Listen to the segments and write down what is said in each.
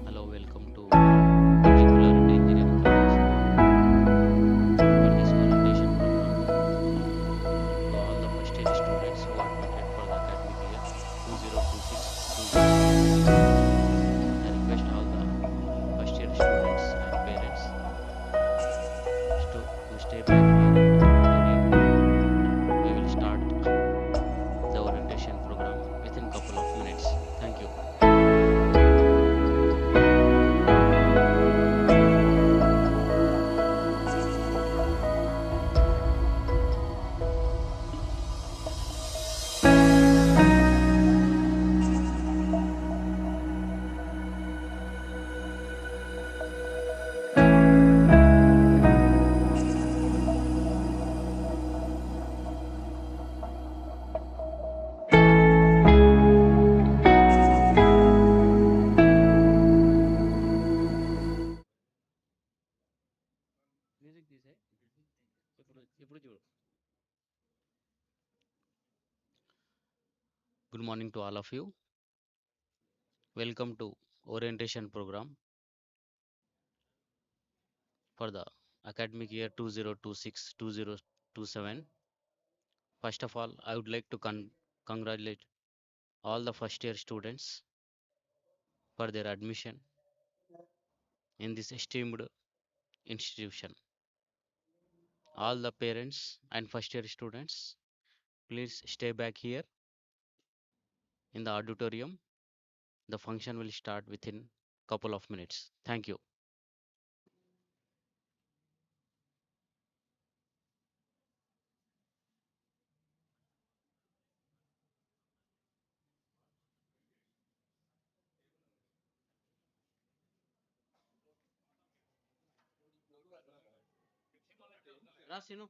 Hello, welcome to Regular and Engineering College for this orientation program to all the first year students who admitted for the academic year 2026-2027. I request all the first year students and parents to stay back here in the auditorium. We will start the orientation program within couple of minutes. Thank you. Music తీసే ఇప్పుడు చూడు. Good morning to all of you. Welcome to orientation program for the academic year 2026-2027. First of all, I would like to congratulate all the first year students for their admission in this esteemed institution. All the parents and first year students, please stay back here in the auditorium. The function will start within couple of minutes. Thank you. Rasinu.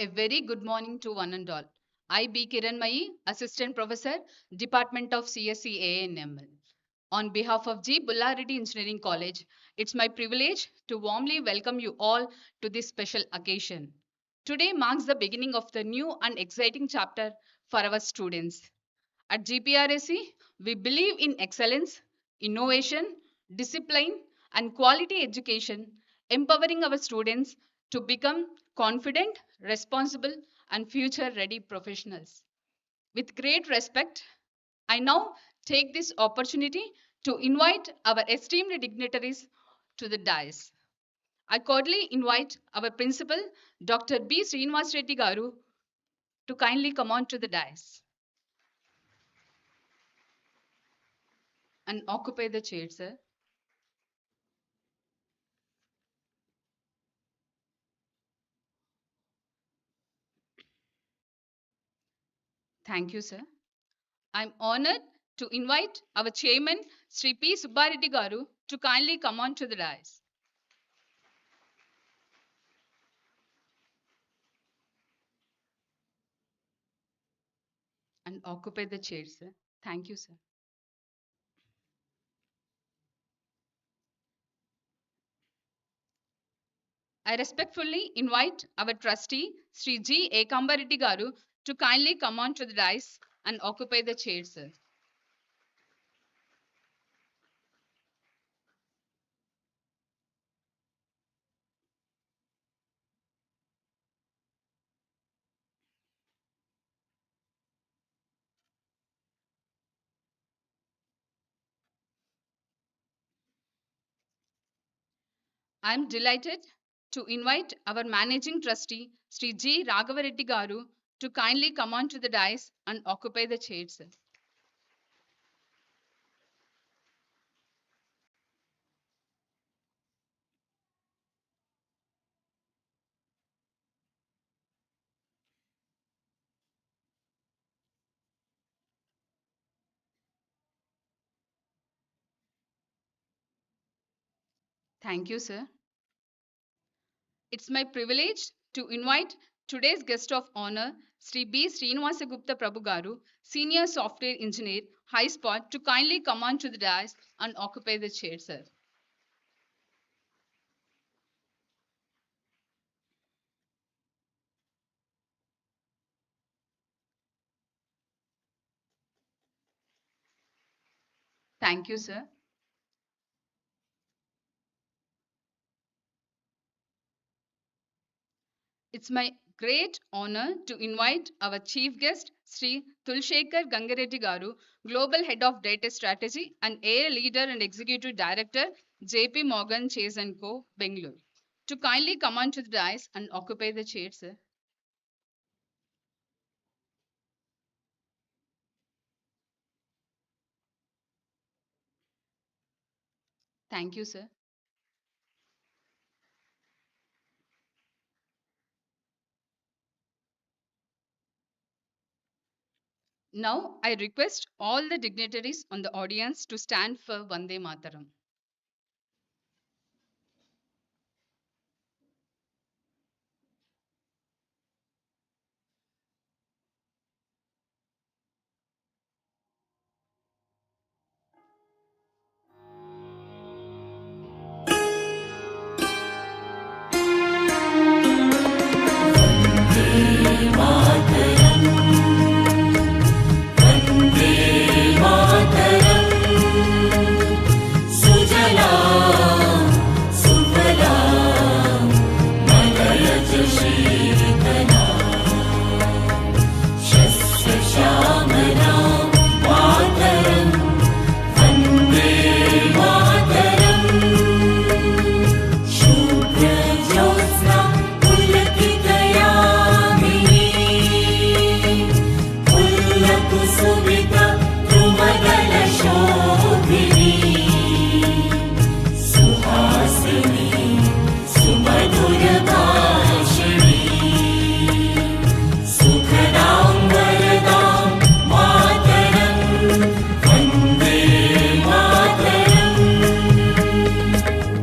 A very good morning to one and all. I B. Kiranmayi, Assistant Professor, Department of CSE ANML. On behalf of G. Bullareddy Engineering College, it's my privilege to warmly welcome you all to this special occasion. Today marks the beginning of the new and exciting chapter for our students. At GPRSE, we believe in excellence, innovation, discipline, and quality education, empowering our students to become confident, responsible, and future ready professionals. With great respect, I now take this opportunity to invite our esteemed dignitaries to the dais. I cordially invite our principal, Dr. B. Srinivas Reddy Garu, to kindly come on to the dais and occupy the chair, sir. Thank you, sir. I'm honored to invite our chairman, Sri P. Subbareddy Garu, to kindly come on to the dais and occupy the chair, sir. Thank you, sir. I respectfully invite our trustee, Sri G. Ekambareddy Garu, to kindly come on to the dais and occupy the chair, sir. I am delighted to invite our managing trustee, Sri G. Raghavareddy Garu, to kindly come on to the dais and occupy the chair, sir. Thank you, sir. It's my privilege to invite today's guest of honor, Sri B. Srinivasagupta Prabhu Garu, Senior Software Engineer, High Spot, to kindly come on to the dais and occupy the chair, sir. Thank you, sir. It's my great honor to invite our chief guest, Sri Tulshekar Gangareddy Garu, Global Head of Data Strategy and AI Leader and Executive Director, JP Morgan Chase & Co., Bengaluru, to kindly come on to the dais and occupy the chair, sir. Thank you, sir. Now, I request all the dignitaries on the audience to stand for Vande Mataram.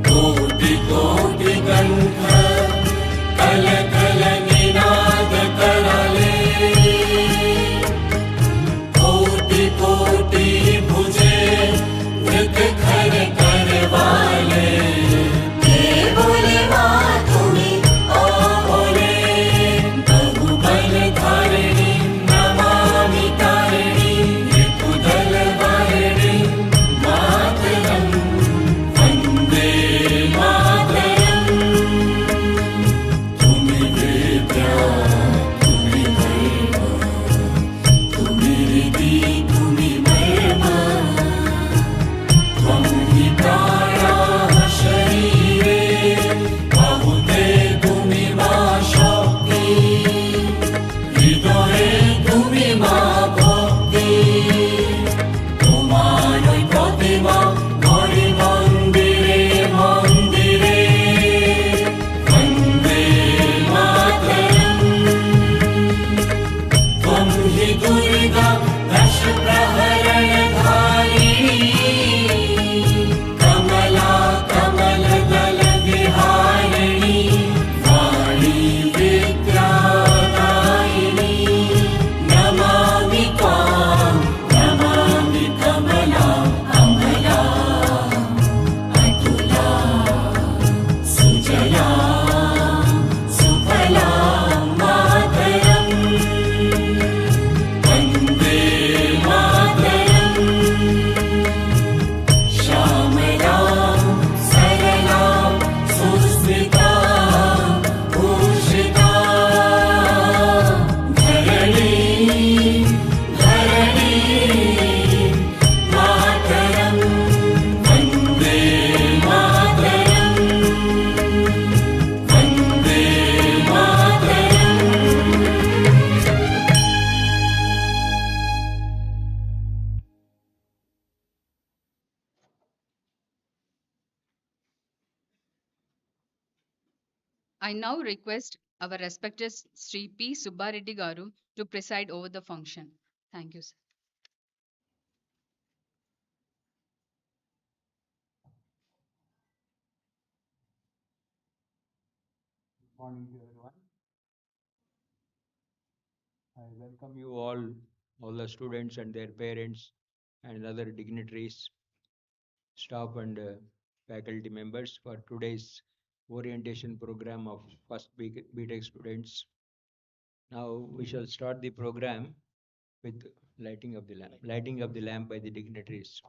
कोटि कोटि कंठ कल कल Ninad I now request our respected Sri P. Subbareddy Garu to preside over the function. Thank you, sir. Morning to everyone. I welcome you all the students and their parents and other dignitaries, staff and faculty members for today's orientation program of first B.Tech students. Now we shall start the program with lighting of the lamp by the dignitaries.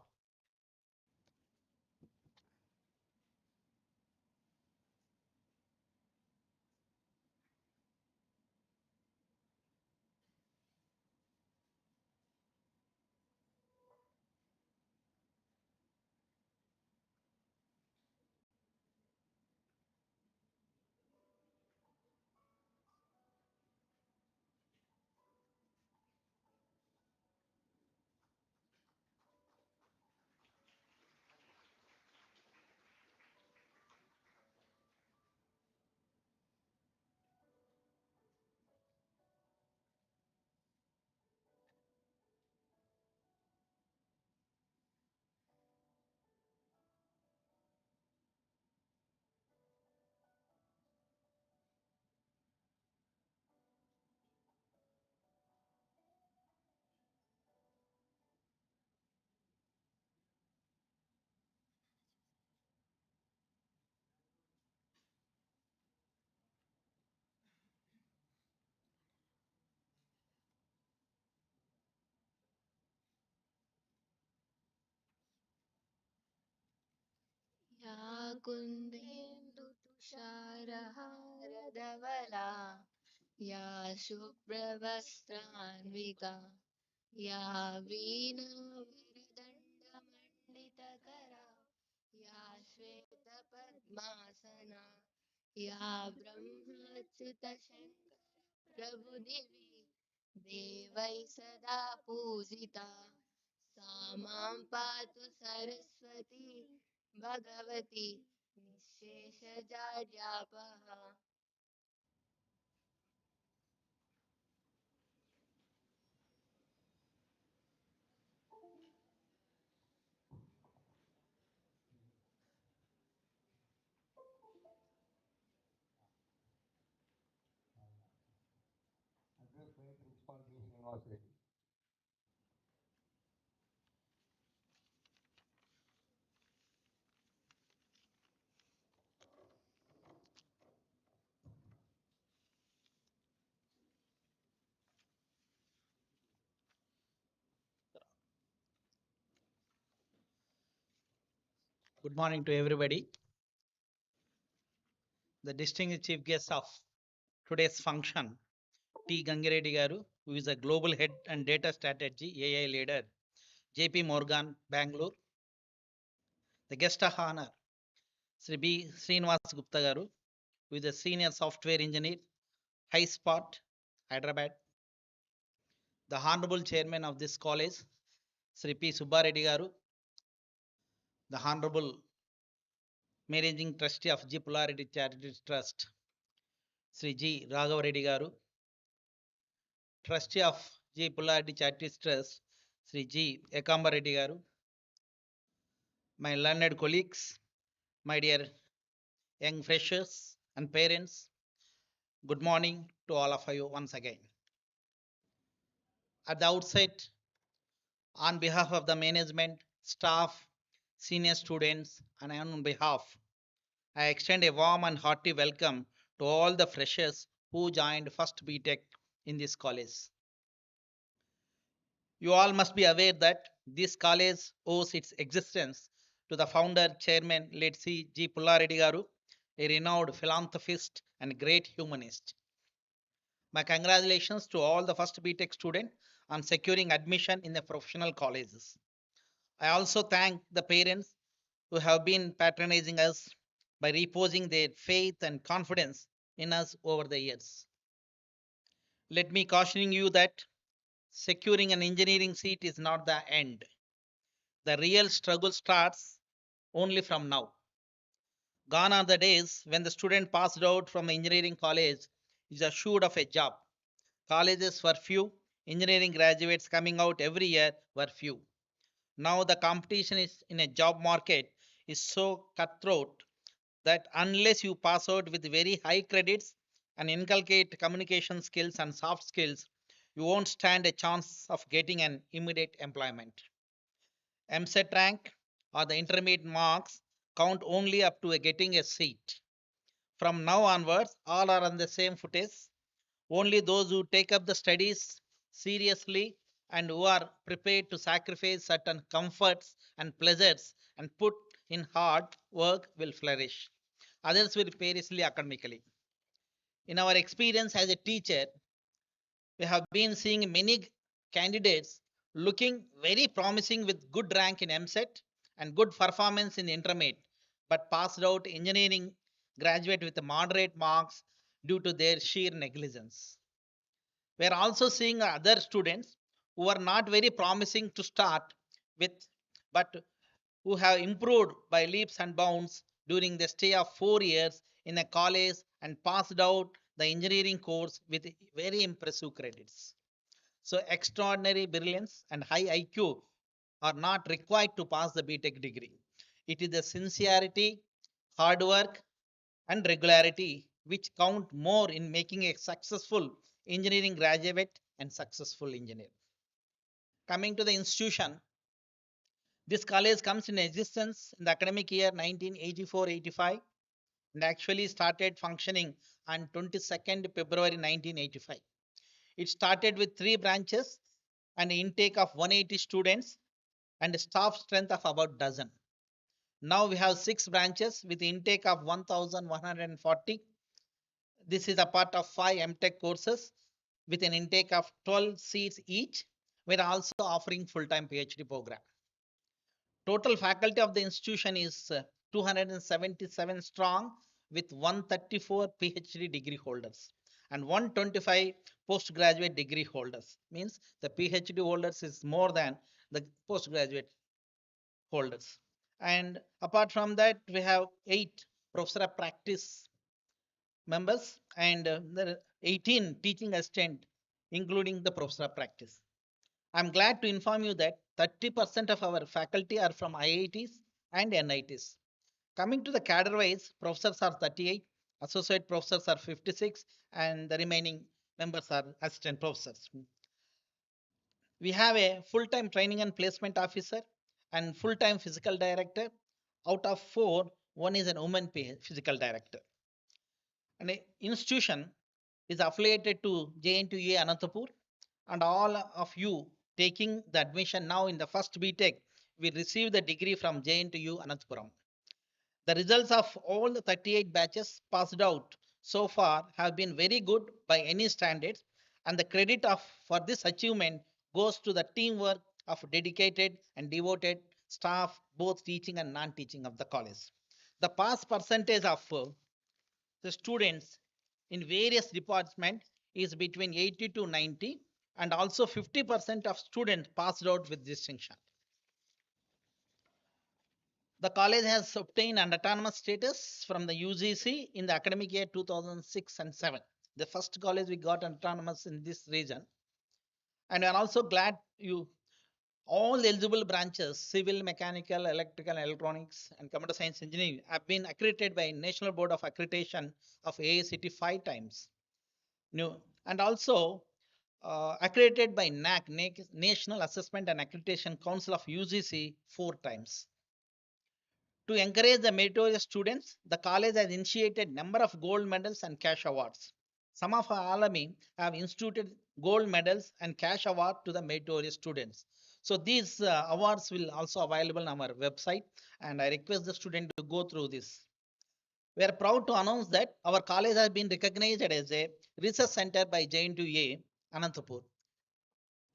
या कुन्देन्दुतुषारहारधवला या शुभ्रवस्त्रान्विता या वीणावरदण्डमण्डितकरा या श्वेतपद्मासना या ब्रह्मच्युतशङ्करप्रभुदिवि देवैः सदा पूजिता सा मां पातु Saraswati Bhagwati निःशेषजाड्यापहा. Address by Principal B. Srinivas Reddy. Good morning to everybody. The distinguished chief guest of today's function, T. Gangireddy Garu, who is a global head and data strategy AI leader, JP Morgan, Bangalore. The guest of honor, Sri B. Srinivas Gupta Garu, who is a senior software engineer, High Spot, Hyderabad. The honorable chairman of this college, Sri P. Subbareddy Garu, the honorable managing trustee of G. Polarity Charity Trust, Sri G. Raghav Garu, trustee of G. Polarity Charity Trust, Sri G. Ekamba Reddy Garu, my learned colleagues, my dear young freshers and parents, good morning to all of you once again. At the outset, on behalf of the management, staff, senior students, and on behalf, I extend a warm and hearty welcome to all the freshers who joined First B.Tech in this college. You all must be aware that this college owes its existence to the founder, chairman, late C. G. Pullareddy Garu, a renowned philanthropist and great humanist. My congratulations to all the first B.Tech students on securing admission in the professional colleges. I also thank the parents who have been patronizing us by reposing their faith and confidence in us over the years. Let me cautioning you that securing an engineering seat is not the end. The real struggle starts only from now. Gone are the days when the student passed out from engineering college is assured of a job. Colleges were few, engineering graduates coming out every year were few. Now the competition is in a job market is so cutthroat that unless you pass out with very high credits and inculcate communication skills and soft skills, you won't stand a chance of getting an immediate employment. MSET rank or the intermediate marks count only up to getting a seat. From now onwards, all are on the same footage. Only those who take up the studies seriously and who are prepared to sacrifice certain comforts and pleasures and put in hard work will flourish. Others will perish academically. In our experience as a teacher, we have been seeing many candidates looking very promising with good rank in MSET and good performance in intermediate, but passed out engineering graduate with moderate marks due to their sheer negligence. We are also seeing other students who are not very promising to start with, but who have improved by leaps and bounds during the stay of 4 years in a college and passed out the engineering course with very impressive credits. So, extraordinary brilliance and high IQ are not required to pass the B.Tech degree. It is the sincerity, hard work, and regularity which count more in making a successful engineering graduate and successful engineer. Coming to the institution, this college comes in existence in the academic year 1984-85 and actually started functioning on 22nd February 1985. It started with 3 branches and intake of 180 students and a staff strength of about dozen. Now we have 6 branches with intake of 1140. This is a part of 5 M.Tech courses with an intake of 12 seats each. We're also offering full-time PhD program. Total faculty of the institution is 277 strong with 134 PhD degree holders and 125 postgraduate degree holders. Means the PhD holders is more than the postgraduate holders. And apart from that, we have 8 professor of practice members and there are 18 teaching assistant, including the professor of practice. I'm glad to inform you that 30% of our faculty are from IITs and NITs. Coming to the cadre wise, professors are 38, associate professors are 56, and the remaining members are assistant professors. We have a full-time training and placement officer and full-time physical director. Out of four, one is a woman physical director. And the institution is affiliated to JNTUA Anantapur, and all of you taking the admission now in the first B.Tech will receive the degree from JNTU Ananthapuram. The results of all the 38 batches passed out so far have been very good by any standards, and the credit of for this achievement goes to the teamwork of dedicated and devoted staff, both teaching and non-teaching of the college. The pass percentage of the students in various departments is between 80 to 90, and also 50% of students passed out with distinction. The college has obtained an autonomous status from the UGC in the academic year 2006 and 7. The first college we got autonomous in this region. And I'm also glad you all eligible branches, civil, mechanical, electrical, electronics, and computer science engineering have been accredited by National Board of Accreditation of AICT 5 times. New, and also accredited by NAC, National Assessment and Accreditation Council of UGC 4 times. To encourage the meritorious students, the college has initiated number of gold medals and cash awards. Some of our alumni have instituted gold medals and cash award to the meritorious students. So these awards will also available on our website, and I request the student to go through this. We are proud to announce that our college has been recognized as a research center by JNTUA Anantapur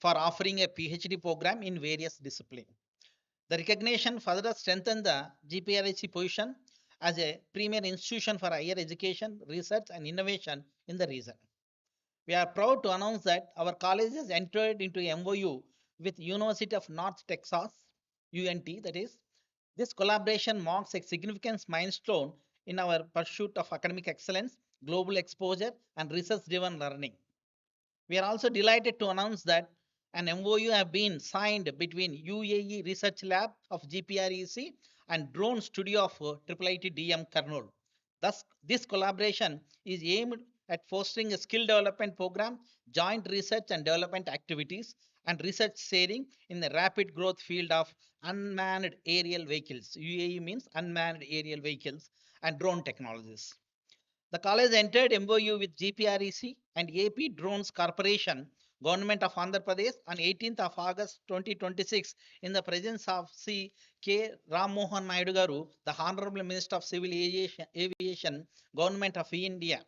for offering a PhD program in various disciplines. The recognition further strengthens the GPRIC position as a premier institution for higher education, research, and innovation in the region. We are proud to announce that our college has entered into MOU with University of North Texas, UNT, that is. This collaboration marks a significant milestone in our pursuit of academic excellence, global exposure, and research driven learning. We are also delighted to announce that an MOU has been signed between UAE Research Lab of GPREC and Drone Studio of IIIT Kurnool. Thus, this collaboration is aimed at fostering a skill development program, joint research and development activities, and research sharing in the rapid growth field of unmanned aerial vehicles. UAE means unmanned aerial vehicles and drone technologies. The college entered MOU with GPREC and AP Drones Corporation, Government of Andhra Pradesh, on 18th of August 2026 in the presence of C. K. Ram Mohan Naidu Garu, the Honorable Minister of Civil Aviation, Government of India.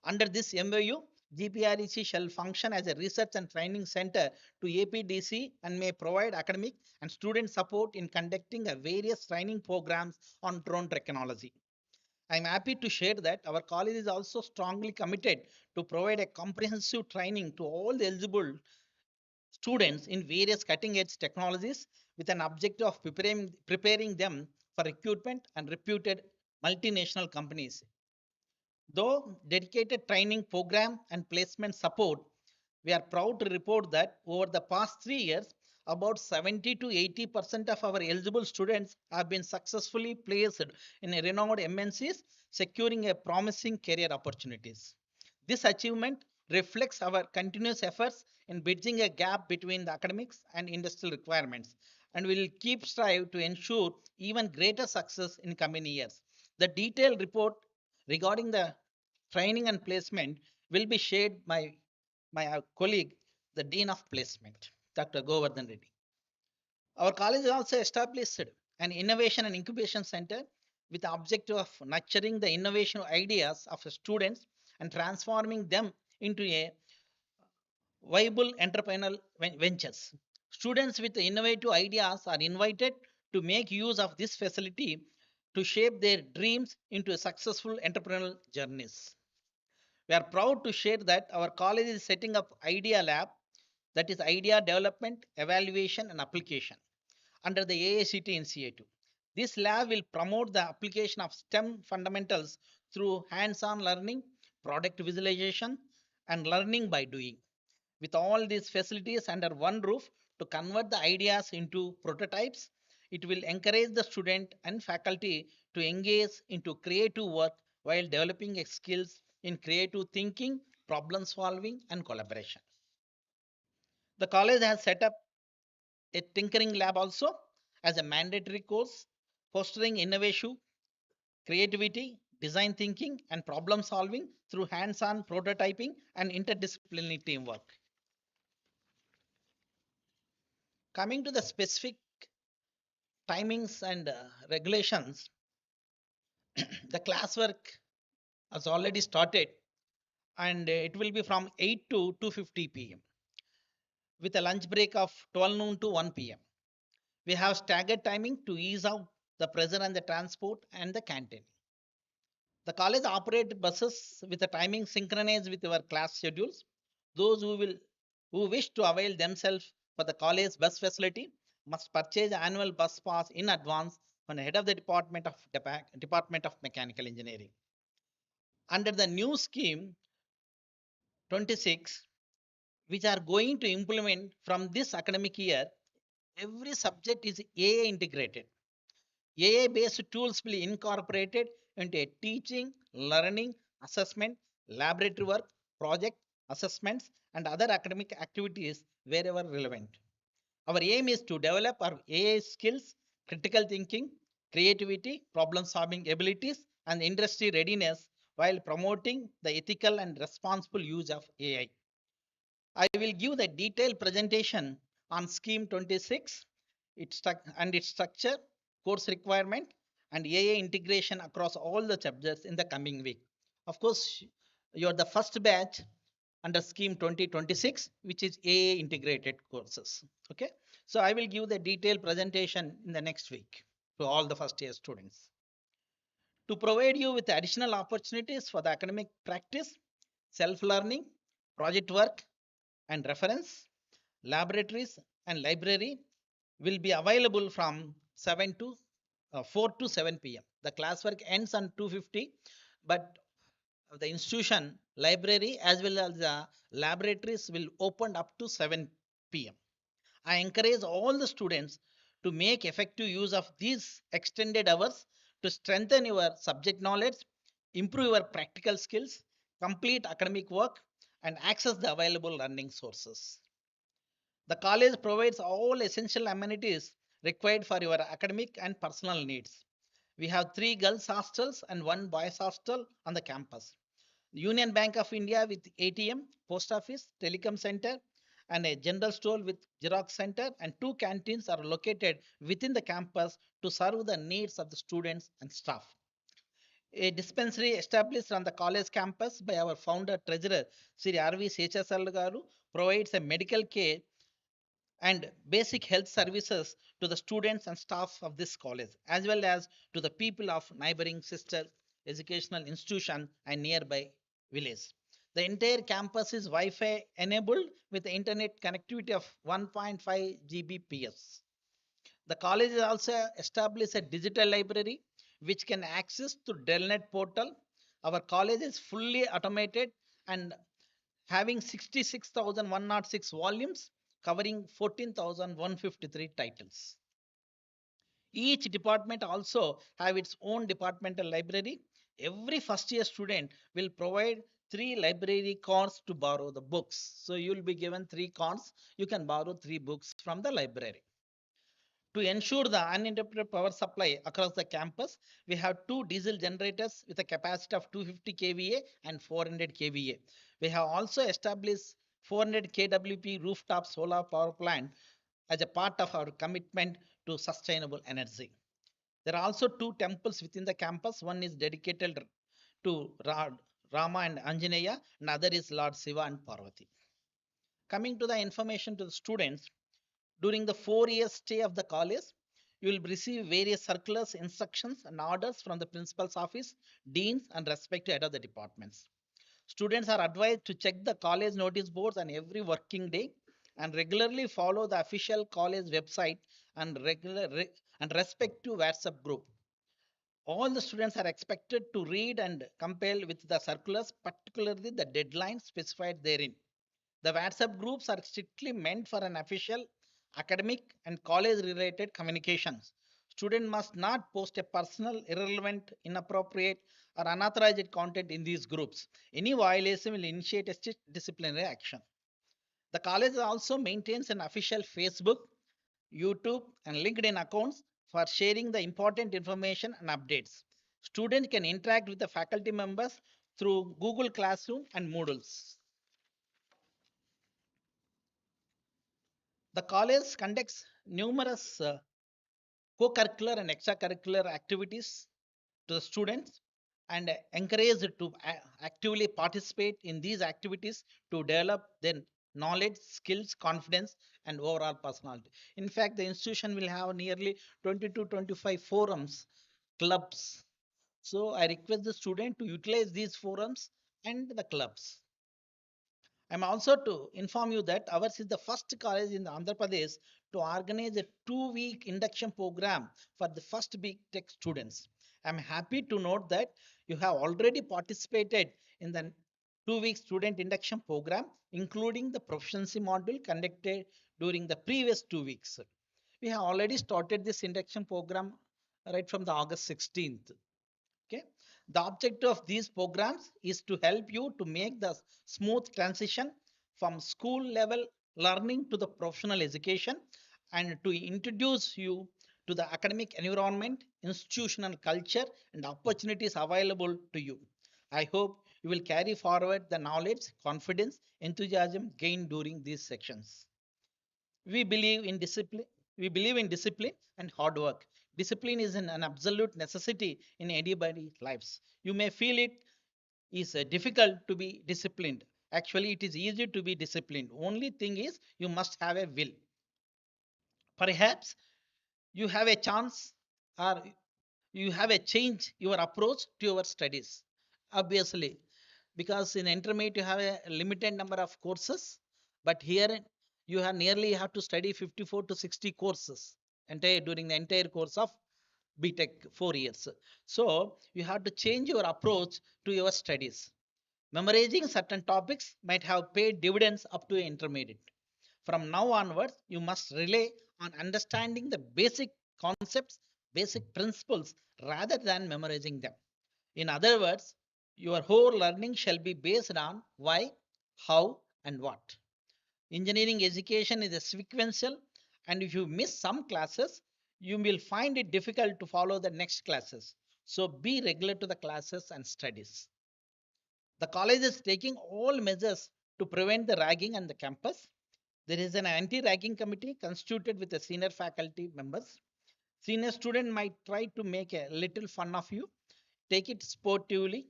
Under this MOU, GPREC shall function as a research and training center to APDC and may provide academic and student support in conducting various training programs on drone technology. I'm happy to share that our college is also strongly committed to provide a comprehensive training to all the eligible students in various cutting edge technologies with an objective of preparing them for recruitment and reputed multinational companies. Though dedicated training program and placement support, we are proud to report that over the past 3 years, about 70 to 80% of our eligible students have been successfully placed in renowned MNCs, securing a promising career opportunities. This achievement reflects our continuous efforts in bridging a gap between the academics and industrial requirements, and we will keep strive to ensure even greater success in coming years. The detailed report regarding the training and placement will be shared by my colleague, the Dean of Placement, Dr. Govardhan Reddy. Our college also established an innovation and incubation center with the objective of nurturing the innovation ideas of students and transforming them into a viable entrepreneurial ventures. Students with innovative ideas are invited to make use of this facility to shape their dreams into successful entrepreneurial journeys. We are proud to share that our college is setting up Idea Lab, that is idea development, evaluation and application under the AICT initiative. This lab will promote the application of STEM fundamentals through hands-on learning, product visualization and learning by doing. With all these facilities under one roof to convert the ideas into prototypes, it will encourage the student and faculty to engage into creative work while developing skills in creative thinking, problem solving, and collaboration. The college has set up a tinkering lab also as a mandatory course, fostering innovation, creativity, design thinking, and problem solving through hands on prototyping and interdisciplinary teamwork. Coming to the specific timings and regulations, the classwork has already started and it will be from 8 to 2:50 p.m. with a lunch break of 12 noon to 1 p.m. We have staggered timing to ease out the pressure on the transport and the canteen. The college operates buses with the timing synchronized with our class schedules. Those who wish to avail themselves for the college bus facility must purchase annual bus pass in advance from the head of the Department of Mechanical Engineering. Under the new scheme 26, which are going to implement from this academic year, every subject is AI integrated. AI based tools will be incorporated into a teaching, learning, assessment, laboratory work, project assessments, and other academic activities wherever relevant. Our aim is to develop our AI skills, critical thinking, creativity, problem solving abilities, and industry readiness while promoting the ethical and responsible use of AI. I will give the detailed presentation on Scheme 26 and its structure, course requirement, and AI integration across all the chapters in the coming week. Of course, you are the first batch under Scheme 2026, which is AI integrated courses. Okay, so I will give the detailed presentation in the next week to all the first year students. To provide you with additional opportunities for the academic practice, self learning, project work, and reference, laboratories, and library will be available from 7 to 4 to 7 p.m. The classwork ends on 2:50, but the institution library as well as the laboratories will open up to 7 p.m. I encourage all the students to make effective use of these extended hours to strengthen your subject knowledge, improve your practical skills, complete academic work, and access the available learning sources. The college provides all essential amenities required for your academic and personal needs. We have three girls' hostels and one boys' hostel on the campus. Union Bank of India with ATM, post office, telecom center, and a general store with Xerox center, and two canteens are located within the campus to serve the needs of the students and staff. A dispensary established on the college campus by our founder treasurer Sri R.V. Sechasal Garu provides a medical care and basic health services to the students and staff of this college, as well as to the people of neighboring sister educational institution and nearby village. The entire campus is Wi-Fi enabled with internet connectivity of 1.5 Gbps. The college has also established a digital library which can access to Delnet portal. Our college is fully automated and having 66,106 volumes covering 14,153 titles. Each department also have its own departmental library. Every first year student will provide three library cards to borrow the books. So you will be given three cards. You can borrow three books from the library. To ensure the uninterrupted power supply across the campus, we have two diesel generators with a capacity of 250 kVA and 400 kVA. We have also established 400 kWp rooftop solar power plant as a part of our commitment to sustainable energy. There are also two temples within the campus. One is dedicated to Rama and Anjaneya, and other is Lord Shiva and Parvati. Coming to the information to the students, during the 4 year stay of the college, you will receive various circulars, instructions, and orders from the principal's office, deans, and respective head of the departments. Students are advised to check the college notice boards on every working day and regularly follow the official college website and and respective WhatsApp group. All the students are expected to read and compare with the circulars, particularly the deadlines specified therein. The WhatsApp groups are strictly meant for an official, academic, and college related communications. Student must not post a personal, irrelevant, inappropriate, or unauthorized content in these groups. Any violation will initiate a strict disciplinary action. The college also maintains an official Facebook, YouTube, and LinkedIn accounts for sharing the important information and updates. Students can interact with the faculty members through Google Classroom and Moodles. The college conducts numerous co-curricular and extracurricular activities to the students and encouraged to actively participate in these activities to develop their knowledge, skills, confidence, and overall personality. In fact, the institution will have nearly 20 to 25 forums, clubs. So I request the student to utilize these forums and the clubs. I'm also to inform you that ours is the first college in Andhra Pradesh to organize a 2 week induction program for the first B.Tech students. I'm happy to note that you have already participated in the 2 week student induction program, including the proficiency module conducted during the previous 2 weeks. We have already started this induction program right from the August 16th. Okay, the objective of these programs is to help you to make the smooth transition from school level learning to the professional education and to introduce you to the academic environment, institutional culture, and opportunities available to you. I hope you will carry forward the knowledge, confidence, enthusiasm gained during these sections. We believe in discipline. We believe in discipline and hard work. Discipline is an absolute necessity in anybody's lives. You may feel it is difficult to be disciplined. Actually, it is easy to be disciplined. Only thing is you must have a will. Perhaps you have a chance or you have a change your approach to your studies. Obviously, because in intermediate you have a limited number of courses, but here you have nearly have to study 54 to 60 courses entire during the entire course of B.Tech 4 years. So you have to change your approach to your studies. Memorizing certain topics might have paid dividends up to intermediate. From now onwards, you must rely on understanding the basic concepts, basic principles, rather than memorizing them. In other words, your whole learning shall be based on why, how, and what. Engineering education is a sequential, and if you miss some classes, you will find it difficult to follow the next classes. So be regular to the classes and studies. The college is taking all measures to prevent the ragging on the campus. There is an anti-ragging committee constituted with the senior faculty members. Senior student might try to make a little fun of you. Take it sportively.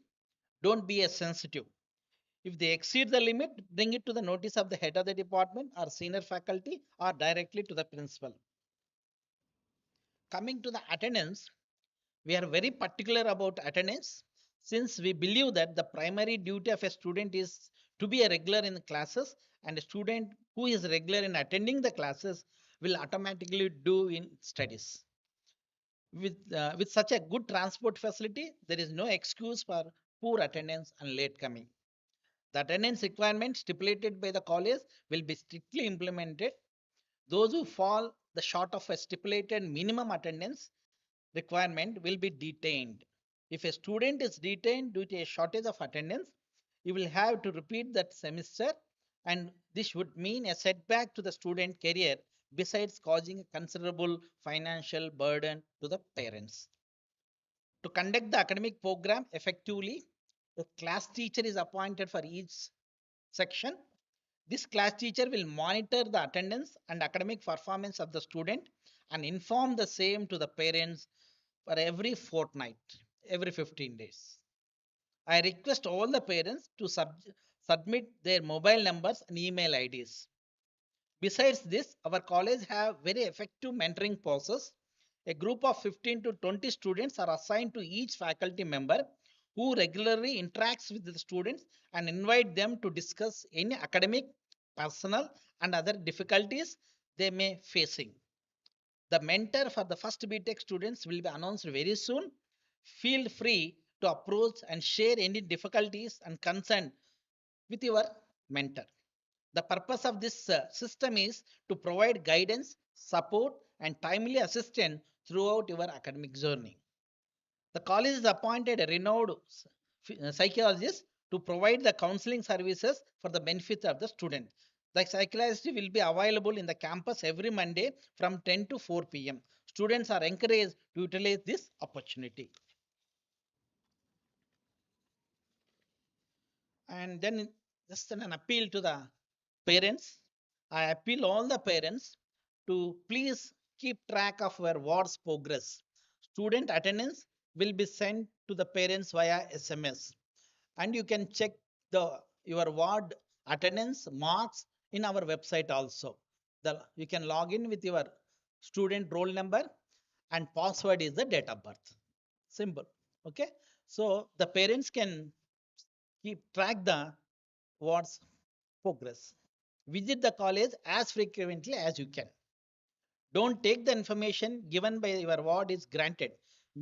Don't be as sensitive. If they exceed the limit, bring it to the notice of the head of the department or senior faculty or directly to the principal. Coming to the attendance, we are very particular about attendance since we believe that the primary duty of a student is to be a regular in the classes, and a student who is regular in attending the classes will automatically do in studies. With such a good transport facility, there is no excuse for poor attendance and late coming. The attendance requirement stipulated by the college will be strictly implemented. Those who fall the short of a stipulated minimum attendance requirement will be detained. If a student is detained due to a shortage of attendance, he will have to repeat that semester, and this would mean a setback to the student career besides causing a considerable financial burden to the parents. To conduct the academic program effectively, a class teacher is appointed for each section. This class teacher will monitor the attendance and academic performance of the student and inform the same to the parents for every fortnight, every 15 days. I request all the parents to submit their mobile numbers and email IDs. Besides this, our college have very effective mentoring process. A group of 15 to 20 students are assigned to each faculty member who regularly interacts with the students and invite them to discuss any academic, personal, and other difficulties they may facing. The mentor for the first B.Tech students will be announced very soon. Feel free to approach and share any difficulties and concern with your mentor. The purpose of this system is to provide guidance, support, and timely assistance throughout your academic journey. The college has appointed a renowned psychologist to provide the counseling services for the benefit of the student. The psychologist will be available in the campus every Monday from 10 to 4 p.m. Students are encouraged to utilize this opportunity. And then just an appeal to the parents. I appeal all the parents to please keep track of your ward's progress. Student attendance will be sent to the parents via SMS, and you can check the your ward attendance marks in our website also. You can log in with your student roll number, and password is the date of birth. Simple. Okay. So the parents can keep track the ward's progress. Visit the college as frequently as you can. Don't take the information given by your ward is granted.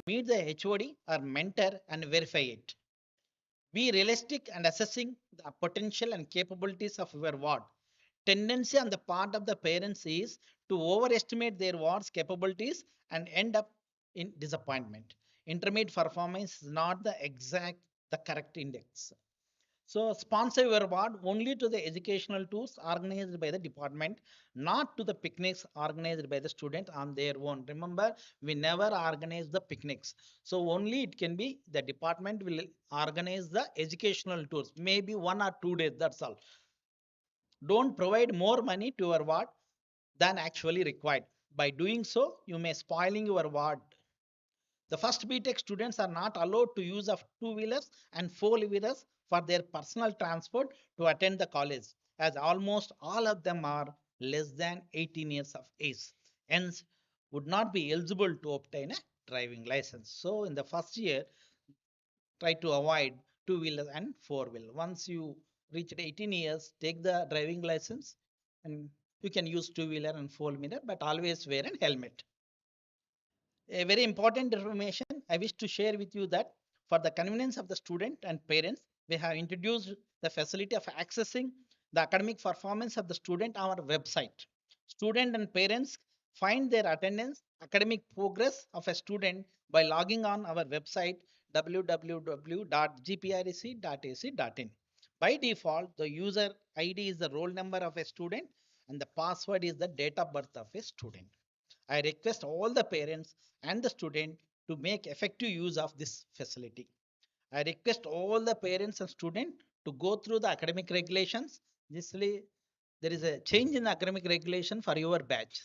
Meet the HOD or mentor and verify it. Be realistic and assessing the potential and capabilities of your ward. Tendency on the part of the parents is to overestimate their ward's capabilities and end up in disappointment. Intermediate performance is not the correct index. So sponsor your award only to the educational tours organized by the department, not to the picnics organized by the student on their own. Remember, we never organize the picnics. So only it can be the department will organize the educational tours, maybe 1 or 2 days, that's all. Don't provide more money to your ward than actually required. By doing so, you may spoiling your ward. The first B.Tech students are not allowed to use of two-wheelers and four-wheelers for their personal transport to attend the college, as almost all of them are less than 18 years of age, hence would not be eligible to obtain a driving license. So in the first year, try to avoid two-wheeler and four-wheeler. Once you reach 18 years, take the driving license and you can use two-wheeler and four-wheeler, but always wear a helmet. A very important information I wish to share with you that for the convenience of the student and parents, we have introduced the facility of accessing the academic performance of the student on our website. Student and parents find their attendance, academic progress of a student by logging on our website www.gprec.ac.in. By default, the user ID is the roll number of a student and the password is the date of birth of a student. I request all the parents and the student to make effective use of this facility. I request all the parents and students to go through the academic regulations. Usually, there is a change in the academic regulation for your batch.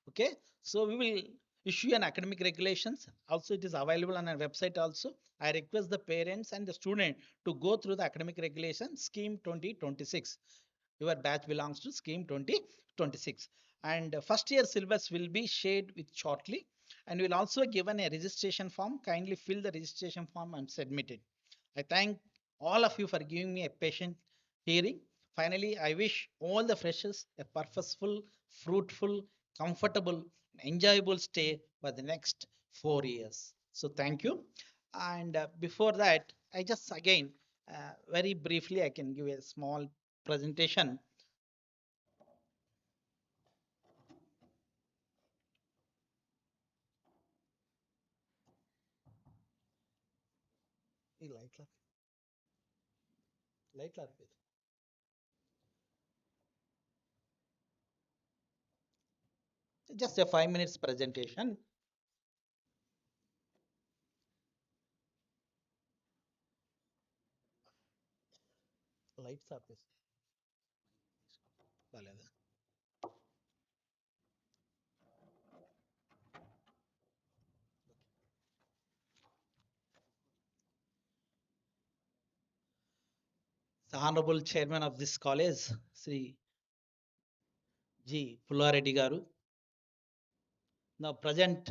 Okay, so we will issue an academic regulations. Also, it is available on our website. Also, I request the parents and the student to go through the academic regulation scheme 2026. Your batch belongs to scheme 2026, and first year syllabus will be shared with shortly, and will also given a registration form. Kindly fill the registration form and submit it. I thank all of you for giving me a patient hearing. Finally, I wish all the freshers a purposeful, fruitful, comfortable, enjoyable stay for the next 4 years. So thank you. And before that, I just again very briefly I can give a small presentation. ఈ లైట్ల లైట్ల ఆర్పేది. Just a 5 minutes presentation. Lights ఆర్పేసి బాగాలేదా? The Honorable Chairman of this college, Sri G. Pullareddy Garu. Now present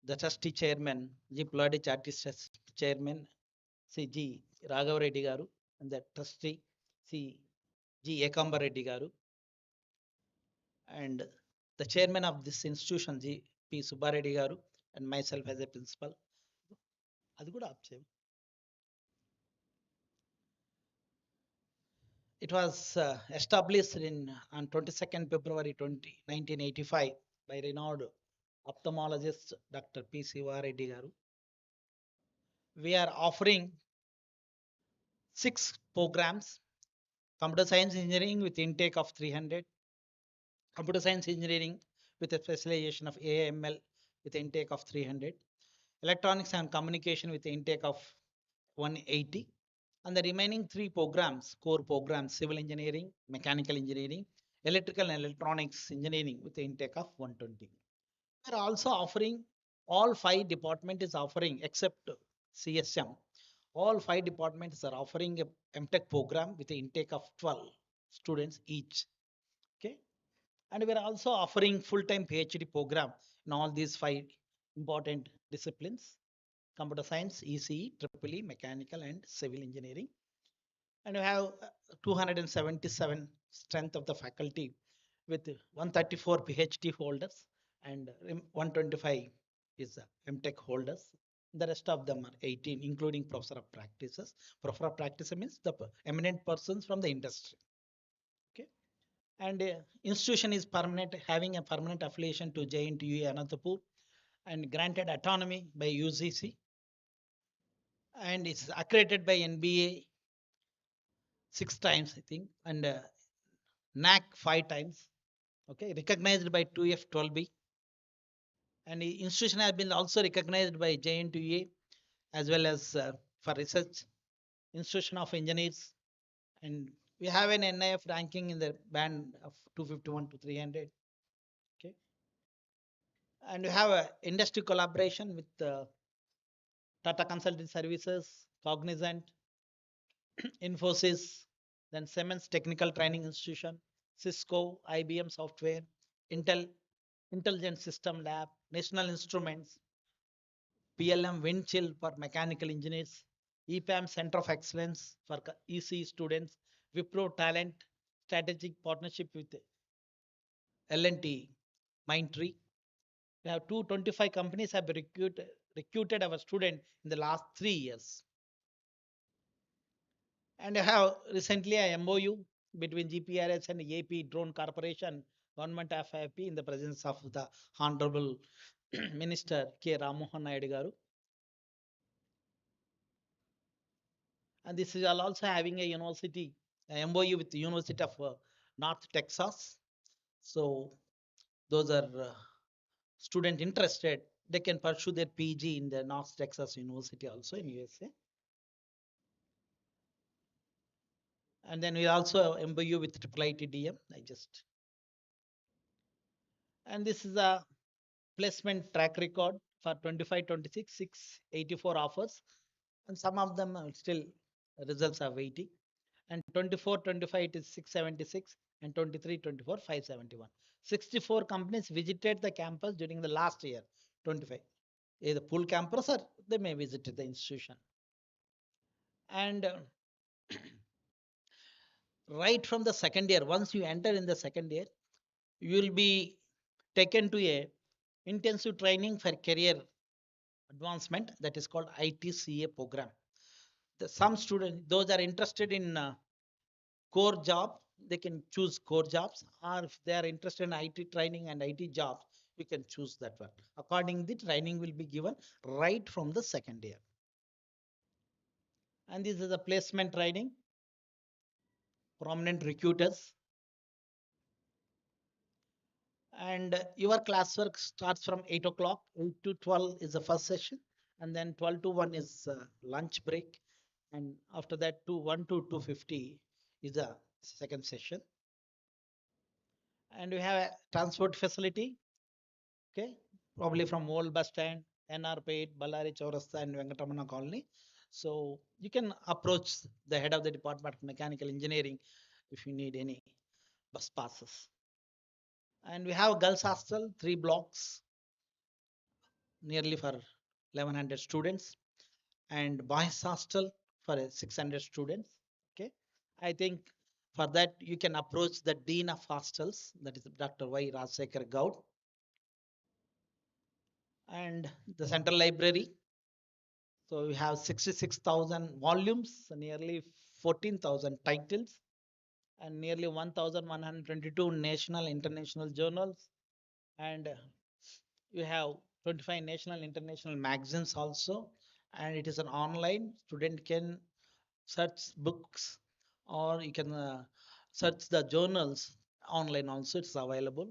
the trustee chairman, G. Pullareddy Charity Trust Chairman, Sri G. Raghav Garu, and the trustee, Sri G. Ekamba Reddy Garu, and the chairman of this institution, G. P. Subbareddy Garu, and myself as a principal. అది కూడా ఆప్ చేయం. It was established on 22nd February 1985 by renowned ophthalmologist Dr. P. Sivareddy Garu. We are offering 6 programs: computer science engineering with intake of 300, computer science engineering with a specialization of AML with intake of 300, electronics and communication with intake of 180, and the remaining 3 programs, core programs, civil engineering, mechanical engineering, electrical and electronics engineering with the intake of 120. We are also offering, all 5 department is offering except CSM. All 5 departments are offering a M.Tech program with the intake of 12 students each. Okay. And we are also offering full-time PhD program in all these 5 important disciplines: computer science, ECE, EEE, mechanical and civil engineering. And we have 277 strength of the faculty with 134 PhD holders and 125 is M.Tech holders. The rest of them are 18, including professor of practices. Professor of practice means the eminent persons from the industry. Okay. And institution is permanent, having a permanent affiliation to JNTU Anantapur and granted autonomy by UGC, and it's accredited by NBA 6 times, I think, and NAC 5 times. Okay, recognized by 2F12B, and the institution has been also recognized by JNTUA as well as for research institution of engineers, and we have an NIF ranking in the band of 251 to 300. Okay, and we have a industry collaboration with Tata Consulting Services, Cognizant, Infosys, then Siemens Technical Training Institution, Cisco, IBM Software, Intel, Intelligent System Lab, National Instruments, PLM Windchill for mechanical engineers, EPAM Center of Excellence for EC students, Wipro Talent, strategic partnership with L&T, Mindtree, We have 225 companies have recruited our student in the last 3 years. And I have recently a MOU between GPRS and AP Drone Corporation, Government of AP, in the presence of the Honorable Minister K. Ramohan Naidu garu. And this is also having a university, a MOU with the University of North Texas. So those are student interested, they can pursue their PG in the North Texas University also in USA. And then we also MOU with IIIT I just. And this is a placement track record for 25, 26, 684 offers. And some of them are still results are waiting. And 24, 25 it is 676, and 23, 24, 571. 64 companies visited the campus during the last year, 25. Either full campus or they may visit the institution. And right from the second year, once you enter in the second year, you will be taken to a intensive training for career advancement, that is called ITCA program. Some students, those are interested in core job, they can choose core jobs, or if they are interested in IT training and IT jobs, you can choose that one. According, the training will be given right from the second year. And this is a placement training, prominent recruiters. And your classwork starts from 8 o'clock. 8 to 12 is the first session, and then 12 to 1 is lunch break, and after that 1 to 2:50 is the second session. And we have a transport facility, okay, probably from old bus stand, NR-Pet, Ballari Chaurasta, and Venkatamana Colony. So you can approach the head of the Department of Mechanical Engineering if you need any bus passes. And we have girls hostel, 3 blocks, nearly for 1100 students, and boys hostel for 600 students. Okay, I think for that you can approach the dean of hostels, that is Dr. Y. Rajsekhar Gaud. And the central library, so we have 66,000 volumes, nearly 14,000 titles, and nearly 1,122 national international journals, and you have 25 national international magazines also. And it is an online, student can search books, or you can search the journals online also, it's available.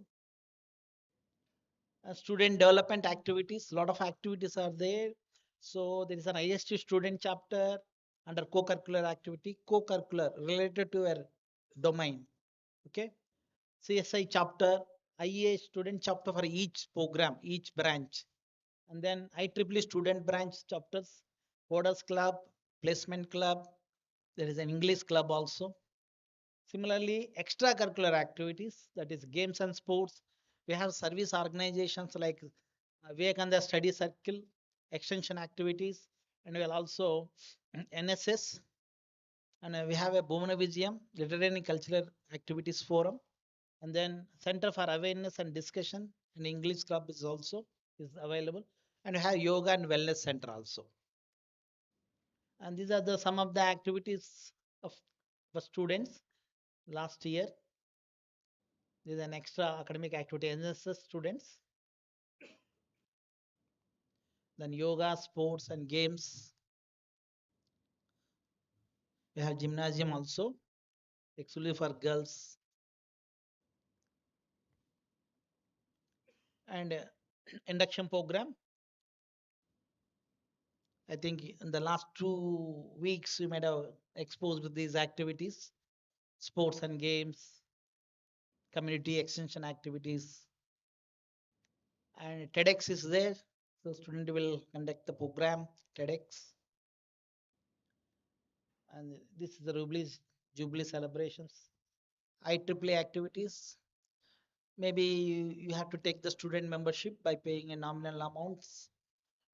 Student development activities, a lot of activities are there. So there is an IST student chapter under co-curricular activity, co-curricular related to your domain. Okay, CSI chapter, IA student chapter for each program, each branch, and then IEEE student branch chapters, coders club, placement club. There is an English club also. Similarly, extracurricular activities, that is games and sports. We have service organizations like Vivekananda Study Circle, extension activities, and we will also NSS, and we have a Bhumana Vijayam, Literary and Cultural Activities Forum, and then Center for Awareness and Discussion and English Club is also is available, and we have Yoga and Wellness Center also. And these are the some of the activities of the students last year. This is an extra academic activity, NSS students. Then yoga, sports, and games. We have gymnasium also, exclusively for girls. And induction program. I think in the last 2 weeks, we might have exposed with these activities, sports and games, community extension activities. And TEDx is there. So student will conduct the program, TEDx. And this is the Jubilee celebrations. IEEE activities. Maybe you have to take the student membership by paying a nominal amounts,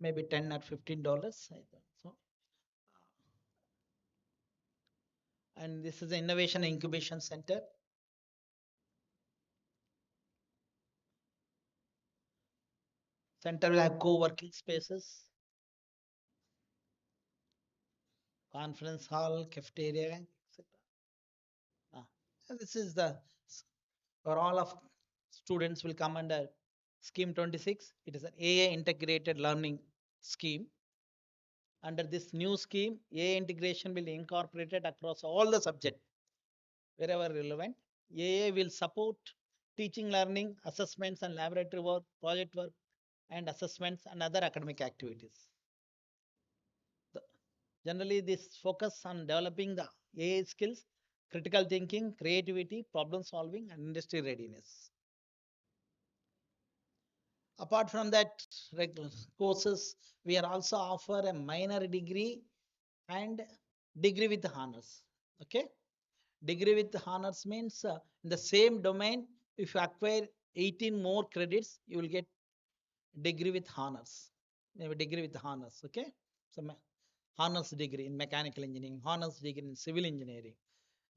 maybe $10 or $15. So, and this is the Innovation Incubation Center. Center will have co-working spaces, conference hall, cafeteria, etc. And this is the where all of students will come under scheme 26. It is an AI integrated learning scheme. Under this new scheme, AI integration will be incorporated across all the subjects wherever relevant. AI will support teaching, learning, assessments and laboratory work, project work, and assessments and other academic activities. The- Generally, this focus on developing the AI skills, critical thinking, creativity, problem solving, and industry readiness. Apart from that, courses, we are also offer a minor degree and degree with honors. Okay, degree with honors means in the same domain, if you acquire 18 more credits, you will get degree with honors. Maybe degree with honors. Okay, so honors degree in mechanical engineering, honors degree in civil engineering.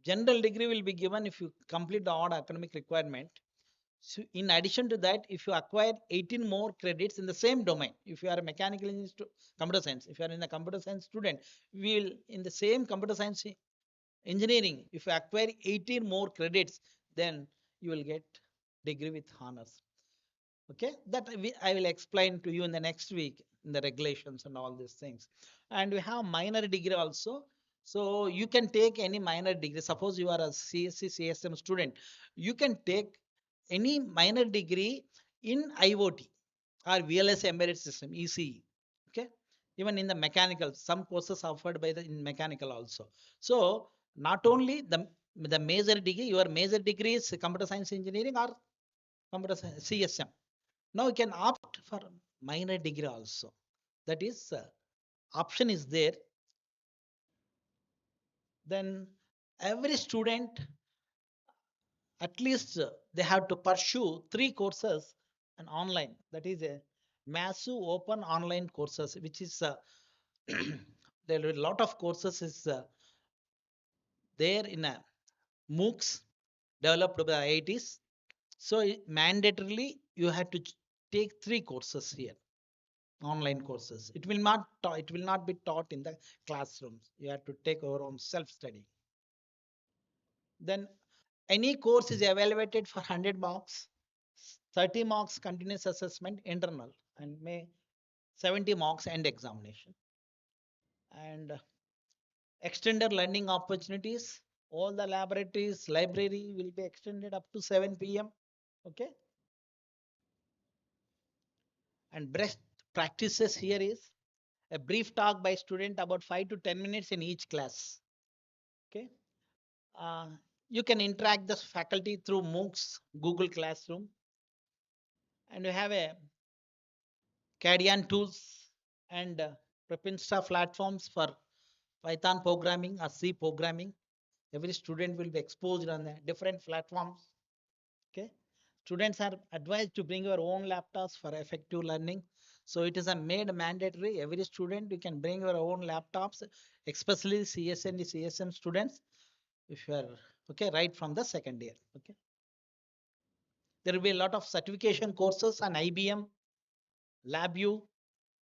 General degree will be given if you complete the odd academic requirement. So in addition to that, if you acquire 18 more credits in the same domain, if you are a mechanical engineer, computer science, if you are in a computer science student, we will in the same computer science engineering, if you acquire 18 more credits, then you will get degree with honors. Okay, that I will explain to you in the next week in the regulations and all these things. And we have minor degree also. So you can take any minor degree. Suppose you are a CSE, CSM student, you can take any minor degree in IoT or VLS embedded system, ECE. Okay, even in the mechanical, some courses offered by the in mechanical also. So not only the major degree, your major degree is computer science engineering or computer science, CSM. Now you can opt for minor degree also. That is option is there. Then every student at least they have to pursue three courses and online. That is a massive open online courses, which is there are a lot of courses is there in a MOOCs developed by IITs. So mandatorily you have to take three courses here, online courses. It will not it will not be taught in the classrooms. You have to take your own self study. Then any course is evaluated for 100 marks, 30 marks continuous assessment internal, and may 70 marks end examination. And extended learning opportunities, all the laboratories, library will be extended up to 7 p.m. Okay, and best practices here is a brief talk by student about 5 to 10 minutes in each class. Okay, uh, you can interact the faculty through MOOCs, Google Classroom, and you have a Cadian tools and Propinsta platforms for Python programming or C programming. Every student will be exposed on the different platforms. Okay, students are advised to bring your own laptops for effective learning. So it is a made mandatory. Every student you can bring your own laptops, especially CS and CSM students. If you are okay, right from the second year. Okay, there will be a lot of certification courses on IBM, LabVIEW,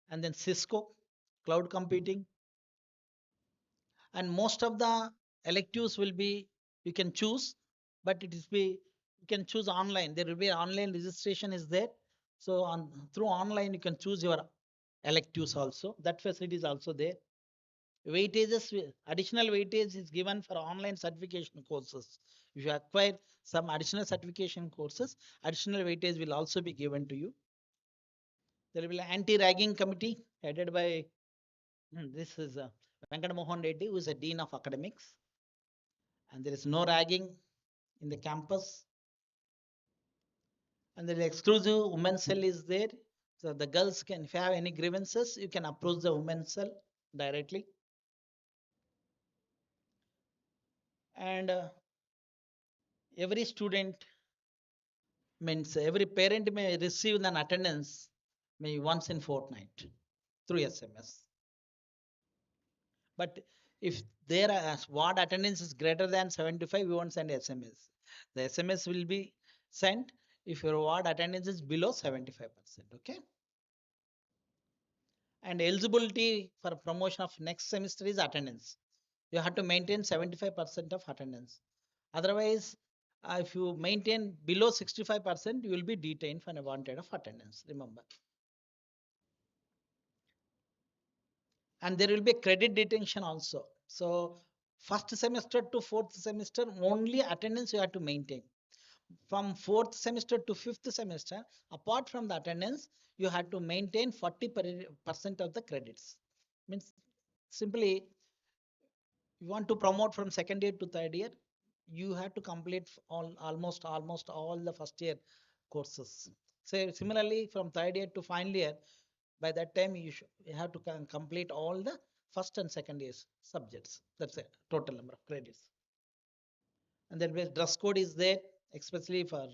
and then Cisco, cloud computing, and most of the electives will be you can choose, but it is be you can choose online. There will be online registration is there. So on through online you can choose your electives also. That facility is also there. Weightages, additional weightage is given for online certification courses. If you acquire some additional certification courses, additional weightage will also be given to you. There will be an anti-ragging committee headed by this is Venkata Mohan Reddy, who is a dean of academics, and there is no ragging in the campus. And the exclusive women's cell is there. So the girls can, if you have any grievances, you can approach the women's cell directly. And every student means every parent may receive an attendance maybe once in fortnight through SMS. But if their ward attendance is greater than 75, we won't send SMS. The SMS will be sent if your ward attendance is below 75%. Okay. And eligibility for promotion of next semester is attendance. You have to maintain 75% of attendance. Otherwise, if you maintain below 65%, you will be detained for unwanted of attendance. Remember. And there will be credit detention also. So first semester to fourth semester, only attendance you have to maintain. From fourth semester to fifth semester, apart from the attendance, you have to maintain 40% of the credits. Means simply, you want to promote from second year to third year, you have to complete almost all the first year courses. So similarly, from third year to final year, by that time you have to complete all the first and second years subjects. That's it, total number of credits. And then dress code is there, especially for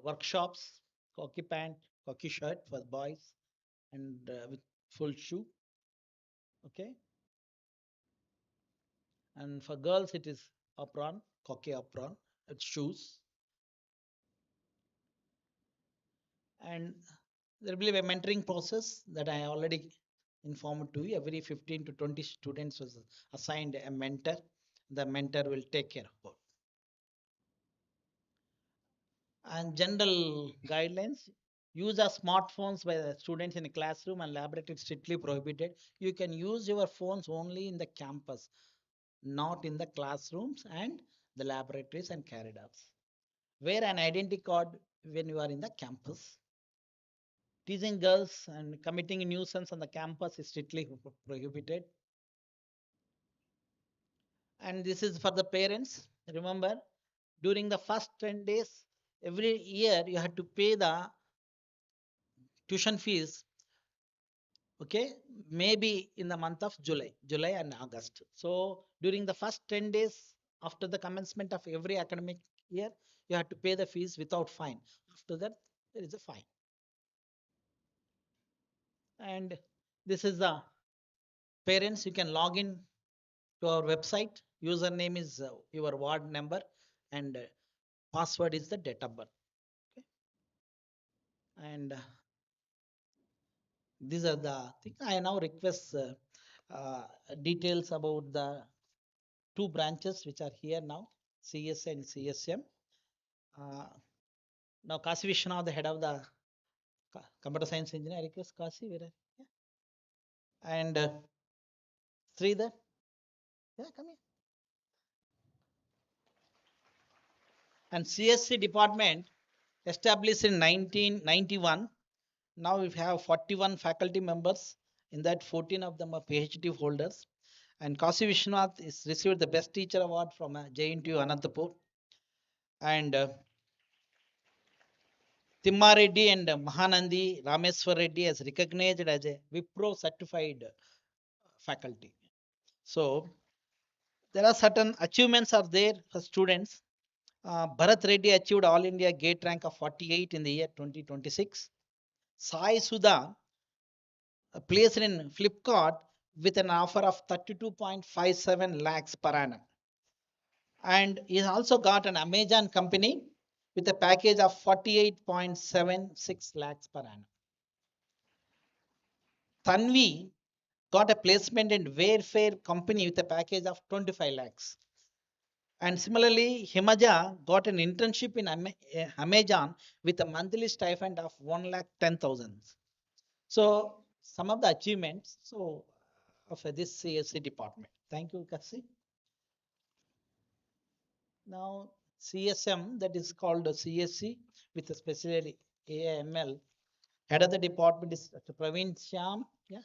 workshops, khaki pant, khaki shirt for boys, and with full shoe. Okay, and for girls it is apron, khaki apron, with shoes, and there will be a mentoring process that I already informed to you. Every 15 to 20 students was assigned a mentor. The mentor will take care of it. And general guidelines, use of smartphones by the students in the classroom and laboratory is strictly prohibited. You can use your phones only in the campus, not in the classrooms and the laboratories and corridors. Wear an identity card when you are in the campus. Teasing girls and committing nuisance on the campus is strictly prohibited. And this is for the parents. Remember, during the first 10 days, every year you have to pay the tuition fees. Okay, maybe in the month of July and August. So during the first 10 days after the commencement of every academic year, you have to pay the fees without fine. After that, there is a fine. And this is the parents. You can log in to our website. Username is your ward number, and password is the date of birth. Okay? And these are the things. I now request uh, details about the two branches which are here now, CS and CSM. Uh, Now Kasi Vishwanath, the head of the computer science engineer, I request Kasi, where are, yeah. And Sridhar, yeah, come here. And CSC department established in 1991. Now we have 41 faculty members. In that, 14 of them are PhD holders. And Kasi Vishwanath is received the best teacher award from JNTU Anantapur. And Timmareddy and Mahanandi Rameswar Reddy as recognized as a Wipro certified faculty. So there are certain achievements are there for students. Bharat Reddy achieved All India GATE rank of 48 in the year 2026. Sai Sudha placed in Flipkart with an offer of 32.57 lakhs per annum. And he also got an Amazon company with a package of 48.76 lakhs per annum. Tanvi got a placement in Wayfair company with a package of 25 lakhs. And similarly, Himaja got an internship in Amazon with a monthly stipend of 1,10,000. So some of the achievements of this CSC department. Thank you, Kasi. Now CSM, that is called a CSC with a special AML. Head of the department is Dr. Praveen Shyam. Yeah,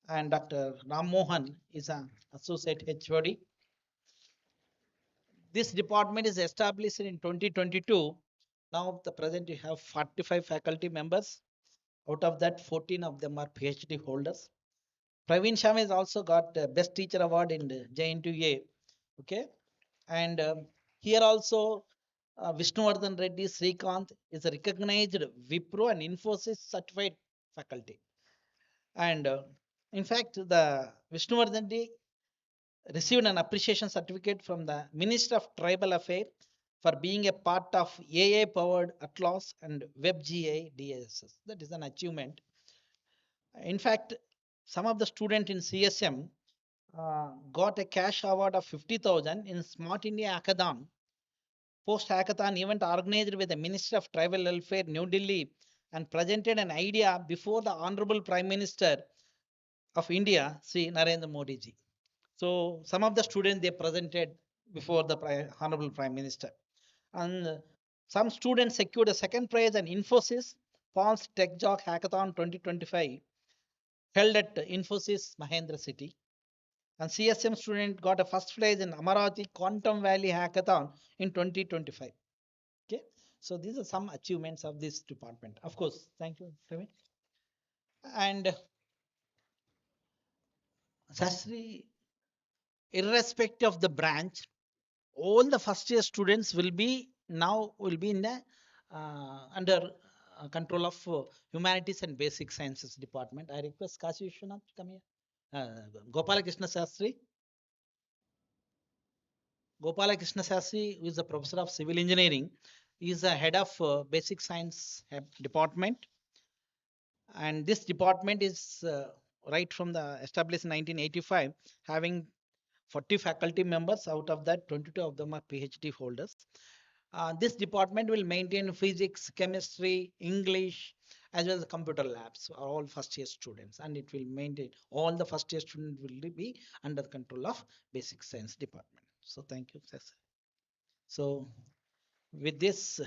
and Dr. Ram Mohan is an associate HOD. This department is established in 2022. Now, the present you have 45 faculty members. Out of that, 14 of them are PhD holders. Praveen Sham has also got the Best Teacher Award in the JNTUA. Okay, and here also Vishnuvardhan Reddy Srikanth is a recognized Wipro and Infosys certified faculty. And in fact, the Vishnuvardhan Reddy received an appreciation certificate from the Minister of Tribal Affairs for being a part of AI powered Atlas and WebGI DSS. That is an achievement. In fact, some of the student in CSM got a cash award of 50,000 in Smart India Hackathon, post hackathon event organized by the Minister of Tribal Welfare, New Delhi, and presented an idea before the Honorable Prime Minister of India, Sri Narendra Modi ji. So some of the students they presented before the Honorable Prime Minister, and some students secured a second prize and Infosys Pulse Tech Jock Hackathon 2025 held at Infosys Mahendra City. And CSM student got a first prize in Amaravati Quantum Valley Hackathon in 2025. Okay, so these are some achievements of this department. Of course, thank you, Praveen. And Sastri, irrespective of the branch, all the first year students will be in the under control of humanities and basic sciences department. I request Kashi Vishwanath to come here. Gopala Krishna Sastri. Gopala Krishna Sastri, who is the professor of civil engineering, is the head of basic science department. And this department is right from the established in 1985, having 40 faculty members. Out of that, 22 of them are PhD holders. This department will maintain physics, chemistry, English, as well as computer labs are all first year students, and it will maintain all the first year students will be under the control of basic science department. So thank you, sir. So with this,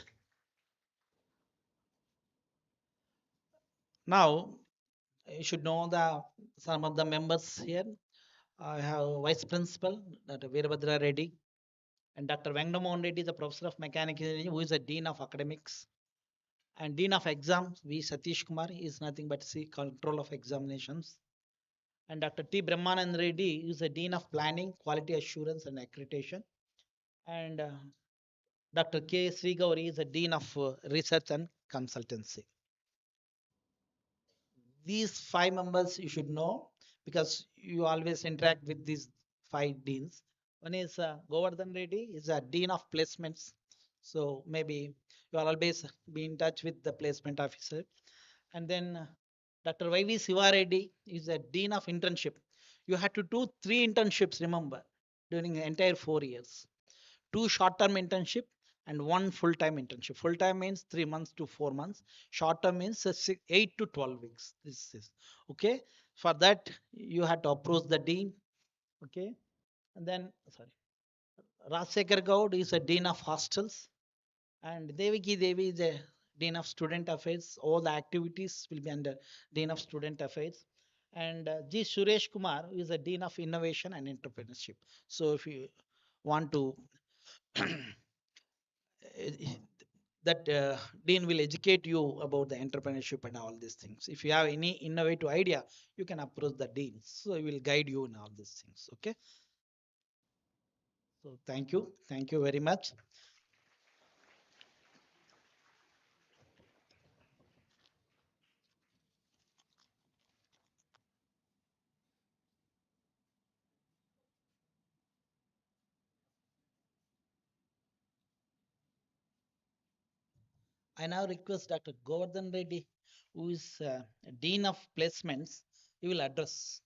now you should know the some of the members here. I have Vice Principal Dr. Veerabhadra Reddy and Dr. Vengamohan Reddy, the Professor of Mechanical Engineering, who is the Dean of Academics. And Dean of Exams, V. Satish Kumar, is nothing but C, Control of Examinations. And Dr. T. Brahmanand Reddy is the Dean of Planning, Quality Assurance and Accreditation. And Dr. K. Srigauri is the Dean of Research and Consultancy. These five members you should know because you always interact with these five deans. One is Govardhan Reddy, is a Dean of Placements. So maybe you will always be in touch with the placement officer. And then Dr. Y.V. Siva Reddy is a Dean of Internship. You had to do 3 internships, remember, during the entire 4 years. 2 short-term internship and 1 full-time internship. Full-time means 3 months to 4 months. Short-term means 8 to 12 weeks. This is okay. For that, you had to approach the dean. Okay. And then, sorry, Rajsekhar Gaud is a dean of hostels. And Devaki Devi is a Dean of Student Affairs. All the activities will be under Dean of Student Affairs. And G. Suresh Kumar is a Dean of Innovation and Entrepreneurship. So if you want to that Dean will educate you about the entrepreneurship and all these things. If you have any innovative idea, you can approach the Dean. So he will guide you in all these things. Okay. So thank you. Thank you very much. I now request Dr. Govardhan Reddy, who is Dean of Placements, he will address.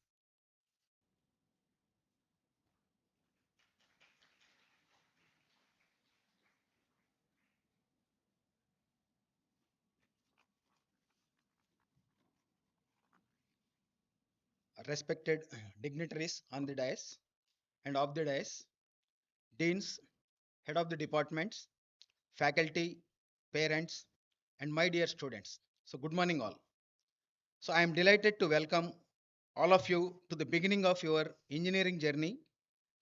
Respected dignitaries on the dais and off the dais, deans, head of the departments, faculty, parents, and my dear students. So, good morning, all. So, I am delighted to welcome all of you to the beginning of your engineering journey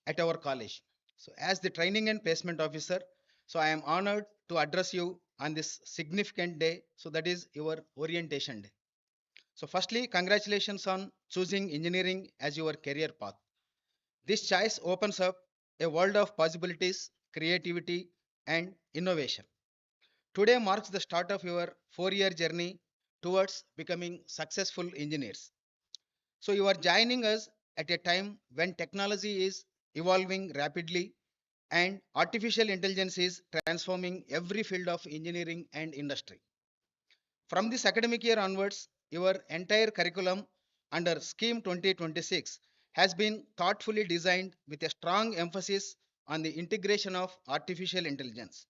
at our college. So, as the training and placement officer, so I am honored to address you on this significant day. So, that is your orientation day. So, firstly, congratulations on choosing engineering as your career path. This choice opens up a world of possibilities, creativity, and innovation. Today marks the start of your 4 year journey towards becoming successful engineers. So, you are joining us at a time when technology is evolving rapidly and artificial intelligence is transforming every field of engineering and industry. From this academic year onwards, your entire curriculum under Scheme 2026 has been thoughtfully designed with a strong emphasis on the integration of artificial intelligence.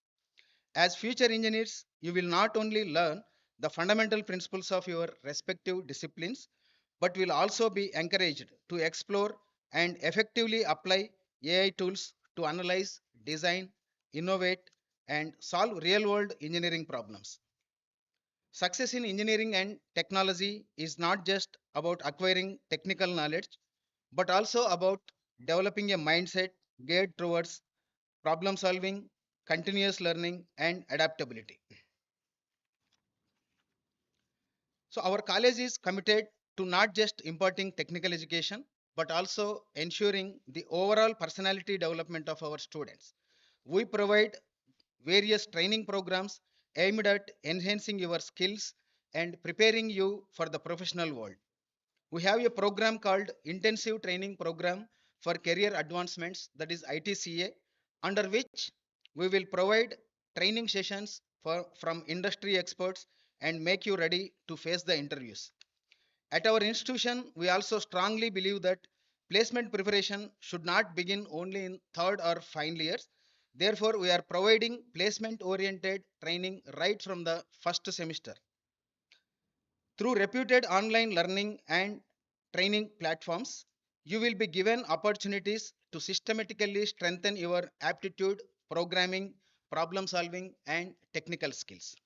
As future engineers, you will not only learn the fundamental principles of your respective disciplines, but will also be encouraged to explore and effectively apply AI tools to analyze, design, innovate, and solve real world engineering problems. Success in engineering and technology is not just about acquiring technical knowledge, but also about developing a mindset geared towards problem solving, continuous learning, and adaptability. So, our college is committed to not just imparting technical education, but also ensuring the overall personality development of our students. We provide various training programs aimed at enhancing your skills and preparing you for the professional world. We have a program called Intensive Training Program for Career Advancements, that is ITCA, under which we will provide training sessions from industry experts and make you ready to face the interviews. At our institution, we also strongly believe that placement preparation should not begin only in third or final years. Therefore, we are providing placement oriented training right from the first semester. Through reputed online learning and training platforms, you will be given opportunities to systematically strengthen your aptitude, programming, problem solving, and technical skills.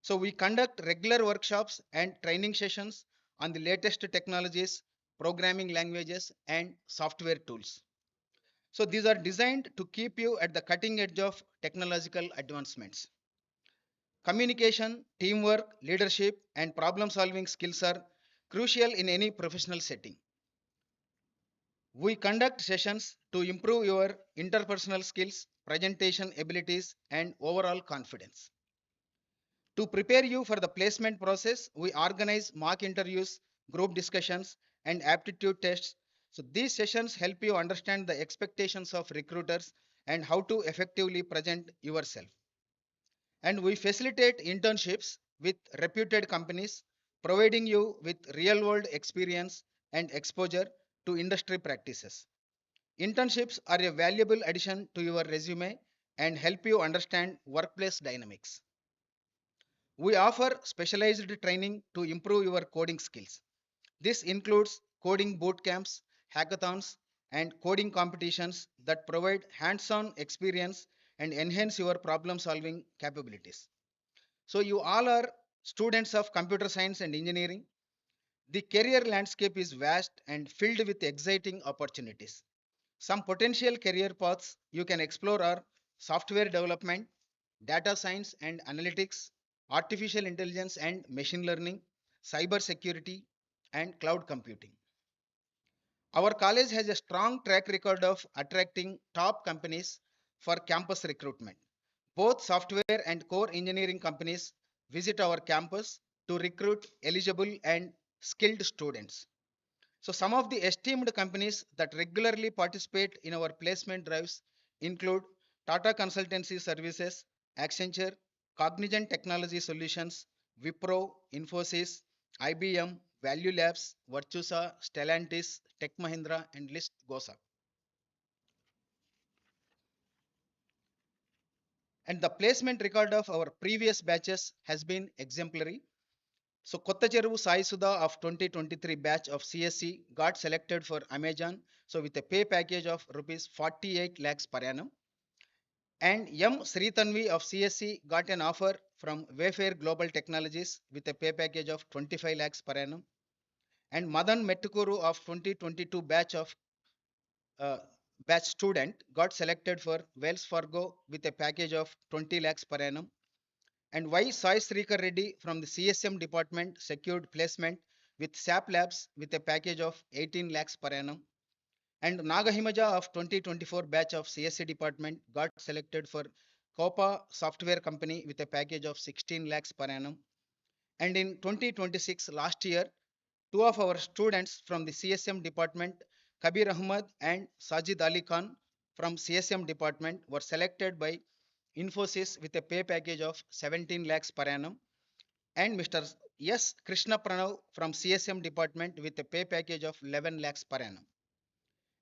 So, we conduct regular workshops and training sessions on the latest technologies, programming languages, and software tools. So, these are designed to keep you at the cutting edge of technological advancements. Communication, teamwork, leadership, and problem solving skills are crucial in any professional setting. We conduct sessions to improve your interpersonal skills, presentation abilities, and overall confidence. To prepare you for the placement process, we organize mock interviews, group discussions, and aptitude tests. So, these sessions help you understand the expectations of recruiters and how to effectively present yourself. And we facilitate internships with reputed companies, providing you with real world experience and exposure to industry practices. Internships are a valuable addition to your resume and help you understand workplace dynamics. We offer specialized training to improve your coding skills. This includes coding boot camps, hackathons, and coding competitions that provide hands on experience and enhance your problem solving capabilities. So, you all are students of computer science and engineering. The career landscape is vast and filled with exciting opportunities. Some potential career paths you can explore are software development, data science and analytics, artificial intelligence and machine learning, cyber security, and cloud computing. Our college has a strong track record of attracting top companies for campus recruitment. Both software and core engineering companies visit our campus to recruit eligible and skilled students. So, some of the esteemed companies that regularly participate in our placement drives include Tata Consultancy Services, Accenture, Cognizant Technology Solutions, Wipro, Infosys, IBM, Value Labs, Virtusa, Stellantis, Tech Mahindra, and list goes up. And the placement record of our previous batches has been exemplary. So, Kottacheru Sai Sudha of 2023 batch of CSE got selected for Amazon. So, with a pay package of rupees 48 lakhs per annum. And M. Sritanvi of CSE got an offer from Wayfair Global Technologies with a pay package of 25 lakhs per annum. And Madan Mettukuru of 2022 uh, batch student got selected for Wells Fargo with a package of 20 lakhs per annum. And Y. Sai Srikar Reddy from the CSM department secured placement with SAP Labs with a package of 18 lakhs per annum. And Nagahimaja of 2024 batch of CSE department got selected for Copa Software Company with a package of 16 lakhs per annum. And in 2026, last year, two of our students from the CSM department, Kabir Ahmad and Sajid Ali Khan from CSM department, were selected by Infosys with a pay package of 17 lakhs per annum. And Mr. S. Krishna Pranav from CSM department with a pay package of 11 lakhs per annum.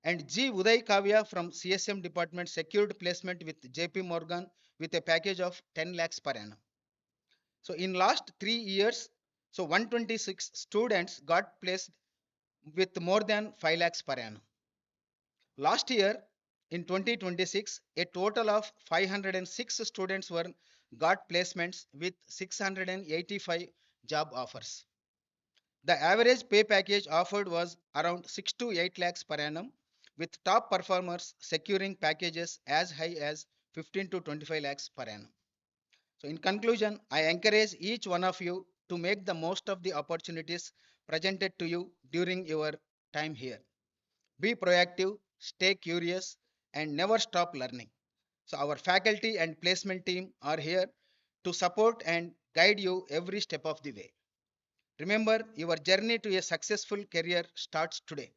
And G. Uday Kavya from CSM department secured placement with JP Morgan with a package of 10 lakhs per annum. So in last 3 years, so 126 students got placed with more than 5 lakhs per annum. Last year, in 2026, a total of 506 students were got placements with 685 job offers. The average pay package offered was around 6 to 8 lakhs per annum, with top performers securing packages as high as 15 to 25 lakhs per annum. So, in conclusion, I encourage each one of you to make the most of the opportunities presented to you during your time here. Be proactive, stay curious, and never stop learning. So, our faculty and placement team are here to support and guide you every step of the way. Remember, your journey to a successful career starts today.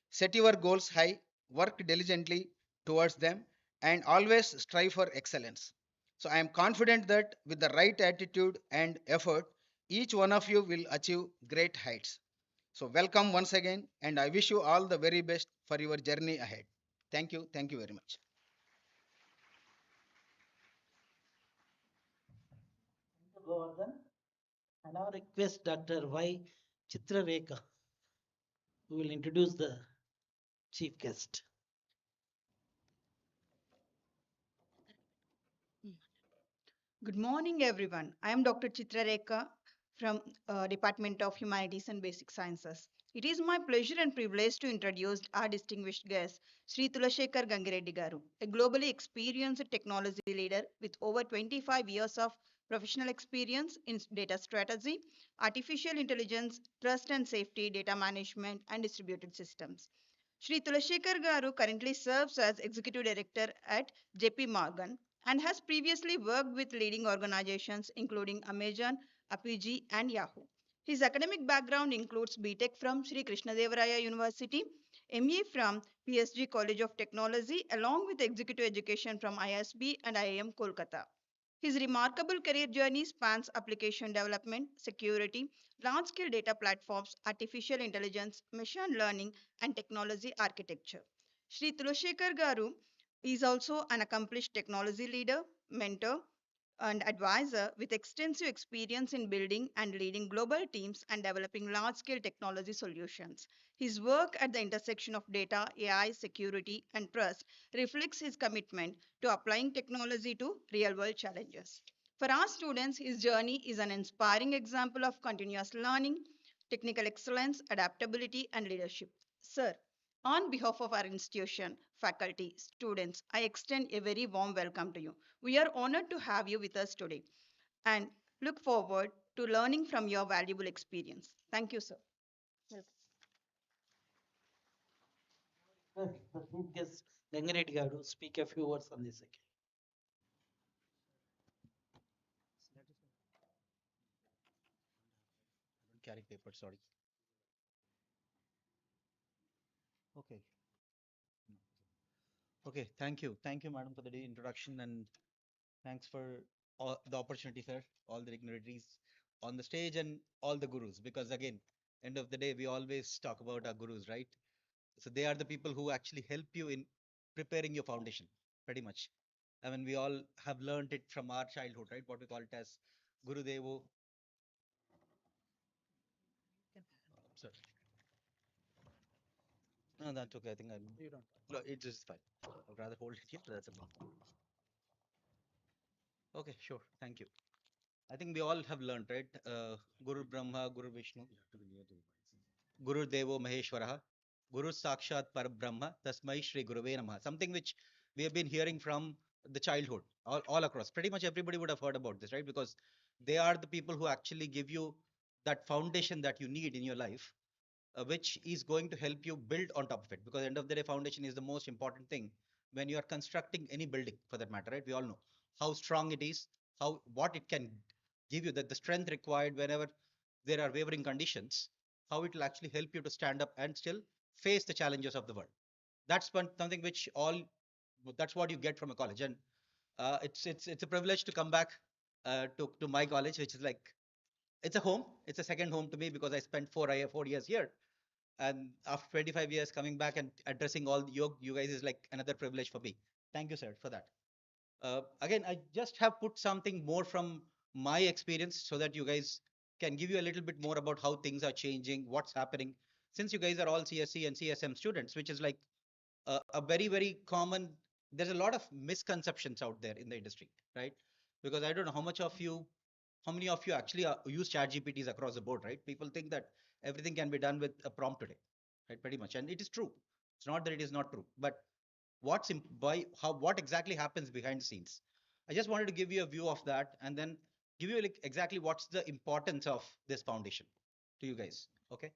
Set your goals high, work diligently towards them, and always strive for excellence. So, I am confident that with the right attitude and effort, each one of you will achieve great heights. So, welcome once again, and I wish you all the very best for your journey ahead. Thank you. Thank you very much. Govardhan. And now request Dr. Y. Chitrarekha, who will introduce the chief guest. Good morning, everyone. I am Dr. Chitra Rekha from Department of Humanities and Basic Sciences. It is my pleasure and privilege to introduce our distinguished guest, Sri Tulashekar Gangireddy Garu, a globally experienced technology leader with over 25 years of professional experience in data strategy, artificial intelligence, trust and safety, data management, and distributed systems. Sri Tulashekar Garu currently serves as Executive Director at JP Morgan and has previously worked with leading organizations including Amazon, Apigee, and Yahoo. His academic background includes B.Tech from Sri Krishnadevaraya University, MA from PSG College of Technology, along with executive education from ISB and IIM Kolkata. His remarkable career journey spans application development, security, large scale data platforms, artificial intelligence, machine learning, and technology architecture. Sri Tulashekar Garu is also an accomplished technology leader, mentor, and advisor with extensive experience in building and leading global teams and developing large scale technology solutions. His work at the intersection of data, AI, security, and trust reflects his commitment to applying technology to real world challenges. For our students, his journey is an inspiring example of continuous learning, technical excellence, adaptability, and leadership. Sir, on behalf of our institution, faculty, students, I extend a very warm welcome to you. We are honored to have you with us today and look forward to learning from your valuable experience. Thank you, sir. The chief guest, Gangireddy Garu, speak a few words on this. Don't carry paper, sorry. Okay. Okay, thank you. Thank you, madam, for the introduction, and thanks for all the opportunity, sir. All the dignitaries on the stage and all the gurus, because again, end of the day, we always talk about our gurus, right? So they are the people who actually help you in preparing your foundation, pretty much. I mean, we all have learned it from our childhood, right? What we call it as Guru Devo. Sorry. No, that's okay. I think I'm. You don't. No, it's just fine. I'd rather hold it here. That's a problem. Okay, sure. Thank you. I think we all have learned, right? Guru Brahma, Guru Vishnu, Guru Devo Maheshwaraha, Guru Sakshat Parabrahma, Tasmai Shri Guruve Namaha. Something which we have been hearing from the childhood, all across. Pretty much everybody would have heard about this, right? Because they are the people who actually give you that foundation that you need in your life, which is going to help you build on top of it. Because end of the day, foundation is the most important thing when you are constructing any building, for that matter, right? We all know how strong it is, how what it can give you, that the strength required whenever there are wavering conditions, how it will actually help you to stand up and still face the challenges of the world. That's something which all that's what you get from a college, and it's a privilege to come back to my college, which is like it's a home. It's a second home to me because I spent 4 years here, and after 25 years coming back and addressing all you guys is like another privilege for me. Thank you, sir, for that. Again, I just have put something more from my experience so that you guys can give you a little bit more about how things are changing, what's happening. Since you guys are all CSE and CSM students, which is like a very, very common, there's a lot of misconceptions out there in the industry, right? Because I don't know how many of you actually use chat GPTs across the board, right? People think that everything can be done with a prompt today, right? Pretty much. And it is true. It's not that it is not true, but what exactly happens behind the scenes. I just wanted to give you a view of that and then give you like exactly what's the importance of this foundation to you guys. Okay.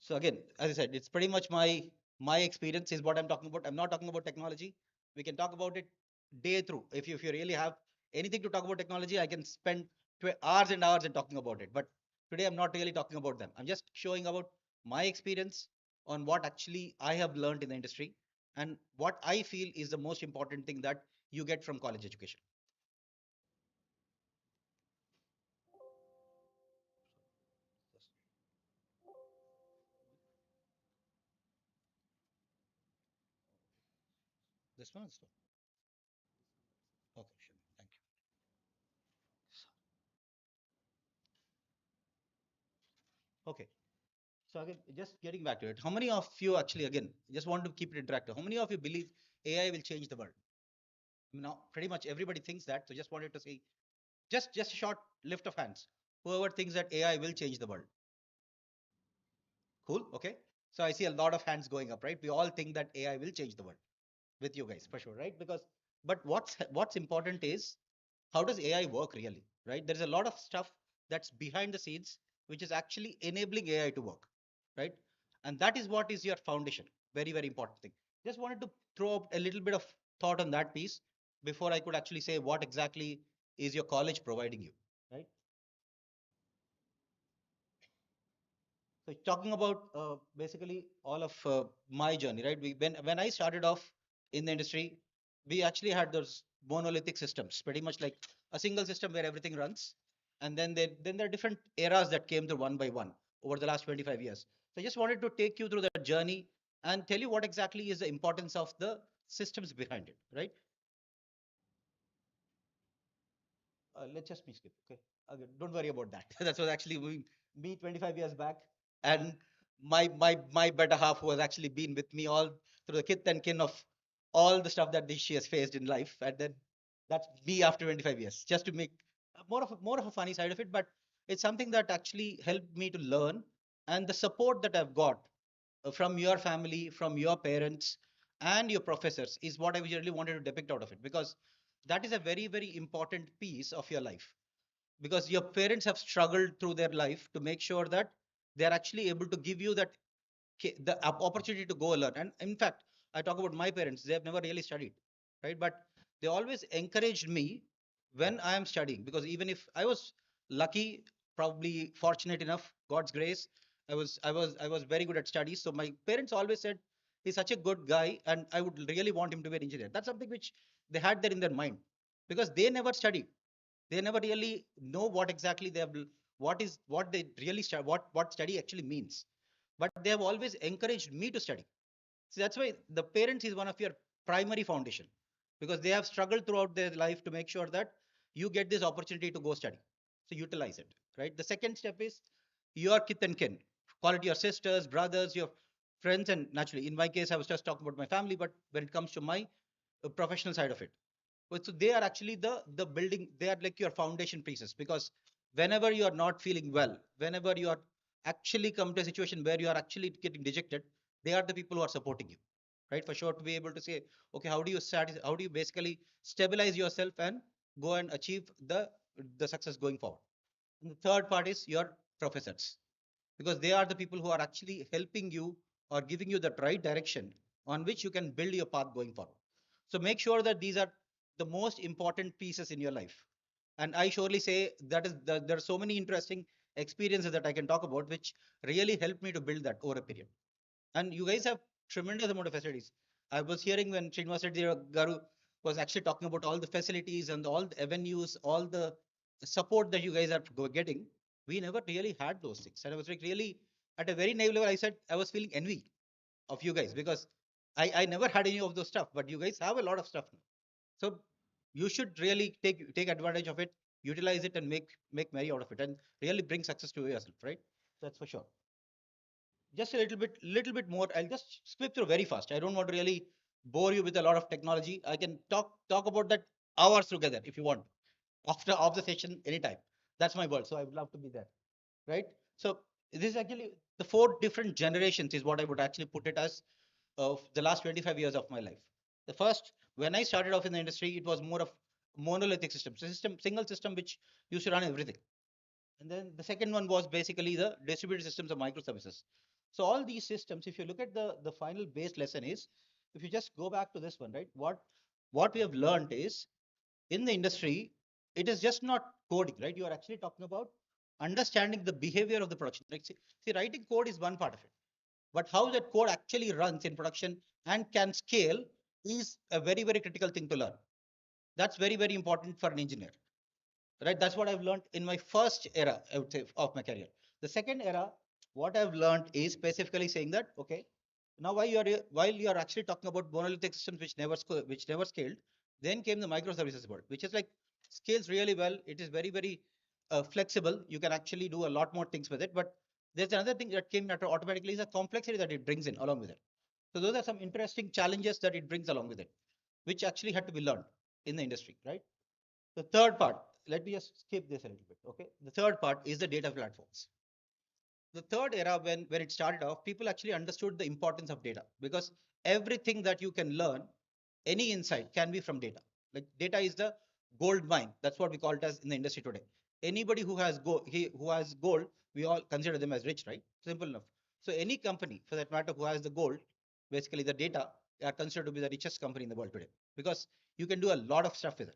So again, as I said, it's pretty much my experience is what I'm talking about. I'm not talking about technology. We can talk about it day through. If you really have anything to talk about technology, I can spend hours and hours and talking about it. But today I'm not really talking about them. I'm just showing about my experience on what actually I have learned in the industry and what I feel is the most important thing that you get from college education. This one, this one. Okay, sure. Thank you. Okay. So again, just getting back to it, how many of you actually, again, just want to keep it interactive. How many of you believe AI will change the world? Now, pretty much everybody thinks that. So just wanted to say, just a short lift of hands. Whoever thinks that AI will change the world. Cool. Okay. So I see a lot of hands going up, right? We all think that AI will change the world with you guys for sure, right? Because, but what's important is how does AI work really, right? There's a lot of stuff that's behind the scenes which is actually enabling AI to work, right? And that is what is your foundation. Very, very important thing. Just wanted to throw up a little bit of thought on that piece before I could actually say what exactly is your college providing you, right? So talking about basically all of my journey, right? When I started off in the industry, we actually had those monolithic systems, pretty much like a single system where everything runs, and then there are different eras that came through one by one over the last 25 years. So I just wanted to take you through that journey and tell you what exactly is the importance of the systems behind it, right? Let's just me skip. Okay. Okay, don't worry about that. That was actually me 25 years back, and my better half who has actually been with me all through the kith and kin of all the stuff that she has faced in life, and then that's me after 25 years. Just to make more of a funny side of it, but it's something that actually helped me to learn, and the support that I've got from your family, from your parents, and your professors is what I really wanted to depict out of it because that is a very, very important piece of your life because your parents have struggled through their life to make sure that they're actually able to give you that the opportunity to go learn. And in fact, I talk about my parents, they have never really studied, right? But they always encouraged me when I am studying because even if I was lucky, probably fortunate enough, God's grace, I was very good at studies. So my parents always said he's such a good guy, and I would really want him to be an engineer. That's something which they had there in their mind because they never studied. They never really know what exactly they have, what they really what study actually means. But they have always encouraged me to study. So that's why the parents is one of your primary foundation because they have struggled throughout their life to make sure that you get this opportunity to go study. So utilize it, right? The second step is your kith and kin. Call it your sisters, brothers, your friends, and naturally, in my case, I was just talking about my family, but when it comes to my professional side of it, so they are actually the building. They are like your foundation pieces because whenever you are not feeling well, whenever you are actually come to a situation where you are actually getting dejected, they are the people who are supporting you, right? For sure, to be able to say, okay, how do you basically stabilize yourself and go and achieve the success going forward. And the third part is your professors because they are the people who are actually helping you or giving you the right direction on which you can build your path going forward. So make sure that these are the most important pieces in your life. And I surely say there are so many interesting experiences that I can talk about, which really helped me to build that over a period. And you guys have tremendous amount of facilities. I was hearing when Srinivas Reddy Garu was actually talking about all the facilities and all the avenues, all the support that you guys are getting, we never really had those things. And I was like really at a very naive level, I said I was feeling envy of you guys because I never had any of those stuff, but you guys have a lot of stuff now. So you should really take advantage of it, utilize it, and make merry out of it, and really bring success to yourself, right? That's for sure. Just a little bit more. I'll just skip through very fast. I don't want to really bore you with a lot of technology. I can talk about that hours together if you want after off the session anytime. That's my world. So I would love to be there, right? So this is actually the four different generations is what I would actually put it as of the last 25 years of my life. The first, when I started off in the industry, it was more of monolithic system, single system which used to run everything. And then the second one was basically the distributed systems of microservices. So all these systems, if you look at the final base lesson is, if you just go back to this one, right? What we have learned is in the industry, it is just not coding, right? You are actually talking about understanding the behavior of the production. Like see, writing code is one part of it, but how that code actually runs in production and can scale is a very critical thing to learn. That's very important for an engineer, right? That's what I've learned in my first era, I would say, of my career. The second era, what I've learned is specifically saying that, okay, now while you are actually talking about monolithic systems which never scaled, then came the microservices world, which is like scales really well. It is very flexible. You can actually do a lot more things with it. But there's another thing that came automatically is the complexity that it brings in along with it. So those are some interesting challenges that it brings along with it, which actually had to be learned in the industry, right? The third part, let me just skip this a little bit. Okay. The third part is the data platforms. The third era, when it started off, people actually understood the importance of data because everything that you can learn, any insight can be from data. Like data is the gold mine. That's what we call it as in the industry today. Anybody who has gold, we all consider them as rich, right? Simple enough. So any company, for that matter, who has the gold, basically the data, are considered to be the richest company in the world today because you can do a lot of stuff with it.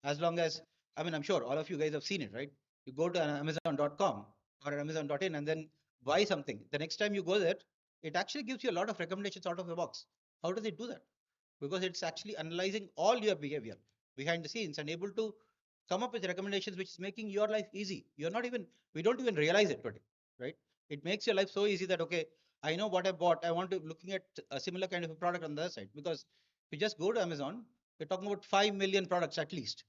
As long as, I mean, I'm sure all of you guys have seen it, right? You go to Amazon.com or Amazon.in and then buy something. The next time you go there, it actually gives you a lot of recommendations out of the box. How does it do that? Because it's actually analyzing all your behavior behind the scenes and able to come up with recommendations which is making your life easy. We don't even realize it today, right? It makes your life so easy that, okay, I know what I bought. I want to looking at a similar kind of a product on the other side because if you just go to Amazon, we're talking about 5 million products at least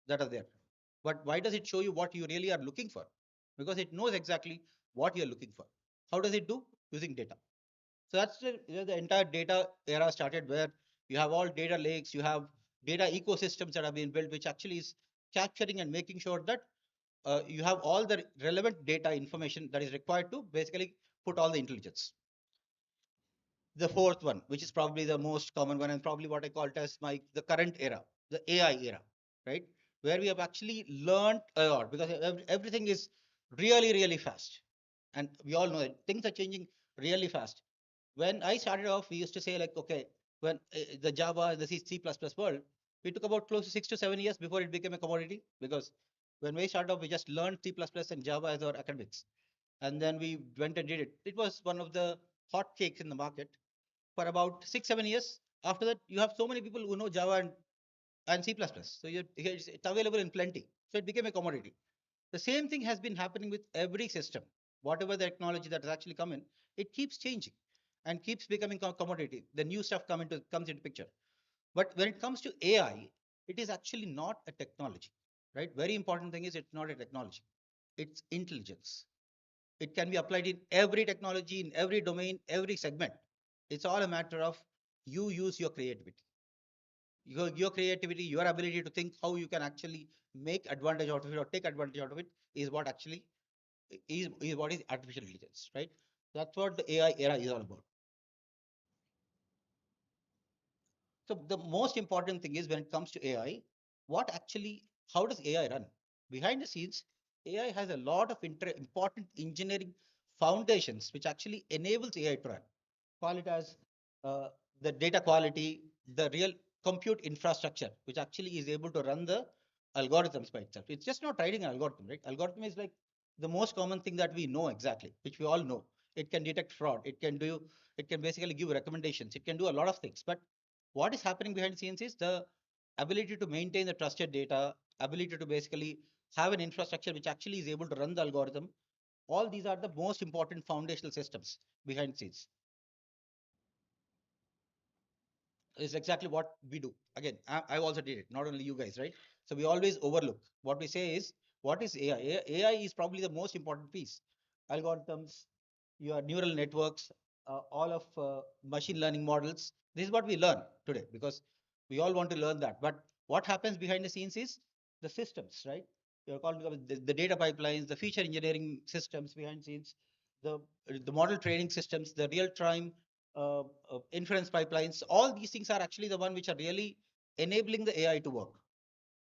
that are there. But why does it show you what you really are looking for? Because it knows exactly what you're looking for. How does it do? Using data. So that's the entire data era started where you have all data lakes, you have data ecosystems that have been built, which actually is capturing and making sure that you have all the relevant data information that is required to basically put all the intelligence. The fourth one, which is probably the most common one and probably what I call it as the current era, the AI era, right? Where we have actually learned a lot because everything is really fast. And we all know that things are changing really fast. When I started off, we used to say like, okay, when the Java and the C++ world, we took about close to 6 to 7 years before it became a commodity because when we started off, we just learned C++ and Java as our academics. And then we went and did it. It was one of the hot cakes in the market for about 6 7 years. After that, you have so many people who know Java and C++. So it's available in plenty. So it became a commodity. The same thing has been happening with every system. Whatever the technology that has actually come in, it keeps changing and keeps becoming commodity. The new stuff comes into picture. But when it comes to AI, it is actually not a technology, right? Very important thing is it's not a technology. It's intelligence. It can be applied in every technology, in every domain, every segment. It's all a matter of you use your creativity. Your creativity, your ability to think how you can actually make advantage out of it or take advantage out of it is what actually is what is artificial intelligence, right? That's what the AI era is all about. So the most important thing is when it comes to AI, how does AI run? Behind the scenes, AI has a lot of important engineering foundations which actually enables AI to run. Call it as uh, the data quality, the real compute infrastructure, which actually is able to run the algorithms by itself. It's just not writing an algorithm, right? Algorithm is like the most common thing that we know exactly, which we all know. It can detect fraud. It can basically give recommendations. It can do a lot of things. But what is happening behind the scenes is ability to maintain the trusted data, ability to basically have an infrastructure which actually is able to run the algorithm. All these are the most important foundational systems behind scenes. Is exactly what we do. Again, I also did it, not only you guys, right? So we always overlook. What we say is, what is AI? AI is probably the most important piece. Algorithms, your neural networks, all of machine learning models. This is what we learn today because we all want to learn that. But what happens behind the scenes is the systems, right? You're called the data pipelines, the feature engineering systems behind scenes, the the model training systems, the real time inference pipelines. All these things are actually the one which are really enabling the AI to work.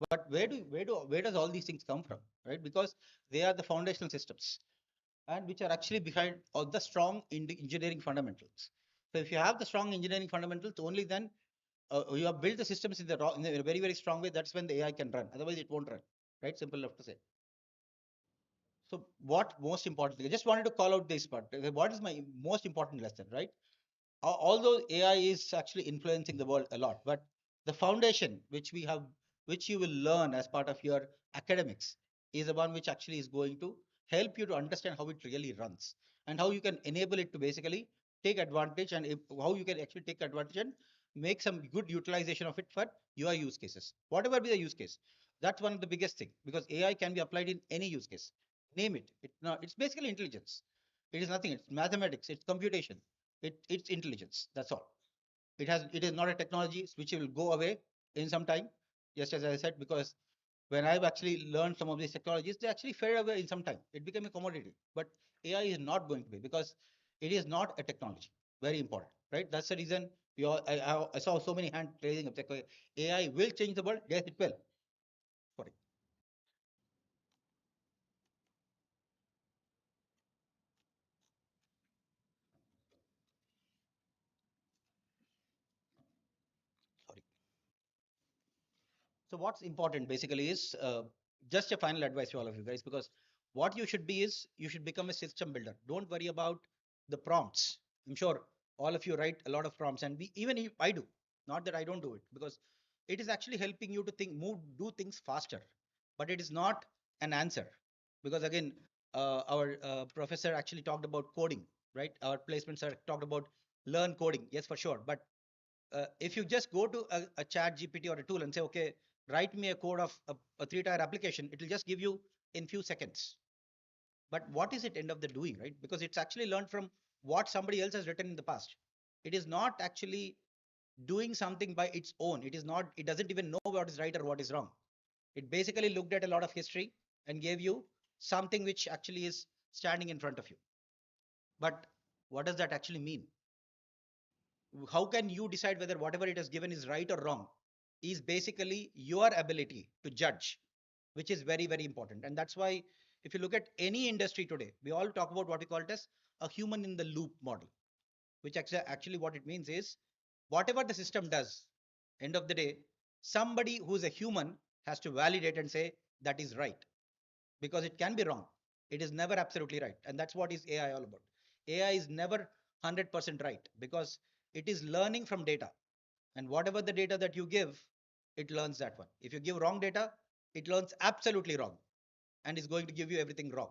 But where does all these things come from, right? Because they are the foundational systems and which are actually behind all the strong engineering fundamentals. So if you have the strong engineering fundamentals, only then you have built the systems in a very very strong way. That's when the AI can run. Otherwise, it won't run. Right? Simple enough to say. So what most importantly, I just wanted to call out this part. What is my most important lesson, right? Although AI is actually influencing the world a lot, but the foundation which we have, which you will learn as part of your academics, is the one which actually is going to help you to understand how it really runs and how you can enable it to basically take advantage and how you can actually take advantage and make some good utilization of it for your use cases, whatever be the use case. That's one of the biggest thing because AI can be applied in any use case. Name it. It's basically intelligence. It is nothing. It's mathematics. It's computation. It's intelligence. That's all. It is not a technology which will go away in some time. Just as I said, because when I've actually learned some of these technologies, they actually fade away in some time. It became a commodity. But AI is not going to be because it is not a technology. Very important, right? That's the reason we all I saw so many hands raising up. Like, AI will change the world. Yes, it will. Sorry. Sorry. So what's important basically is just a final advice to all of you guys, because what you should be is you should become a system builder. Don't worry about the prompts. I'm sure all of you write a lot of prompts, and even if I do, not that I don't do it, because it is actually helping you to think, move, do things faster. But it is not an answer, because again, our professor actually talked about coding, right? Our placements are talked about learn coding. Yes, for sure, but if you just go to a chat GPT or a tool and say, okay, write me a code of a three-tier application, it will just give you in few seconds. But what is it end of the doing, right? Because it's actually learned from what somebody else has written in the past. It is not actually doing something by its own. It is not, it doesn't even know what is right or what is wrong. It basically looked at a lot of history and gave you something which actually is standing in front of you. But what does that actually mean? How can you decide whether whatever it has given is right or wrong? Is basically your ability to judge, which is very very important. And that's why if you look at any industry today, we all talk about what we call it as a human in the loop model, which actually what it means is whatever the system does, end of the day, somebody who's a human has to validate and say that is right, because it can be wrong. It is never absolutely right. And that's what is AI all about. AI is never 100% right because it is learning from data. And whatever the data that you give, it learns that one. If you give wrong data, it learns absolutely wrong and is going to give you everything wrong.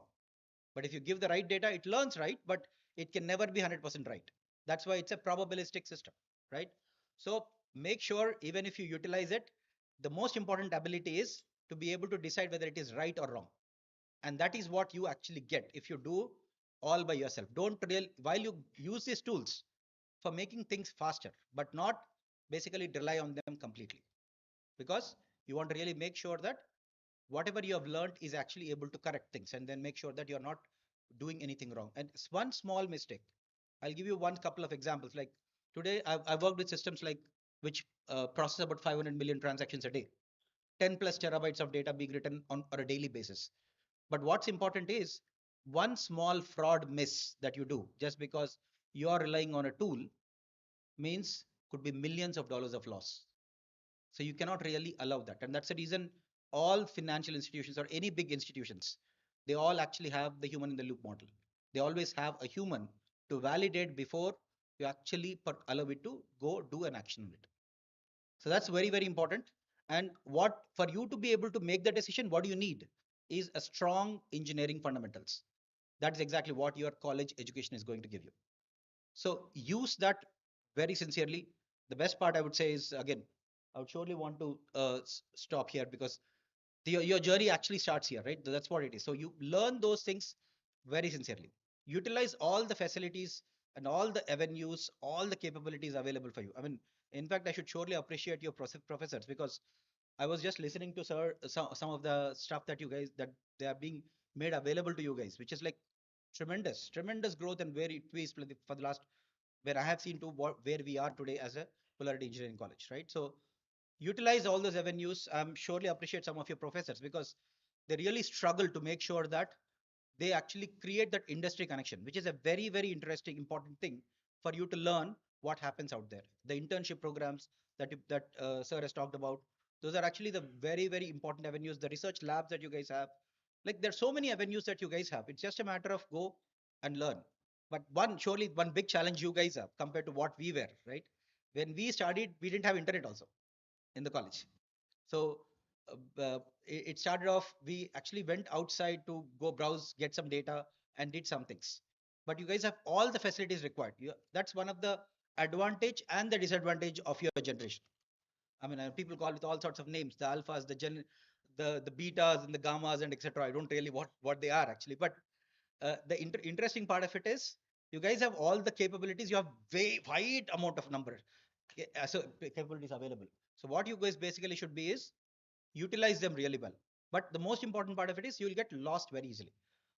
But if you give the right data, it learns right, but it can never be 100% right. That's why it's a probabilistic system, right? So make sure even if you utilize it, the most important ability is to be able to decide whether it is right or wrong. And that is what you actually get if you do all by yourself. Don't real while you use these tools for making things faster, but not basically rely on them completely, because you want to really make sure that whatever you have learned is actually able to correct things, and then make sure that you're not doing anything wrong. And one small mistake, I'll give you one couple of examples. Like today I've worked with systems like which process about 500 million transactions a day, 10 plus terabytes of data being written on a daily basis. But what's important is one small fraud miss that you do just because you are relying on a tool means could be millions of dollars of loss. So you cannot really allow that. And that's the reason all financial institutions or any big institutions, they all actually have the human in the loop model. They always have a human to validate before you actually allow it to go do an action on it. So that's very, very important. And what for you to be able to make the decision, what do you need is a strong engineering fundamentals. That is exactly what your college education is going to give you. So use that very sincerely. The best part I would say is, again, I would surely want to stop here because your journey actually starts here, right? That's what it is. So you learn those things very sincerely. Utilize all the facilities and all the avenues, all the capabilities available for you. I mean, in fact, I should surely appreciate your professors because I was just listening to some of the stuff that you guys that they are being made available to you guys, which is like tremendous growth and where it is for the last where I have seen to where we are today as a polarity engineering college, right? So utilize all those avenues. I'm surely appreciate some of your professors because they really struggle to make sure that they actually create that industry connection, which is a very interesting, important thing for you to learn what happens out there. The internship programs that sir has talked about, those are actually the very important avenues. The research labs that you guys have, like there's so many avenues that you guys have. It's just a matter of go and learn. But surely one big challenge you guys have compared to what we were, right? When we studied, we didn't have internet also in the college. So it started off, we actually went outside to go browse, get some data, and did some things. But you guys have all the facilities required. That's one of the advantage and the disadvantage of your generation. I mean, people call it all sorts of names, the alphas, the betas, and the gammas, and etc. I don't really what they are actually, but the interesting part of it is you guys have all the capabilities. You have way wide amount of number so capabilities available. So what you guys basically should be is utilize them really well. But the most important part of it is you will get lost very easily.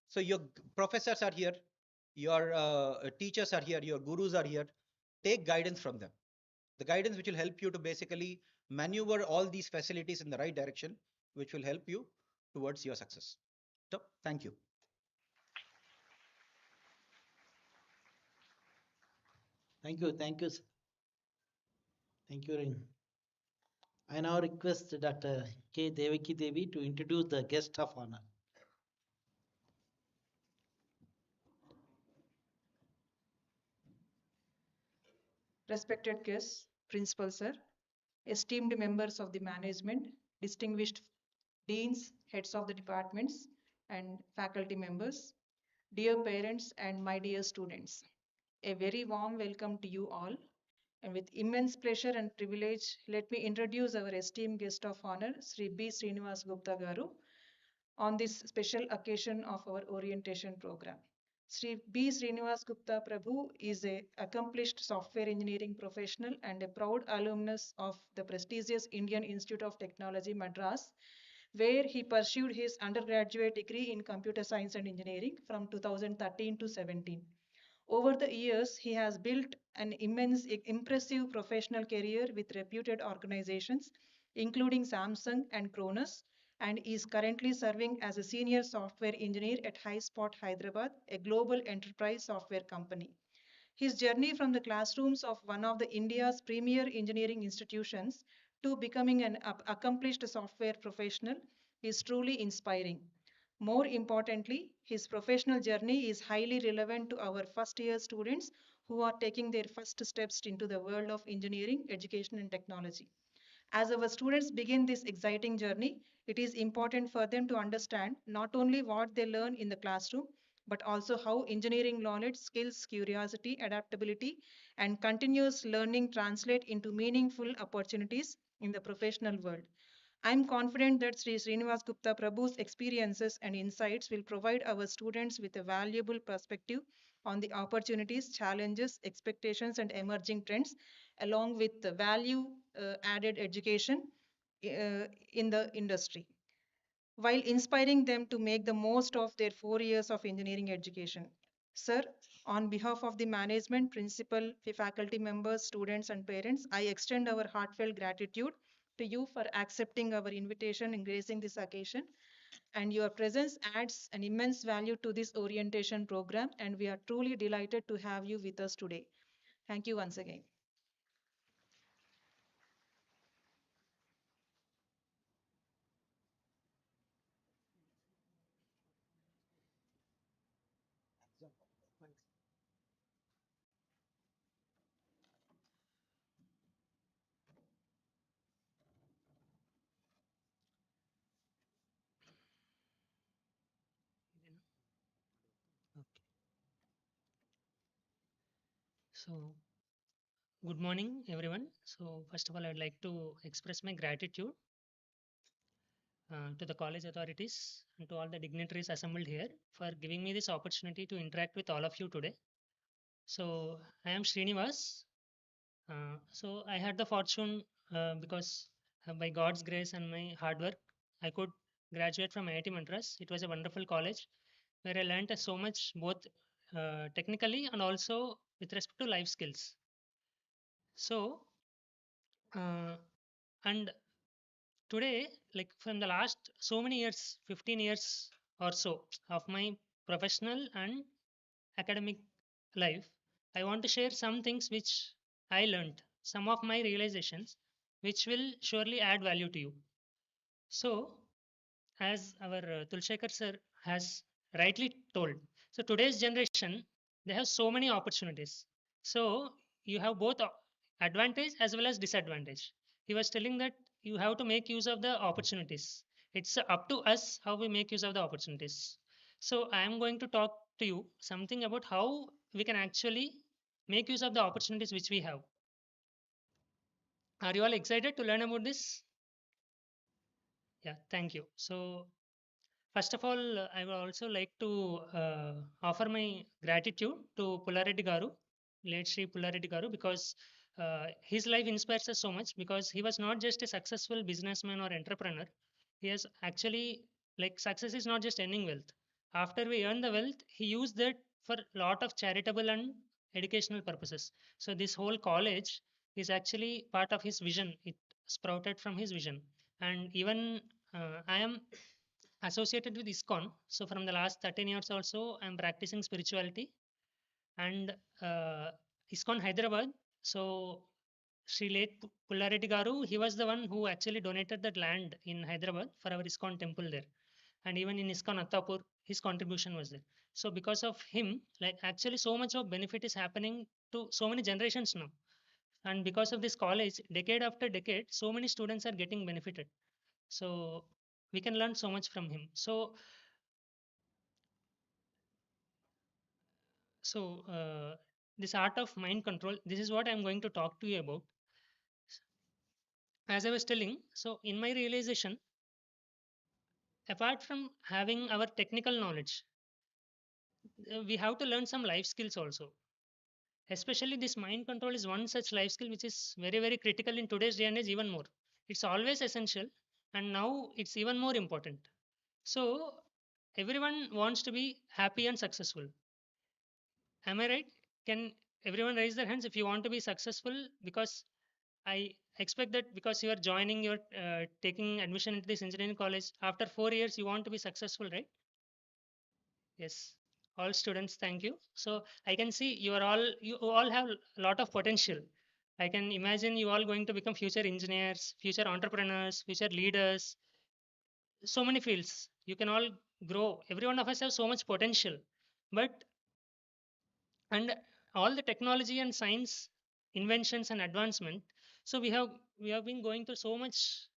So your professors are here, your teachers are here, your gurus are here. Take guidance from them. The guidance which will help you to basically maneuver all these facilities in the right direction, which will help you towards your success. So thank you. Thank you. Thank you. Thank you. I now request Dr. K. Devaki Devi to introduce the guest of honor. Respected guests, Principal Sir, esteemed members of the management, distinguished deans, heads of the departments, and faculty members, dear parents, and my dear students, a very warm welcome to you all. And with immense pleasure and privilege, let me introduce our esteemed guest of honor, Sri B. Srinivas Gupta Garu, on this special occasion of our orientation program. Sri B. Srinivas Gupta Prabhu is a accomplished software engineering professional and a proud alumnus of the prestigious Indian Institute of Technology, Madras, where he pursued his undergraduate degree in computer science and engineering from 2013 to 17. Over the years, he has built an impressive professional career with reputed organizations, including Samsung and Kronos, and is currently serving as a senior software engineer at HighSpot Hyderabad, a global enterprise software company. His journey from the classrooms of one of the India's premier engineering institutions to becoming an accomplished software professional is truly inspiring. More importantly, his professional journey is highly relevant to our first year students who are taking their first steps into the world of engineering, education, and technology. As our students begin this exciting journey, it is important for them to understand not only what they learn in the classroom, but also how engineering knowledge, skills, curiosity, adaptability, and continuous learning translate into meaningful opportunities in the professional world. I'm confident that Sri Srinivas Gupta Prabhu's experiences and insights will provide our students with a valuable perspective on the opportunities, challenges, expectations, and emerging trends, along with the value added education in the industry, while inspiring them to make the most of their 4 years of engineering education. Sir, on behalf of the management, principal, faculty members, students, and parents, I extend our heartfelt gratitude to you for accepting our invitation and gracing this occasion. And your presence adds an immense value to this orientation program, and we are truly delighted to have you with us today. Thank you once again. So, good morning, everyone. So, first of all, I'd like to express my gratitude to the college authorities and to all the dignitaries assembled here for giving me this opportunity to interact with all of you today. So, I am Srinivas. So, I had the fortune because by God's grace and my hard work, I could graduate from IIT Madras. It was a wonderful college where I learned so much both technically and also with respect to life skills. So, uh, and today, like from the last so many years, 15 years or so of my professional and academic life, I want to share some things which I learned, some of my realizations, which will surely add value to you. So, as our Tulshekar sir has rightly told, so today's generation, they have so many opportunities. So you have both advantage as well as disadvantage. He was telling that you have to make use of the opportunities. It's up to us how we make use of the opportunities. So I am going to talk to you something about how we can actually make use of the opportunities which we have. Are you all excited to learn about this? Yeah, thank you. So first of all, I would also like to offer my gratitude to Pullareddy Garu, late Sri Pullareddy Garu, because his life inspires us so much because he was not just a successful businessman or entrepreneur. He has actually, like, success is not just earning wealth. After we earn the wealth, he used that for a lot of charitable and educational purposes. So this whole college is actually part of his vision. It sprouted from his vision. And even I am associated with ISKCON. So from the last 13 years also, I'm practicing spirituality and ISKCON Hyderabad. So Sri late Pullareddy Garu, he was the one who actually donated that land in Hyderabad for our ISKCON temple there. And even in ISKCON Attapur, his contribution was there. So because of him, like actually so much of benefit is happening to so many generations now. And because of this college, decade after decade, so many students are getting benefited. So we can learn so much from him. So this art of mind control, this is what I'm going to talk to you about. As I was telling, so in my realization, apart from having our technical knowledge, we have to learn some life skills also. Especially this mind control is one such life skill which is very, very critical in today's day and age even more. It's always essential and now it's even more important. So everyone wants to be happy and successful. Am I right? Can everyone raise their hands if you want to be successful? Because I expect that because you are joining, you're taking admission into this engineering college. After 4 years, you want to be successful, right? Yes. All students, thank you. So I can see you all have a lot of potential. I can imagine you all going to become future engineers, future entrepreneurs, future leaders. So many fields. You can all grow. Every one of us have so much potential, but and all the technology and science inventions and advancement, so we have been going through so much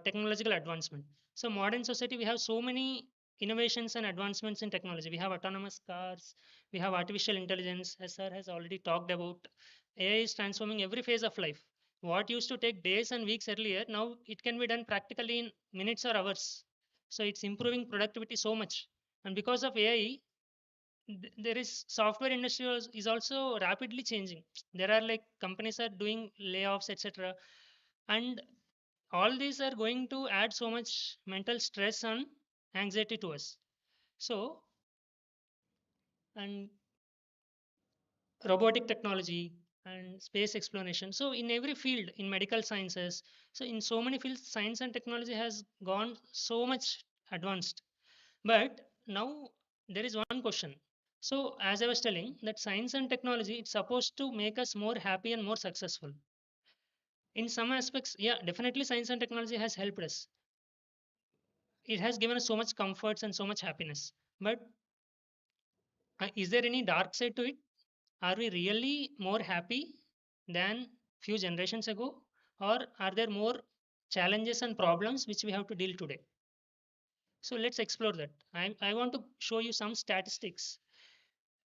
technological advancement. So modern society, we have so many innovations and advancements in technology. We have autonomous cars, we have artificial intelligence, as sir has already talked about. AI is transforming every phase of life. What used to take days and weeks earlier, now it can be done practically in minutes or hours. So it's improving productivity so much. And because of AI, there is software industry is also rapidly changing. There are like companies are doing layoffs, etc. And all these are going to add so much mental stress and anxiety to us. So, and robotic technology and space exploration. So in every field, in medical sciences, so in so many fields, science and technology has gone so much advanced. But now there is one question. So as I was telling, that science and technology, it's supposed to make us more happy and more successful. In some aspects, yeah, definitely science and technology has helped us. It has given us so much comforts and so much happiness. But is there any dark side to it? Are we really more happy than few generations ago? Or are there more challenges and problems which we have to deal today? So let's explore that. I want to show you some statistics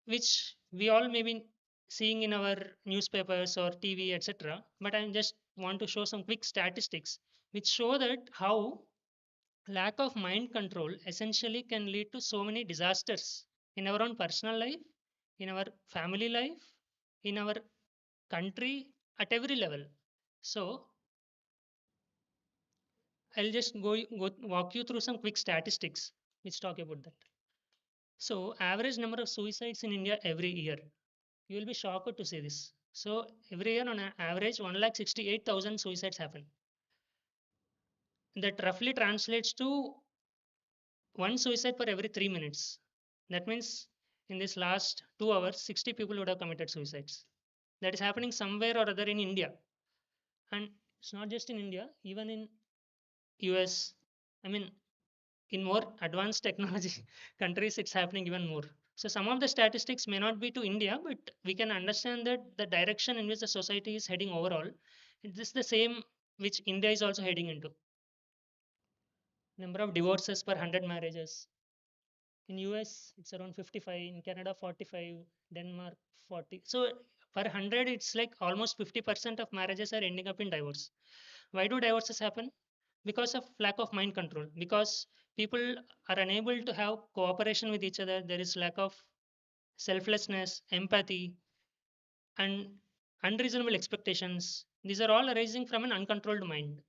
which we all maybe seeing in our newspapers or TV, etc. But I just want to show some quick statistics which show that how lack of mind control essentially can lead to so many disasters in our own personal life, in our family life, in our country, at every level. So I'll just go walk you through some quick statistics which talk about that. So average number of suicides in India every year. You will be shocked to see this. So every year on average 1,68,000 suicides happen. That roughly translates to one suicide per every 3 minutes. That means in this last 2 hours, 60 people would have committed suicides. That is happening somewhere or other in India. And it's not just in India, even in US. I mean, in more advanced technology countries, it's happening even more. So some of the statistics may not be to India, but we can understand that the direction in which the society is heading overall, it is the same which India is also heading into. Number of divorces per 100 marriages. In US, it's around 55. In Canada, 45. Denmark, 40. So per 100, it's like almost 50% of marriages are ending up in divorce. Why do divorces happen? Because of lack of mind control. Because people are unable to have cooperation with each other. There is lack of selflessness, empathy, and unreasonable expectations. These are all arising from an uncontrolled mind.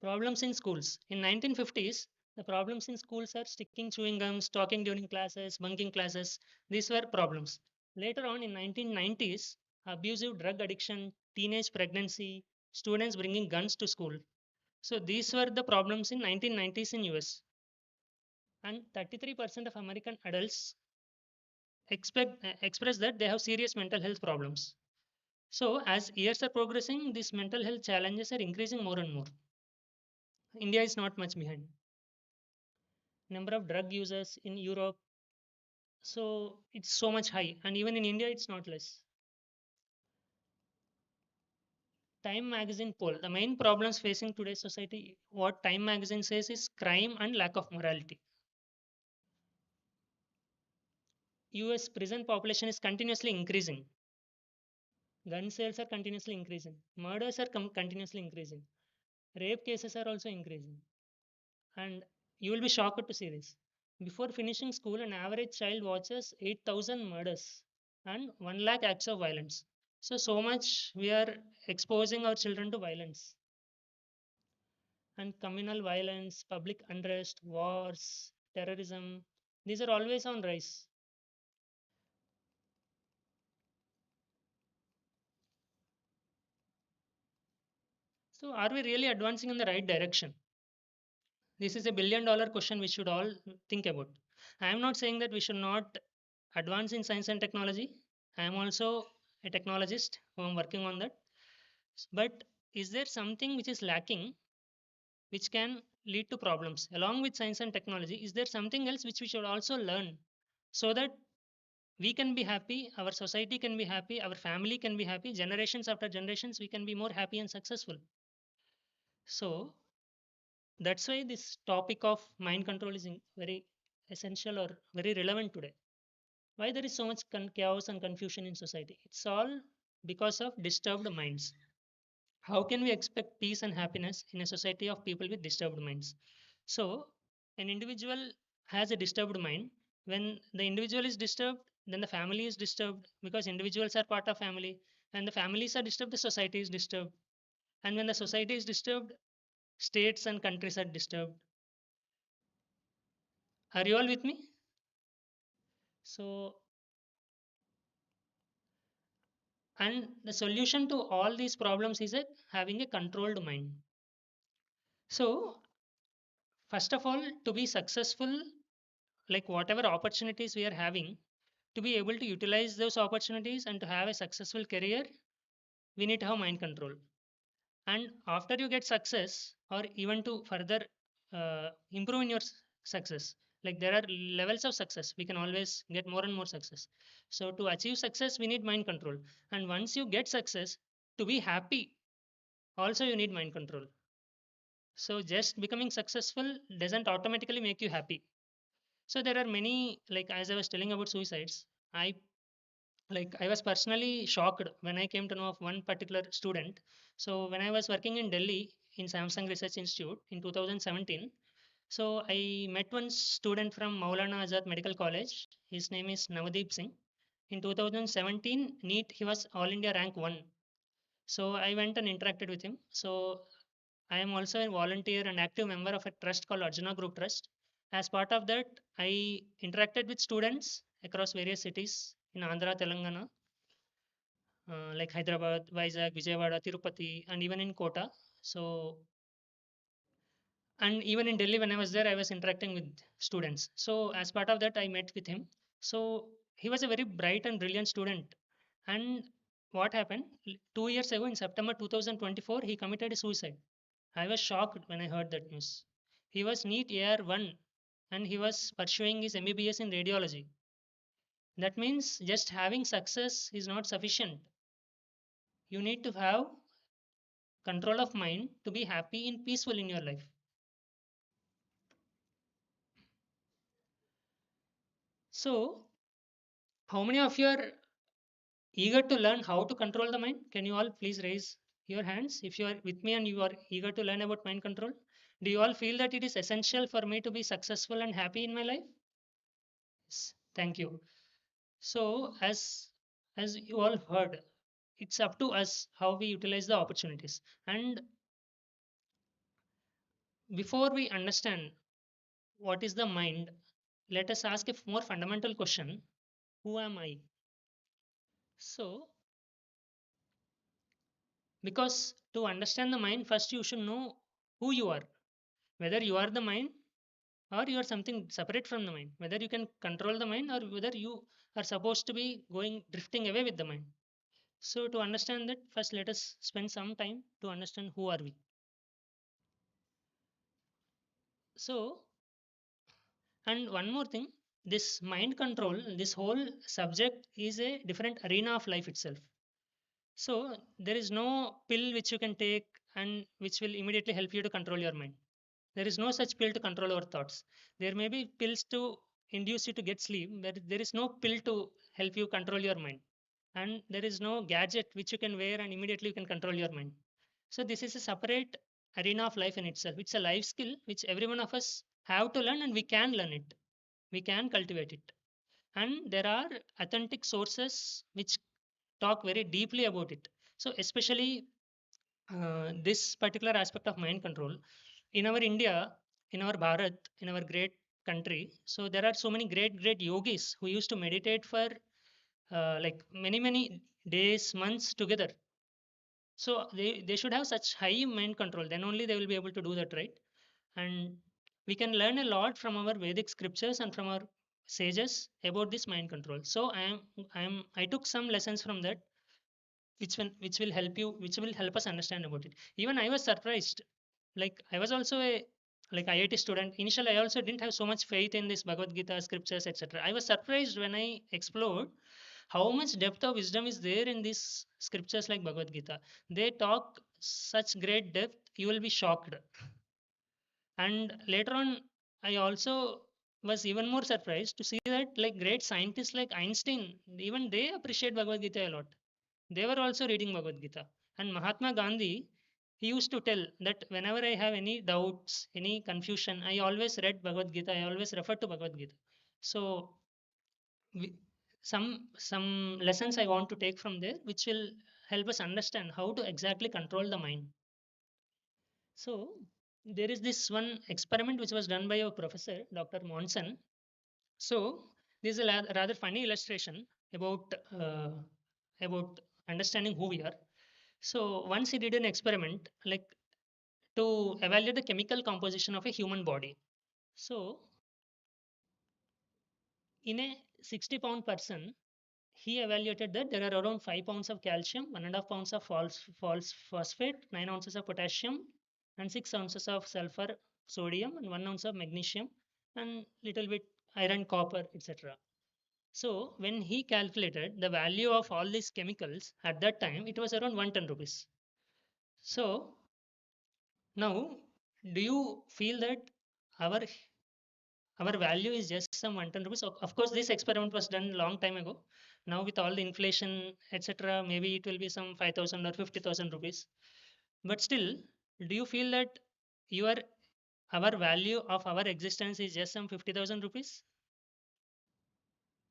Problems in schools. In 1950s, the problems in schools are sticking chewing gums, talking during classes, bunking classes. These were problems. Later on in 1990s, abusive drug addiction, teenage pregnancy, students bringing guns to school. So these were the problems in 1990s in US. And 33% of American adults express that they have serious mental health problems. So as years are progressing, these mental health challenges are increasing more and more. India is not much behind. Number of drug users in Europe, so it's so much high, and even in India, it's not less. Time magazine poll: the main problems facing today's society, what Time magazine says is crime and lack of morality. US prison population is continuously increasing. Gun sales are continuously increasing. Murders are continuously increasing. Rape cases are also increasing. And you will be shocked to see this. Before finishing school, an average child watches 8,000 murders and 1 lakh acts of violence. So much we are exposing our children to violence. And communal violence, public unrest, wars, terrorism, these are always on rise. So are we really advancing in the right direction? This is a $1 billion question we should all think about. I am not saying that we should not advance in science and technology. I am also a technologist who am working on that. But is there something which is lacking which can lead to problems? Along with science and technology, is there something else which we should also learn so that we can be happy, our society can be happy, our family can be happy, generations after generations, we can be more happy and successful? So that's why this topic of mind control is very essential or very relevant today. Why there is so much chaos and confusion in society? It's all because of disturbed minds. How can we expect peace and happiness in a society of people with disturbed minds? So an individual has a disturbed mind. When the individual is disturbed, then the family is disturbed because individuals are part of family. And the families are disturbed, the society is disturbed. And when the society is disturbed, states and countries are disturbed. Are you all with me? So, and the solution to all these problems is having a controlled mind. So, first of all, to be successful, like whatever opportunities we are having, to be able to utilize those opportunities and to have a successful career, we need to have mind control. And after you get success, or even to further improve in your success, like there are levels of success, we can always get more and more success. So to achieve success, we need mind control. And once you get success, to be happy, also you need mind control. So just becoming successful doesn't automatically make you happy. So there are many, like as I was telling about suicides, I I was personally shocked when I came to know of one particular student. So when I was working in Delhi in Samsung Research Institute in 2017, so I met one student from Maulana Azad Medical College. His name is Navdeep Singh. In 2017 NEET, he was All India rank 1. So I went and interacted with him. So I am also a volunteer and active member of a trust called Arjuna Group Trust. As part of that, I interacted with students across various cities in Andhra, Telangana, like Hyderabad, Vizag, Vijayawada, Tirupati, and even in Kota. So, and even in Delhi, when I was there, I was interacting with students. So, as part of that, I met with him. So, he was a very bright and brilliant student. And what happened? 2 years ago, in September 2024, he committed suicide. I was shocked when I heard that news. He was NEET AR1 and he was pursuing his MBBS in radiology. That means just having success is not sufficient. You need to have control of mind to be happy and peaceful in your life. So, how many of you are eager to learn how to control the mind? Can you all please raise your hands if you are with me and you are eager to learn about mind control? Do you all feel that it is essential for me to be successful and happy in my life? Yes, thank you. So, as you all heard, it's up to us how we utilize the opportunities. And before we understand what is the mind, let us ask a more fundamental question: who am I? So, because to understand the mind, first you should know who you are, whether you are the mind or you are something separate from the mind, whether you can control the mind or whether you are supposed to be going drifting away with the mind. So, to understand that, first let us spend some time to understand who are we. So, and one more thing, this mind control, this whole subject is a different arena of life itself. So, there is no pill which you can take and which will immediately help you to control your mind. There is no such pill to control our thoughts. There may be pills to induce you to get sleep, but there is no pill to help you control your mind. And there is no gadget which you can wear and immediately you can control your mind. So, this is a separate arena of life in itself. It's a life skill which every one of us have to learn and we can learn it. We can cultivate it. And there are authentic sources which talk very deeply about it. So, especially this particular aspect of mind control in our India, in our Bharat, in our great country. So, there are so many great yogis who used to meditate for like many days, months together. So, they should have such high mind control. Then only they will be able to do that, right? And we can learn a lot from our Vedic scriptures and from our sages about this mind control. So, I took some lessons from that which will help you, which will help us understand about it. Even I was surprised, like I was also a like IIT student. Initially I also didn't have so much faith in this Bhagavad Gita scriptures, etc. I was surprised when I explored how much depth of wisdom is there in these scriptures like Bhagavad Gita. They talk such great depth, you will be shocked. And later on I also was even more surprised to see that like great scientists like Einstein, even they appreciate Bhagavad Gita a lot. They were also reading Bhagavad Gita. And Mahatma Gandhi, he used to tell that whenever I have any doubts, any confusion, I always read Bhagavad Gita. I always refer to Bhagavad Gita. So, we, some lessons I want to take from there, which will help us understand how to exactly control the mind. So, there is this one experiment which was done by a professor, Dr. Monson. So, this is a rather funny illustration about understanding who we are. So once he did an experiment like to evaluate the chemical composition of a human body. So in a 60-pound person, he evaluated that there are around 5 pounds of calcium, 1.5 pounds of false phosphate, 9 ounces of potassium, and 6 ounces of sulfur, sodium, and 1 ounce of magnesium, and little bit iron, copper, etc. So when he calculated the value of all these chemicals at that time, it was around 110 rupees. So now, do you feel that our our value is just some 110 rupees. Of course, this experiment was done long time ago. Now with all the inflation, etc., maybe it will be some 5,000 or 50,000 rupees. But still, do you feel that your our value of our existence is just some 50,000 rupees?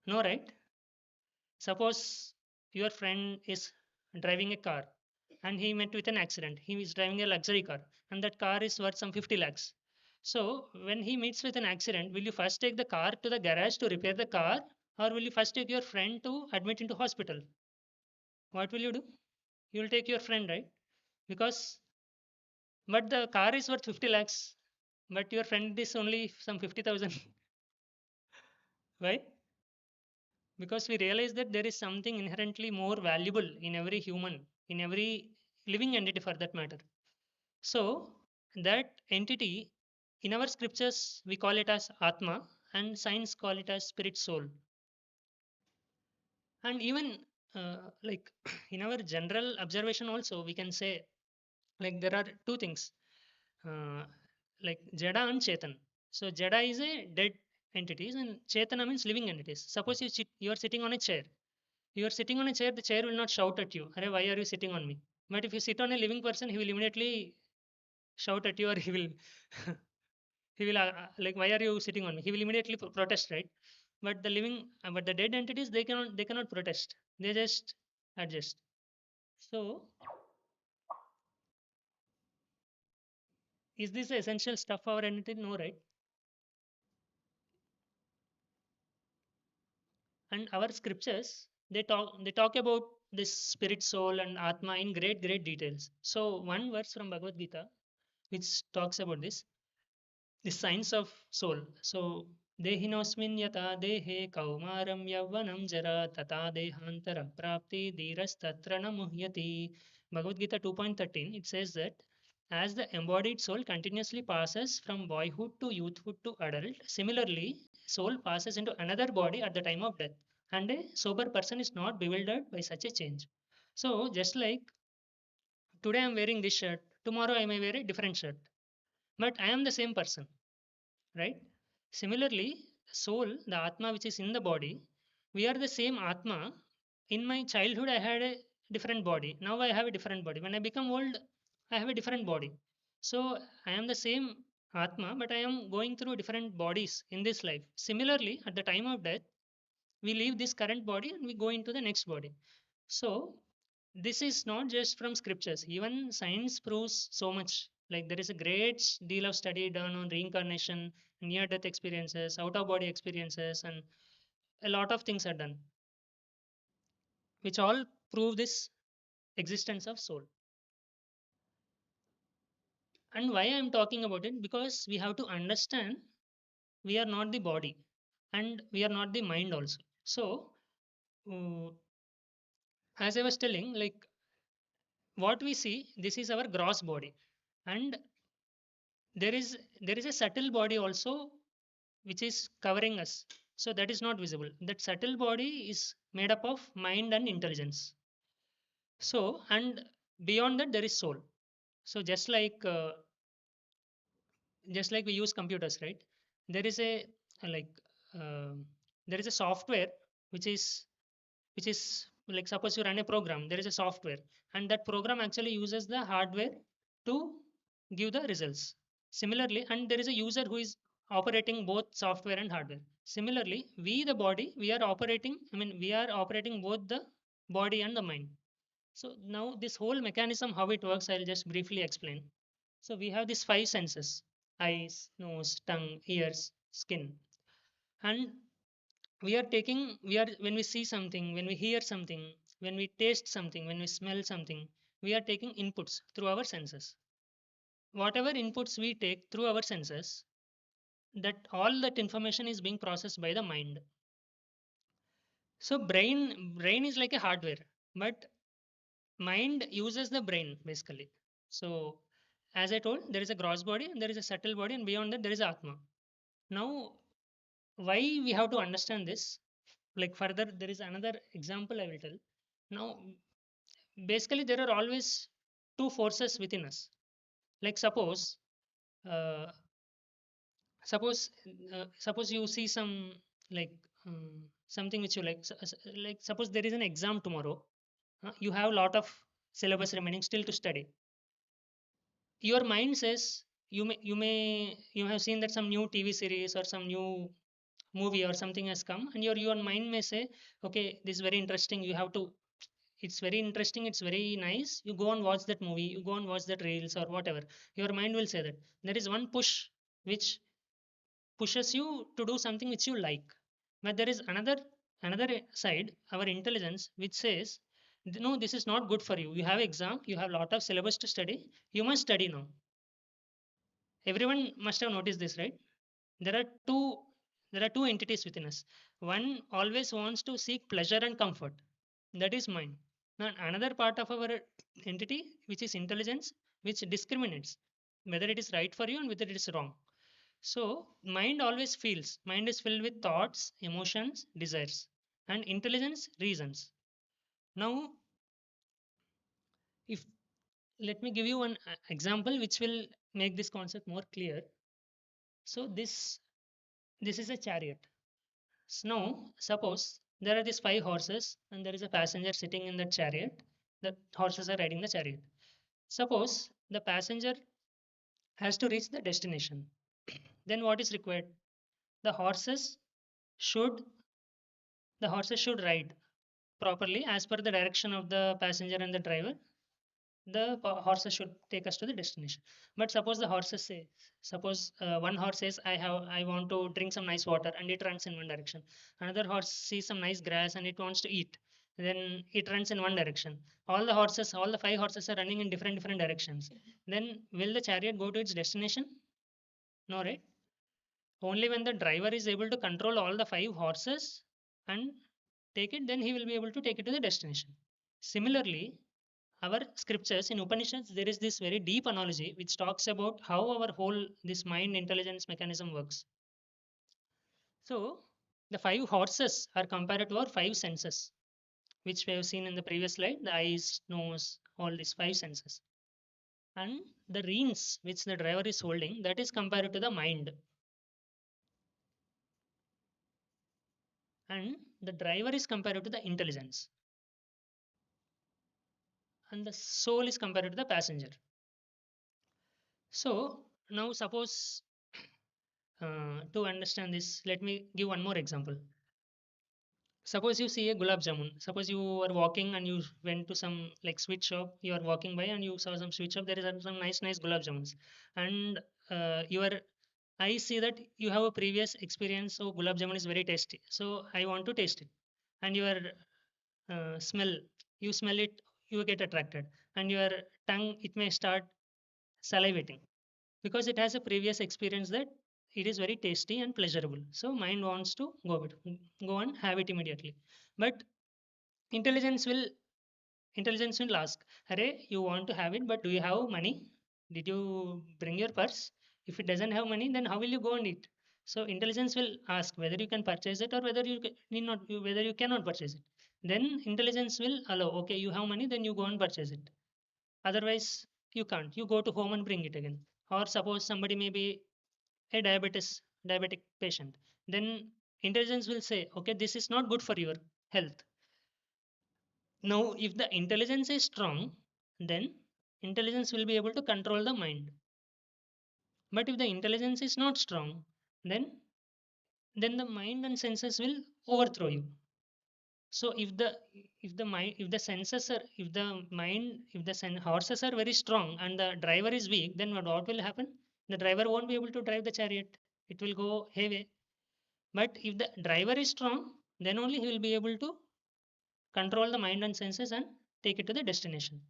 No, right? Suppose your friend is driving a car and he met with an accident. He is driving a luxury car and that car is worth some 50 lakhs. So, when he meets with an accident, will you first take the car to the garage to repair the car, or will you first take your friend to admit into hospital? What will you do? You will take your friend, right? Because, but the car is worth 50 lakhs, but your friend is only some 50,000. Why? Because we realize that there is something inherently more valuable in every human, in every living entity for that matter. So, that entity, in our scriptures, we call it as Atma, and science call it as spirit soul. And even like in our general observation, also, we can say like there are two things uh, like Jada and Chetan. So, Jada is a dead entities, and Chetana means living entities. Suppose you are sitting on a chair. You are sitting on a chair, the chair will not shout at you, "Arey, why are you sitting on me?" But if you sit on a living person, he will immediately shout at you, or he will he will like, "Why are you sitting on me?" He will immediately protest, right? But the living, but the dead entities, they cannot protest. They just adjust. So, is this the essential stuff for our entity? No, right? And our scriptures, they talk about this spirit, soul, and atma in great details. So, one verse from Bhagavad Gita which talks about the science of soul. So, dehinosmin yata dehe kaumaram yavvanam jara tata dehantara prapti dhiras tatra na muhyati. Bhagavad Gita 2.13, it says that as the embodied soul continuously passes from boyhood to youthhood to adult, similarly, soul passes into another body at the time of death, and a sober person is not bewildered by such a change. So, just like today I am wearing this shirt, tomorrow I may wear a different shirt, but I am the same person, right? Similarly, soul, the atma which is in the body, we are the same atma. In my childhood I had a different body, now I have a different body. When I become old, I have a different body. So I am the same atma, but I am going through different bodies in this life. Similarly, at the time of death, we leave this current body and we go into the next body. So this is not just from scriptures, even science proves so much. Like there is a great deal of study done on reincarnation, near death experiences, out of body experiences, and a lot of things are done, which all prove this existence of soul. And why I am talking about it? Because we have to understand we are not the body and we are not the mind also. So, uh, as I was telling, like what we see, this is our gross body, and there is a subtle body also which is covering us. So that is not visible. That subtle body is made up of mind and intelligence. So, and beyond that there is soul. So just like we use computers, right? There is a like uh, there is a software which is like, suppose you run a program, there is a software, and that program actually uses the hardware to give the results. Similarly, and there is a user who is operating both software and hardware. Similarly, we the body, we are operating both the body and the mind. So now this whole mechanism, how it works, I'll just briefly explain. So we have these five senses: eyes, nose, tongue, ears, skin. And we are when we see something, when we hear something, when we taste something, when we smell something, we are taking inputs through our senses. Whatever inputs we take through our senses, that all that information is being processed by the mind. So brain is like a hardware, but mind uses the brain basically. So as I told, there is a gross body and there is a subtle body, and beyond that there is atma. Now, why we have to understand this? Like further, there is another example I will tell. Now, basically, there are always two forces within us. Like suppose uh, Suppose you see some like something which you like, like suppose there is an exam tomorrow. You have a lot of syllabus remaining still to study. Your mind says, you have seen that some new TV series or some new movie or something has come, and your mind may say, okay, this is very interesting, you have to, it's very interesting, it's very nice, you go and watch that movie, you go and watch that reels or whatever. Your mind will say that. There is one push which pushes you to do something which you like. But there is another side, our intelligence, which says, no, this is not good for you, you have exam, you have a lot of syllabus to study, you must study now. Everyone must have noticed this, right? there are two there are two entities within us. One always wants to seek pleasure and comfort, that is mind. Now another part of our entity, which is intelligence, which discriminates whether it is right for you and whether it is wrong. So mind always feels, mind is filled with thoughts, emotions, desires, and intelligence reasons. Now, if let me give you one example which will make this concept more clear. So this is a chariot. Now, suppose there are these five horses and there is a passenger sitting in the chariot. The horses are riding the chariot. Suppose the passenger has to reach the destination. Then what is required? The horses should the horses should ride properly as per the direction of the passenger and the driver. The horses should take us to the destination. But suppose the horses say, suppose one horse says, I want to drink some nice water, and it runs in one direction. Another horse sees some nice grass and it wants to eat, then it runs in one direction. All the five horses are running in different directions. Then will the chariot go to its destination? No, right? Only when the driver is able to control all the five horses and take it, then he will be able to take it to the destination. Similarly, our scriptures in Upanishads, there is this very deep analogy which talks about how our whole this mind intelligence mechanism works. So the five horses are compared to our five senses, which we have seen in the previous slide, the eyes, nose, all these five senses. And the reins which the driver is holding, that is compared to the mind. And the driver is compared to the intelligence. And the soul is compared to the passenger. So now suppose to understand this, let me give one more example. Suppose you see a gulab jamun. Suppose you are walking and you went to some like sweet shop. You are walking by and you saw some sweet shop. There is some nice gulab jamuns, and your I see that you have a previous experience. So gulab jamun is very tasty. So I want to taste it, and your smell, you smell it, you get attracted, and your tongue, it may start salivating because it has a previous experience that it is very tasty and pleasurable. So mind wants to go and have it immediately. But intelligence will intelligence will ask, Array, you want to have it, but do you have money? Did you bring your purse? If it doesn't have money, then how will you go and eat? So intelligence will ask whether you can purchase it or whether you need not, whether you cannot purchase it. Then intelligence will allow, okay, you have money, then you go and purchase it. Otherwise, you can't. You go to home and bring it again. Or suppose somebody may be a diabetic patient. Then intelligence will say, okay, this is not good for your health. Now, if the intelligence is strong, then intelligence will be able to control the mind. But if the intelligence is not strong, then the mind and senses will overthrow you. So if the senses are if the mind if the horses are very strong and the driver is weak, then what will happen? The driver won't be able to drive the chariot. It will go heavy. But if the driver is strong, then only he will be able to control the mind and senses and take it to the destination.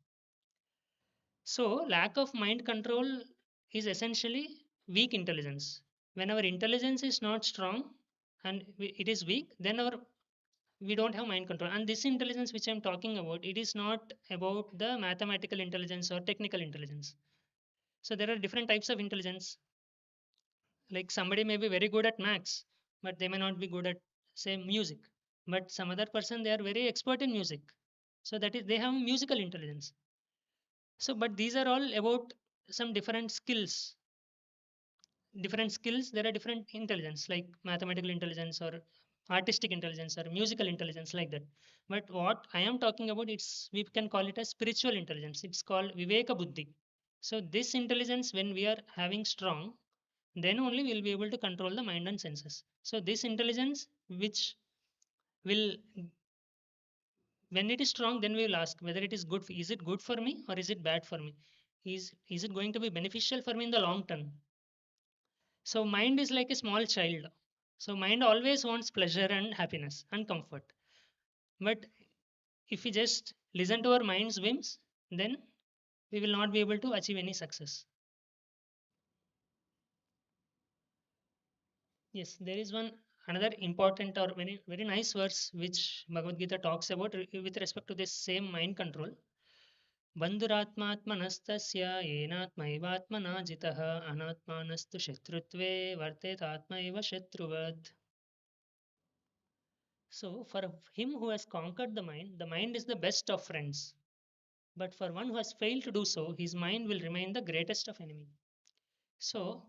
So, lack of mind control is essentially weak intelligence. When our intelligence is not strong and it is weak, then we don't have mind control. And this intelligence which I'm talking about, it is not about the mathematical intelligence or technical intelligence. So there are different types of intelligence. Like somebody may be very good at maths, but they may not be good at say music. But some other person, they are very expert in music. So that is, they have musical intelligence. So but these are all about some different skills. different skills, there are different intelligence, like mathematical intelligence or artistic intelligence or musical intelligence, like that. But what I am talking about, it's, we can call it as spiritual intelligence. It's called viveka buddhi. So this intelligence, when we are having strong, then only we'll be able to control the mind and senses. So this intelligence, which will, when it is strong, then we will ask whether it is good, is it good for me or is it bad for me, is it going to be beneficial for me in the long term. So mind is like a small child. So mind always wants pleasure and happiness and comfort. But if we just listen to our mind's whims, then we will not be able to achieve any success. Yes, there is one another important or very nice verse which Bhagavad Gita talks about with respect to this same mind control. बन्धुरात्मात्मनस्तस्य येनात्मैवात्मना जितः अनात्मानस्तु शत्रुत्वे वर्तेतात्म एव शत्रुवत्. So, for him who has conquered the mind is the best of friends. But for one who has failed to do so, his mind will remain the greatest of enemy. So,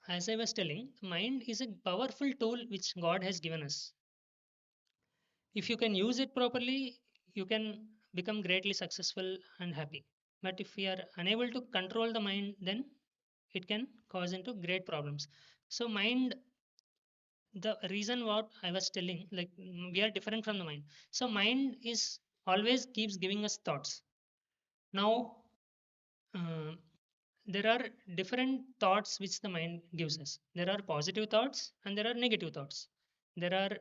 as I was telling, mind is a powerful tool which God has given us. If you can use it properly, you can become greatly successful and happy. But if we are unable to control the mind, then it can cause into great problems. So, mind, the reason what I was telling, like we are different from the mind. So mind is always keeps giving us thoughts. Now uh, there are different thoughts which the mind gives us. There are positive thoughts and there are negative thoughts. There are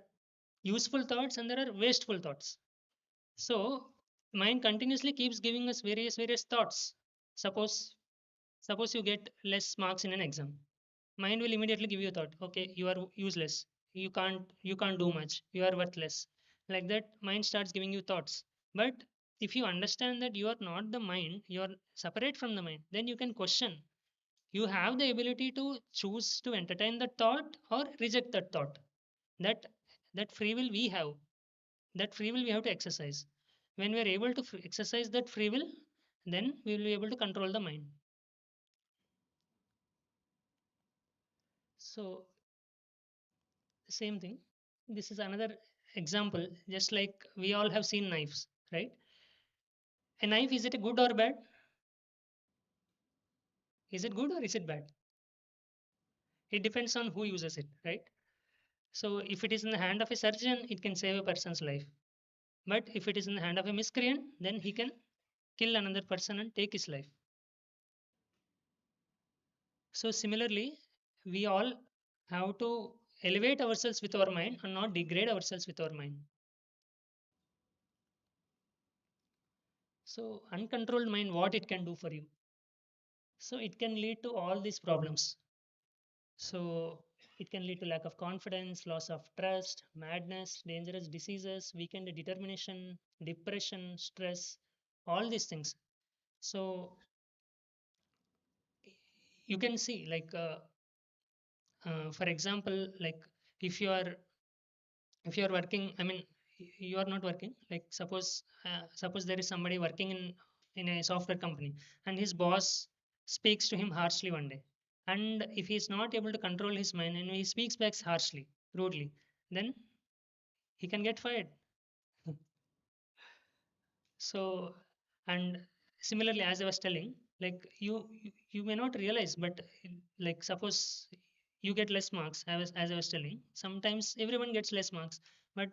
useful thoughts and there are wasteful thoughts. So mind continuously keeps giving us various thoughts. Suppose suppose you get less marks in an exam, mind will immediately give you a thought, okay, you are useless, you can't do much, you are worthless. Like that mind starts giving you thoughts. But if you understand that you are not the mind, you are separate from the mind, then you can question. You have the ability to choose to entertain that thought or reject that thought. That that free will we have, that free will we have to exercise. When we are able to exercise that free will, then we will be able to control the mind. So same thing, this is another example. Just like we all have seen knives, right? A knife, is it a good or bad? Is it good or is it bad? It depends on who uses it, right? So if it is in the hand of a surgeon, it can save a person's life. But if it is in the hand of a miscreant, then he can kill another person and take his life. So similarly, we all have to elevate ourselves with our mind and not degrade ourselves with our mind. So uncontrolled mind, what it can do for you? So it can lead to all these problems. So it can lead to lack of confidence, loss of trust, madness, dangerous diseases, weakened determination, depression, stress, all these things. So you can see, like, for example, like if you are if you are working, I mean, you are not working. Like suppose there is somebody working in a software company, and his boss speaks to him harshly one day, and if he is not able to control his mind and he speaks back harshly, rudely, then he can get fired. So, and similarly, as I was telling, like you may not realize, but like suppose you get less marks, as I was telling, sometimes everyone gets less marks, but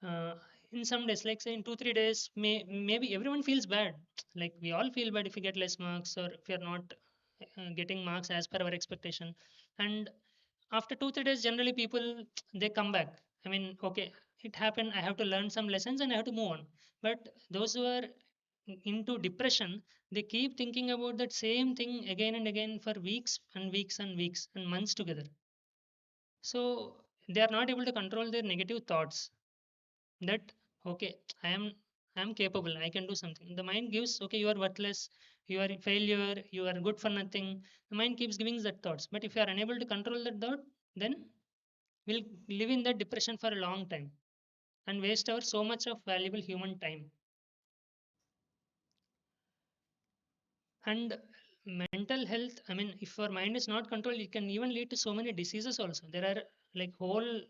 uh, in some days, like say in 2 3 days, maybe everyone feels bad. Like we all feel bad if we get less marks or if we are not getting marks as per our expectation. And after 2 3 days, generally people they come back. I mean, okay, it happened, I have to learn some lessons and I have to move on. But those who are into depression, they keep thinking about that same thing again and again for weeks and weeks and weeks and months together. So they are not able to control their negative thoughts, that okay, I am capable, I can do something. The mind gives, okay, you are worthless, you are a failure, you are good for nothing. The mind keeps giving that thoughts, but if you are unable to control that thought, then we'll live in that depression for a long time and waste our so much of valuable human time. And mental health, I mean, if our mind is not controlled, it can even lead to so many diseases also. There are like whole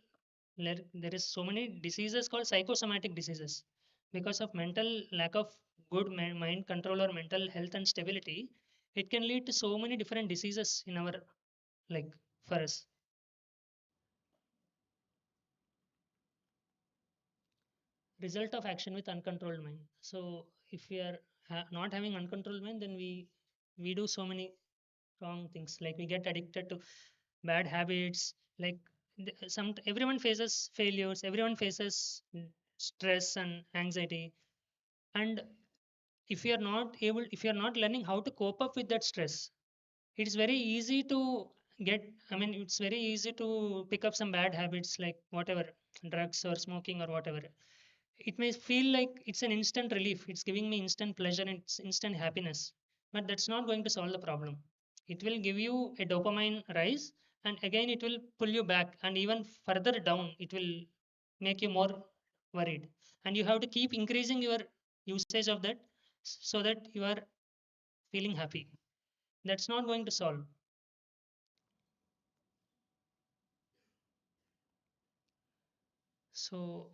there is so many diseases called psychosomatic diseases because of mental lack of good mind control or mental health and stability. It can lead to so many different diseases in our, like, for us. Result of action with uncontrolled mind. So if we are not having uncontrolled mind, then we do so many wrong things, like we get addicted to bad habits. Like some everyone faces failures, everyone faces stress and anxiety. And if you are not learning how to cope up with that stress, it's very easy to get, I mean, it's very easy to pick up some bad habits, like whatever, drugs or smoking or whatever. It may feel like it's an instant relief, it's giving me instant pleasure and it's instant happiness, but that's not going to solve the problem. It will give you a dopamine rise, and again it will pull you back, and even further down it will make you more worried. And you have to keep increasing your usage of that so that you are feeling happy. That's not going to solve. So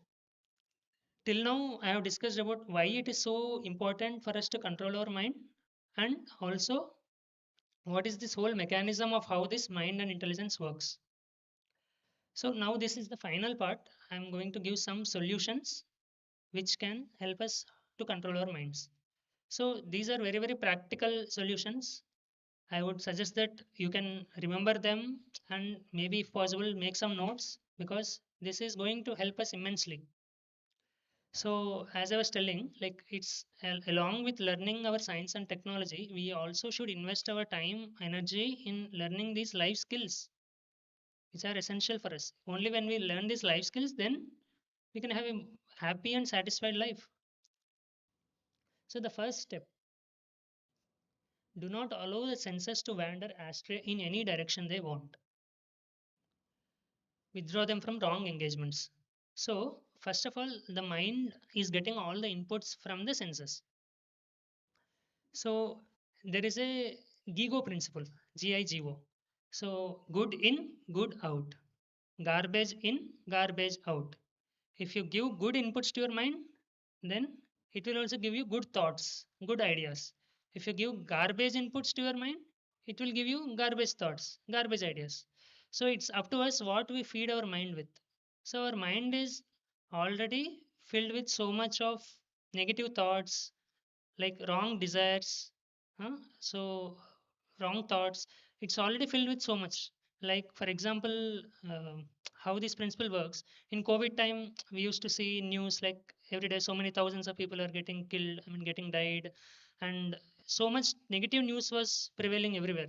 till now I have discussed about why it is so important for us to control our mind, and also what is this whole mechanism of how this mind and intelligence works. So now this is the final part. I'm going to give some solutions which can help us to control our minds. So these are very, very practical solutions. I would suggest that you can remember them and maybe if possible make some notes, because this is going to help us immensely. So as I was telling, like it's along with learning our science and technology, we also should invest our time, energy in learning these life skills which are essential for us. Only when we learn these life skills, then we can have a happy and satisfied life. So the first step, do not allow the senses to wander astray in any direction they want. Withdraw them from wrong engagements. So first of all, the mind is getting all the inputs from the senses. So there is a GIGO principle, GIGO. So good in, good out. Garbage in, garbage out. If you give good inputs to your mind, then it will also give you good thoughts, good ideas. If you give garbage inputs to your mind, it will give you garbage thoughts, garbage ideas. So it's up to us what we feed our mind with. So our mind is already filled with so much of negative thoughts, like wrong desires, so wrong thoughts. It's already filled with so much. Like for example, how this principle works. In COVID time, we used to see news like every day so many thousands of people are getting killed, I mean getting died, and so much negative news was prevailing everywhere.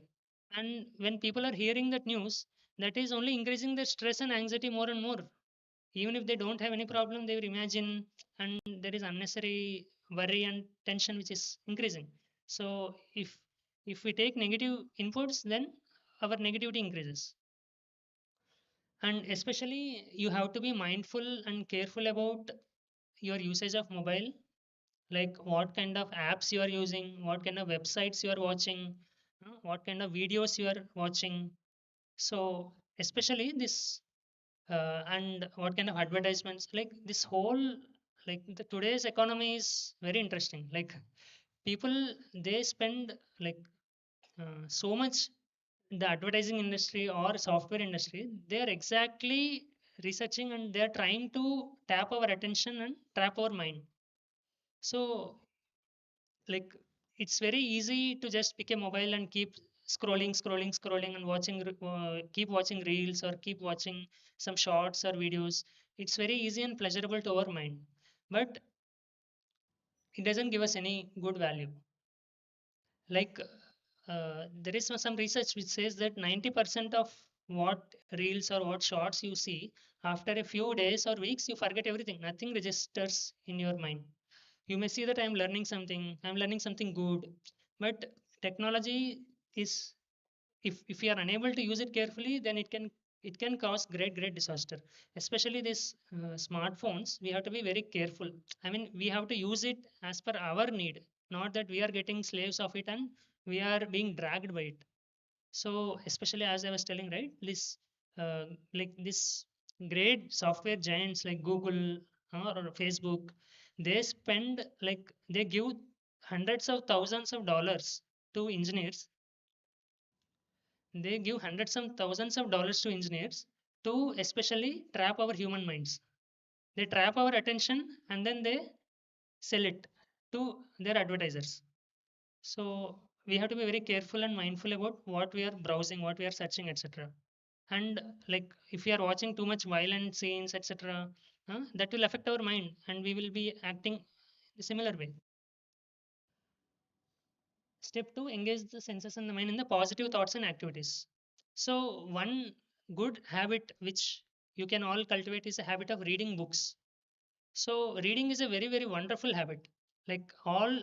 And when people are hearing that news, that is only increasing their stress and anxiety more and more. Even if they don't have any problem, they will imagine, and there is unnecessary worry and tension which is increasing. So if we take negative inputs, then our negativity increases. And especially you have to be mindful and careful about your usage of mobile, like what kind of apps you are using, what kind of websites you are watching, what kind of videos you are watching. So especially this, and what kind of advertisements, like this whole, like the today's economy is very interesting. Like people, they spend like so much in the advertising industry or software industry. They are exactly researching and they are trying to tap our attention and trap our mind. So like it's very easy to just pick a mobile and keep scrolling and watching keep watching reels or keep watching some shorts or videos. It's very easy and pleasurable to our mind, but it doesn't give us any good value. Like there is some research which says that 90% of what reels or what shorts you see, after a few days or weeks you forget everything, nothing registers in your mind. You may see that I'm learning something good, but technology is, if you are unable to use it carefully, then it can cause great disaster. Especially these smartphones, we have to be very careful. I mean, we have to use it as per our need, not that we are getting slaves of it and we are being dragged by it. So especially as I was telling, right, this like this great software giants like Google or Facebook, they spend like they give hundreds of thousands of dollars to engineers. They give hundreds of thousands of dollars to engineers to especially trap our human minds. They trap our attention and then they sell it to their advertisers. So we have to be very careful and mindful about what we are browsing, what we are searching, etc. And like if we are watching too much violent scenes, etc., that will affect our mind and we will be acting the similar way. Step two, engage the senses and the mind in the positive thoughts and activities. So one good habit which you can all cultivate is a habit of reading books. So reading is a very, very wonderful habit. Like all,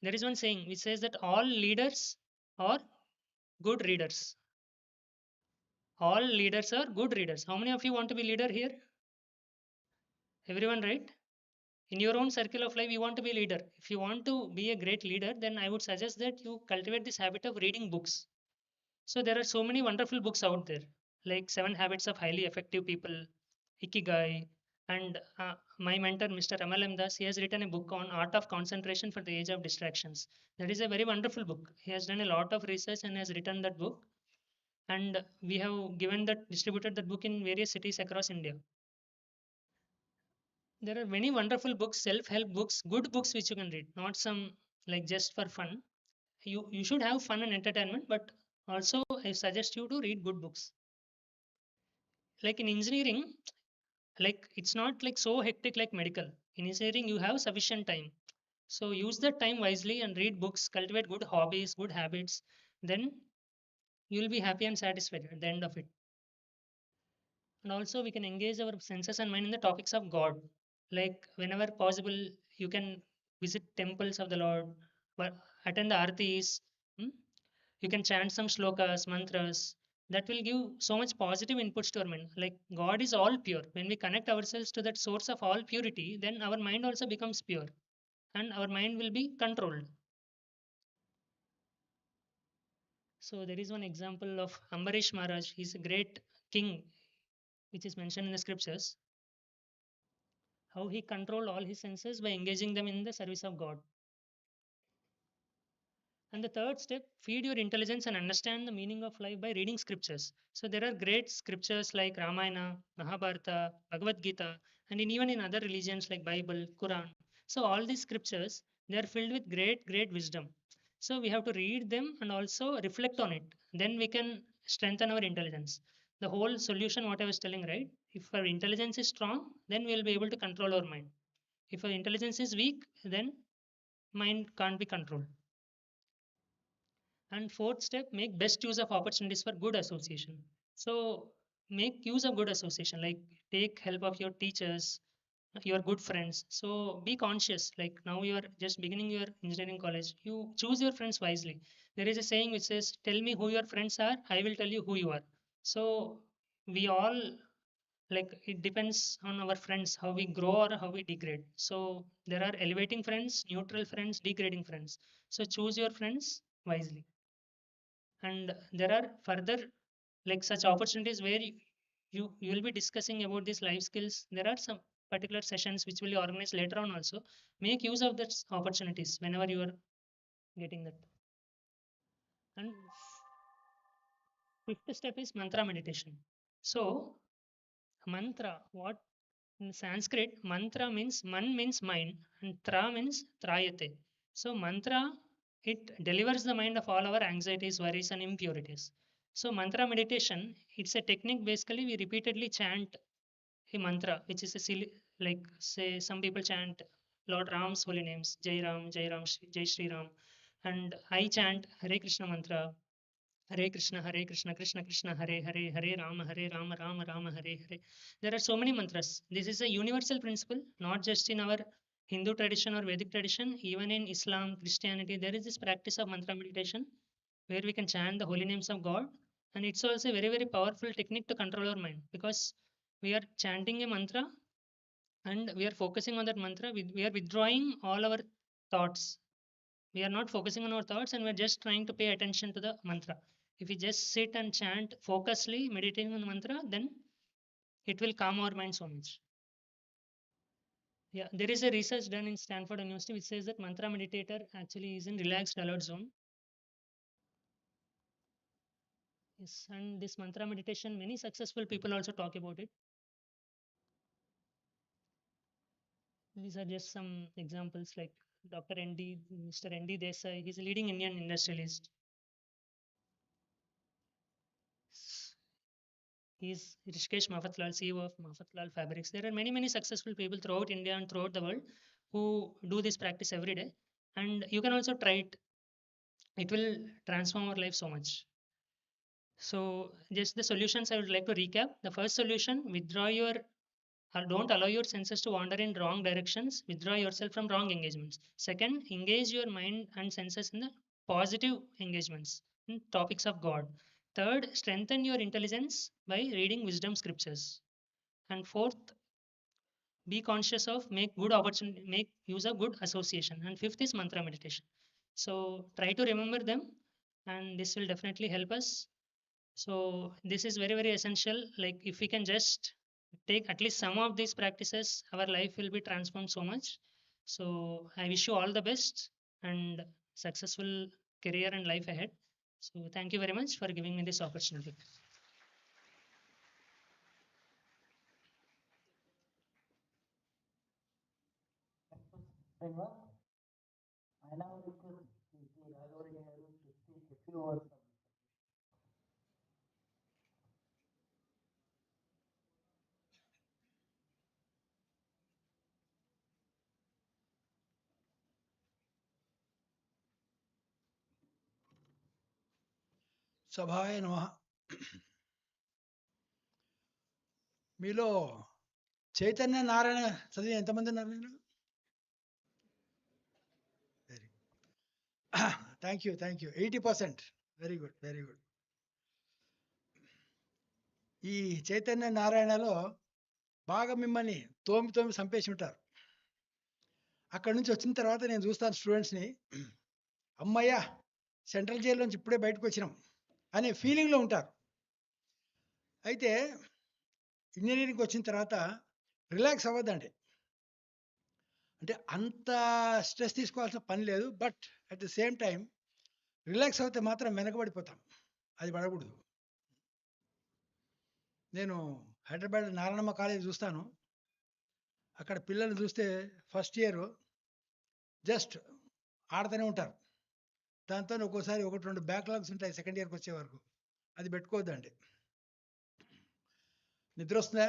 there is one saying which says that all leaders are good readers. All leaders are good readers. How many of you want to be leader here? Everyone, right? In your own circle of life, you want to be a leader. If you want to be a great leader, then I would suggest that you cultivate this habit of reading books. So there are so many wonderful books out there, like Seven Habits of Highly Effective People, Ikigai, and my mentor, Mr. Ramal Das, he has written a book on art of concentration for the age of distractions. That is a very wonderful book. He has done a lot of research and has written that book. And we have given that distributed that book in various cities across India. There are many wonderful books, self-help books, good books which you can read, not some like just for fun. You should have fun and entertainment, but also I suggest you to read good books. Like in engineering, like it's not like so hectic like medical. In engineering, you have sufficient time. So use that time wisely and read books, cultivate good hobbies, good habits. Then you will be happy and satisfied at the end of it. And also we can engage our senses and mind in the topics of God. Like whenever possible, you can visit temples of the Lord, attend the artis. hmm? You can chant some shlokas, mantras. That will give so much positive inputs to our mind. Like God is all pure. When we connect ourselves to that source of all purity, then our mind also becomes pure and our mind will be controlled. So there is one example of Ambarish Maharaj. He's a great king, which is mentioned in the scriptures. How he controlled all his senses by engaging them in the service of God. And the third step, feed your intelligence and understand the meaning of life by reading scriptures. So there are great scriptures like Ramayana, Mahabharata, Bhagavad Gita, and even in other religions like Bible, Quran. So all these scriptures, they are filled with great, great wisdom. So we have to read them and also reflect on it. Then we can strengthen our intelligence. The whole solution, what I was telling, right? If our intelligence is strong, then we will be able to control our mind. If our intelligence is weak, then mind can't be controlled. And fourth step, make best use of opportunities for good association. So make use of good association, like take help of your teachers, your good friends. So be conscious, like now you are just beginning your engineering college, you choose your friends wisely. There is a saying which says, tell me who your friends are, I will tell you who you are. So we all, like it depends on our friends how we grow or how we degrade. So there are elevating friends, neutral friends, degrading friends. So choose your friends wisely. And there are further like such opportunities where you will be discussing about these life skills. There are some particular sessions which will be organized later on also. Make use of those opportunities whenever you are getting that. And fifth step is mantra meditation. So mantra, what in Sanskrit, mantra means man means mind and tra means trayate. So mantra, it delivers the mind of all our anxieties, worries, and impurities. So mantra meditation, it's a technique. Basically, we repeatedly chant a mantra, which is a silly, like say some people chant Lord Ram's holy names, Jai Ram, Jai Shri Ram, and I chant Hare Krishna mantra, Hare Krishna, Krishna Krishna, Hare Hare, Hare Rama, Rama Rama, Hare Hare. There are so many mantras. This is a universal principle, not just in our Hindu tradition or Vedic tradition. Even in Islam, Christianity, there is this practice of mantra meditation where we can chant the holy names of God. And it's also a very, very powerful technique to control our mind because we are chanting a mantra and we are focusing on that mantra. We are withdrawing all our thoughts. We are not focusing on our thoughts and we're just trying to pay attention to the mantra. If we just sit and chant focusedly, meditating on the mantra, then it will calm our mind so much. Yeah, there is a research done in Stanford University which says that mantra meditator actually is in relaxed alert zone. Yes, and this mantra meditation, many successful people also talk about it. These are just some examples like Dr. ND, Mr. ND Desai, he's a leading Indian industrialist. He's Rishikesh Mafatlal, CEO of Mafatlal Fabrics. There are many, many successful people throughout India and throughout the world who do this practice every day. And you can also try it. It will transform our life so much. So just the solutions I would like to recap. The first solution, withdraw your or don't allow your senses to wander in wrong directions. Withdraw yourself from wrong engagements. Second, engage your mind and senses in the positive engagements in topics of God. Third, strengthen your intelligence by reading wisdom scriptures. And fourth, be conscious of make good opportunity, make use of good association. And fifth is mantra meditation. So try to remember them, and this will definitely help us. So this is very, very essential. Like if we can just take at least some of these practices, our life will be transformed so much. So I wish you all the best and successful career and life ahead. So thank you very much for giving me this opportunity. సభాయ నమ. మీలో చైతన్య నారాయణ చదివి ఎంతమంది ఉన్నారు నేను? Very thank you 80%. Very good, very good. ఈ చైతన్య నారాయణలో బాగా మిమ్మల్ని తోమి చంపేసి ఉంటారు. అక్కడి నుంచి వచ్చిన తర్వాత నేను చూస్తాను స్టూడెంట్స్ని, అమ్మయ్య సెంట్రల్ జైలు నుంచి ఇప్పుడే బయటకు వచ్చినాం అనే ఫీలింగ్లో ఉంటారు. అయితే ఇంజనీరింగ్కి వచ్చిన తర్వాత రిలాక్స్ అవ్వద్దండి. అంటే అంత స్ట్రెస్ తీసుకోవాల్సిన పని లేదు. But at the same time relax అవుతే మాత్రం వెనకబడిపోతాం, అది పడకూడదు. నేను హైదరాబాద్ నారాయణమ్మ కాలేజ్ చూస్తాను. అక్కడ పిల్లలు చూస్తే ఫస్ట్ ఇయర్ జస్ట్ ఆడుతూనే ఉంటారు. దాంతో ఒక్కోసారి 1-2 బ్యాక్లాగ్స్ ఉంటాయి సెకండ్ ఇయర్కి వచ్చే వరకు. అది పెట్టుకోవద్దండి. నిద్ర వస్తుందా?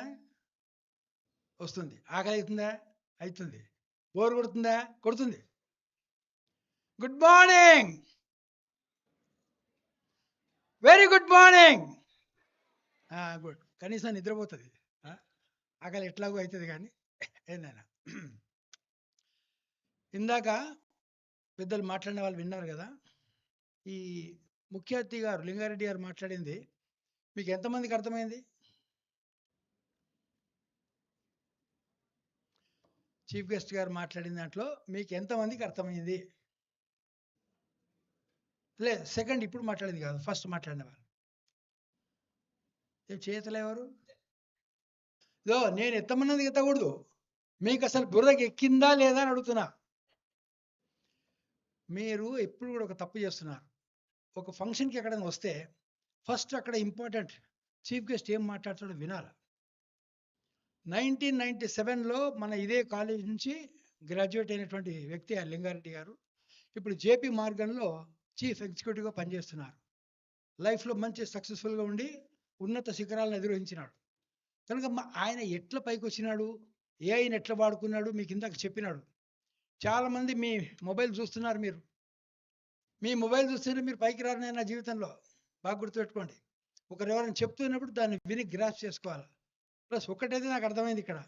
వస్తుంది. ఆకలి అవుతుందా? అవుతుంది. బోర్ కొడుతుందా? కొడుతుంది. Good morning, very good morning. Good. కనీసం నిద్రపోతుంది. ఆకలి ఎట్లాగో అవుతుంది కానీ ఏందైనా. ఇందాక పెద్దలు మాట్లాడిన వాళ్ళు విన్నారు కదా. ఈ ముఖ్య అతిథి గారు లింగారెడ్డి గారు మాట్లాడింది మీకు ఎంతమందికి అర్థమైంది? చీఫ్ గెస్ట్ గారు మాట్లాడిన దాంట్లో మీకు ఎంతమందికి అర్థమైంది? లేదు, సెకండ్ ఇప్పుడు మాట్లాడింది కాదు, ఫస్ట్ మాట్లాడిన వాళ్ళు ఏం చేయతలేవారు? నేను ఎత్తమన్నది ఎత్తకూడదు, మీకు అసలు బుర్రకి ఎక్కిందా లేదా అని అడుగుతున్నా. మీరు ఎప్పుడు కూడా ఒక తప్పు చేస్తున్నారు. ఒక ఫంక్షన్కి ఎక్కడైనా వస్తే ఫస్ట్ అక్కడ ఇంపార్టెంట్ చీఫ్ గెస్ట్ ఏం మాట్లాడతాడో వినాలి. 1997లో మన ఇదే కాలేజ్ నుంచి గ్రాడ్యుయేట్ అయినటువంటి వ్యక్తి లింగారెడ్డి గారు ఇప్పుడు జేపీ మార్గన్లో చీఫ్ ఎగ్జిక్యూటివ్గా పనిచేస్తున్నారు. లైఫ్లో మంచి సక్సెస్ఫుల్గా ఉండి ఉన్నత శిఖరాలను అధిరోహించినాడు. కనుక ఆయన ఎట్లా పైకి వచ్చినాడు, ఏఐని ఎట్లా వాడుకున్నాడు మీకు ఇందాక చెప్పినాడు. చాలామంది మీ మొబైల్ చూస్తున్నారు. మీ మొబైల్ చూస్తుంటే మీరు పైకి రారు నా జీవితంలో. బాగా గుర్తుపెట్టుకోండి. ఒకరు ఎవరైనా చెప్తున్నప్పుడు దాన్ని విని గ్రాస్ చేసుకోవాలి. ప్లస్ ఒక్కటైతే నాకు అర్థమైంది, ఇక్కడ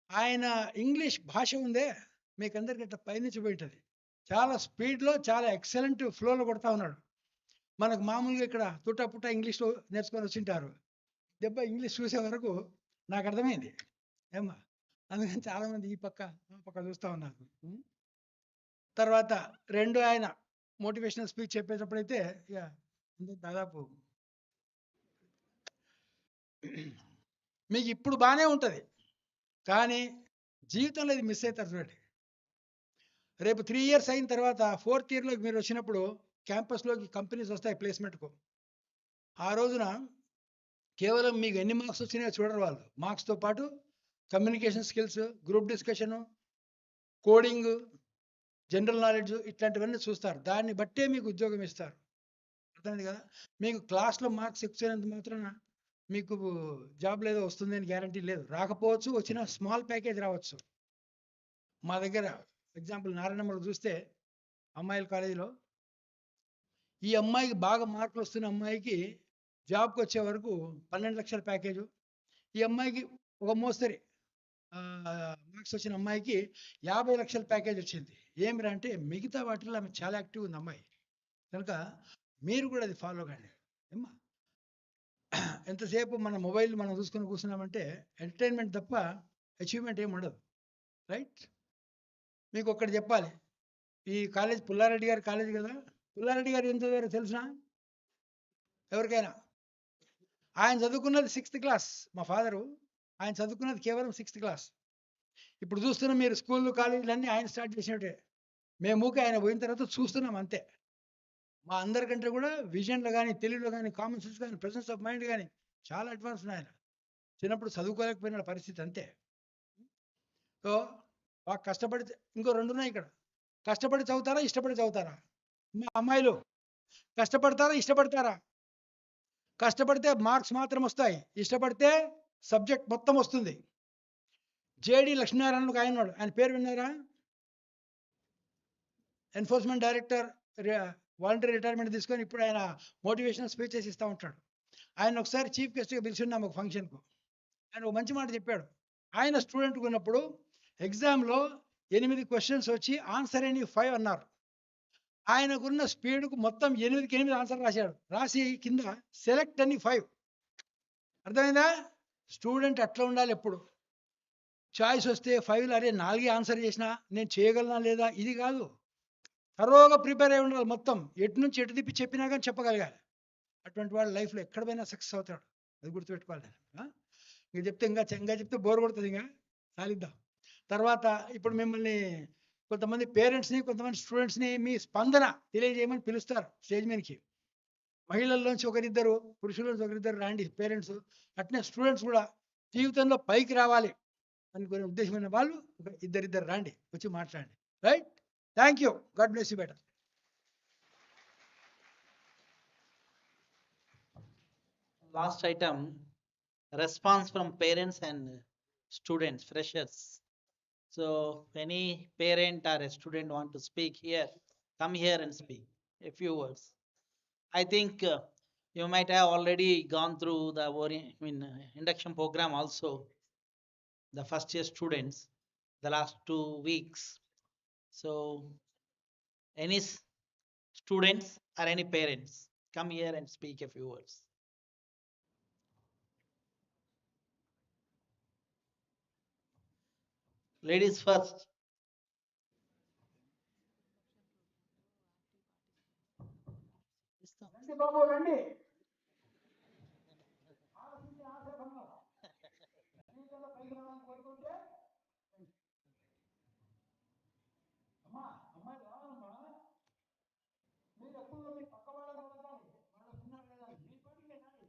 ఆయన ఇంగ్లీష్ భాష ఉందే మీకు అందరికీ ఇట్లా పైనుంచి పోయింటుంది. చాలా స్పీడ్లో చాలా ఎక్సలెంట్ ఫ్లోలో కొడతా ఉన్నాడు. మనకు మామూలుగా ఇక్కడ తుట్టపుట్ట ఇంగ్లీష్లో నేర్చుకొని వచ్చింటారు. దెబ్బ ఇంగ్లీష్ చూసే వరకు నాకు అర్థమైంది ఏమ్మా. అందుకని చాలామంది ఈ పక్క చూస్తూ ఉన్నారు. తర్వాత రెండు ఆయన మోటివేషనల్ స్పీచ్ చెప్పేటప్పుడైతే ఇక దాదాపు మీకు ఇప్పుడు బాగానే ఉంటుంది, కానీ జీవితంలో ఇది మిస్ అవుతారు చూడండి. రేపు 3 ఇయర్స్ అయిన తర్వాత 4th ఇయర్లోకి మీరు వచ్చినప్పుడు క్యాంపస్లోకి కంపెనీస్ వస్తాయి ప్లేస్మెంట్కు. ఆ రోజున కేవలం మీకు ఎన్ని మార్క్స్ వచ్చినాయో చూడరు వాళ్ళు. మార్క్స్తో పాటు communication skills, group discussion, coding, general knowledge ఇట్లాంటివన్నీ చూస్తారు. దాన్ని బట్టే మీకు ఉద్యోగం ఇస్తారు. అర్థమైంది కదా. మీకు క్లాస్లో మార్క్స్ ఎక్కువైనంత మాత్రాన మీకు జాబ్ లేదో వస్తుంది అని గ్యారంటీ లేదు. రాకపోవచ్చు, వచ్చిన స్మాల్ ప్యాకేజ్ రావచ్చు. మా దగ్గర ఎగ్జాంపుల్ నారాయణమ్మలో చూస్తే అమ్మాయిల కాలేజీలో ఈ అమ్మాయికి బాగా మార్కులు వస్తున్న అమ్మాయికి జాబ్కి వచ్చే వరకు 12 లక్షల ప్యాకేజు. ఈ అమ్మాయికి ఒక మోస్తరి మార్క్స్ వచ్చిన అమ్మాయికి 50 లక్షల ప్యాకేజ్ వచ్చింది. ఏమిరా అంటే మిగతా వాటిల్లో ఆమె చాలా యాక్టివ్ ఉంది అమ్మాయి. కనుక మీరు కూడా అది ఫాలో కండి. ఏమ్మా, ఎంతసేపు మన మొబైల్ మనం చూసుకొని కూర్చున్నామంటే ఎంటర్టైన్మెంట్ తప్ప అచీవ్మెంట్ ఏమి ఉండదు. రైట్. మీకు ఒక్కటి చెప్పాలి, ఈ కాలేజ్ పుల్లారెడ్డి గారి కాలేజ్ కదా. పుల్లారెడ్డి గారు ఏం చదివారో తెలుసునా ఎవరికైనా? ఆయన చదువుకున్నది 6th క్లాస్. మా ఫాదరు ఆయన చదువుకున్నది కేవలం 6th క్లాస్. ఇప్పుడు చూస్తున్నాం మీరు స్కూళ్ళు కాలేజీలన్నీ ఆయన స్టార్ట్ చేసినట్టే. మేము ఊకే ఆయన పోయిన తర్వాత చూస్తున్నాం అంతే. మా అందరికంటే కూడా విజన్లో కానీ, తెలివిలో కానీ, కామన్ సెన్స్ కానీ, ప్రెసెన్స్ ఆఫ్ మైండ్ కానీ చాలా అడ్వాన్స్ ఉన్నాయి ఆయన. చిన్నప్పుడు చదువుకోలేకపోయిన పరిస్థితి అంతే. సో బాగా కష్టపడి ఇంకో 2 ఉన్నాయి ఇక్కడ. కష్టపడి చదువుతారా, ఇష్టపడి చదువుతారా? మా అమ్మాయిలు కష్టపడతారా, ఇష్టపడతారా? కష్టపడితే మార్క్స్ మాత్రం వస్తాయి, ఇష్టపడితే సబ్జెక్ట్ మొత్తం వస్తుంది. జేడి లక్ష్మీనారాయణ ఒక ఆయన, ఆయన పేరు విన్నారా? ఎన్ఫోర్స్మెంట్ డైరెక్టర్, వాలంటరీ రిటైర్మెంట్ తీసుకొని ఇప్పుడు ఆయన మోటివేషనల్ స్పీచెస్ ఇస్తూ ఉంటాడు. ఆయన ఒకసారి చీఫ్ గెస్ట్గా పిలిచిన్నాం ఒక ఫంక్షన్కు. ఆయన ఒక మంచి మాట చెప్పాడు. ఆయన స్టూడెంట్గా ఉన్నప్పుడు ఎగ్జామ్లో 8 క్వశ్చన్స్ వచ్చి ఆన్సర్ అని 5 అన్నారు. ఆయనకున్న స్పీడ్కు మొత్తం 8కి 8 ఆన్సర్ రాశాడు. రాసి కింద సెలెక్ట్ అని 5. అర్థమైందా? స్టూడెంట్ అట్లా ఉండాలి ఎప్పుడు. చాయిస్ వస్తే 5లో అరే 4 ఆన్సర్ చేసినా నేను చేయగలనా లేదా ఇది కాదు. తరోగా ప్రిపేర్ అయి ఉండాలి. మొత్తం ఎటు నుంచి ఎటు తిప్పి చెప్పినా కానీ చెప్పగలగాలి. అటువంటి వాడు లైఫ్లో ఎక్కడ పోయినా సక్సెస్ అవుతాడు. అది గుర్తుపెట్టుకోవాలి. ఇంకా చెప్తే ఇంకా చెప్తే బోర్ కొడుతుంది. ఇంకా సాలిద్దాం. తర్వాత ఇప్పుడు మిమ్మల్ని కొంతమంది పేరెంట్స్ని, కొంతమంది స్టూడెంట్స్ని మీ స్పందన తెలియజేయమని పిలుస్తారు స్టేజ్ మీదకి. మహిళల్లోంచి ఒకరిద్దరు, పురుషుల్లోంచి ఒకరిద్దరు రాండి పేరెంట్స్. అట్నే స్టూడెంట్స్ కూడా జీవితంలో పైకి రావాలి అనుకునే ఉద్దేశమైన వాళ్ళు ఇద్దరిద్దరు రాండి, వచ్చి మాట్లాడండి. Right. Thank you. God bless you better. Last item, response from parents and students, freshers. So any parent or a student want to speak here, come here and speak a few words. I think you might have already gone through the induction program also, the first year students, the last 2 weeks. So any students or any parents, come here and speak a few words. Ladies first. రండి బాబు రండి. జీవితంలో పైకి రావాలని కోరుకుంటే అమ్మా అమ్మాయి రావాలమ్మా. మీరు ఎప్పుడు మీ పక్క వాళ్ళని అడగాలి, వాళ్ళు ఉన్నారు లేదా అని. మీ పాటికి రాండి.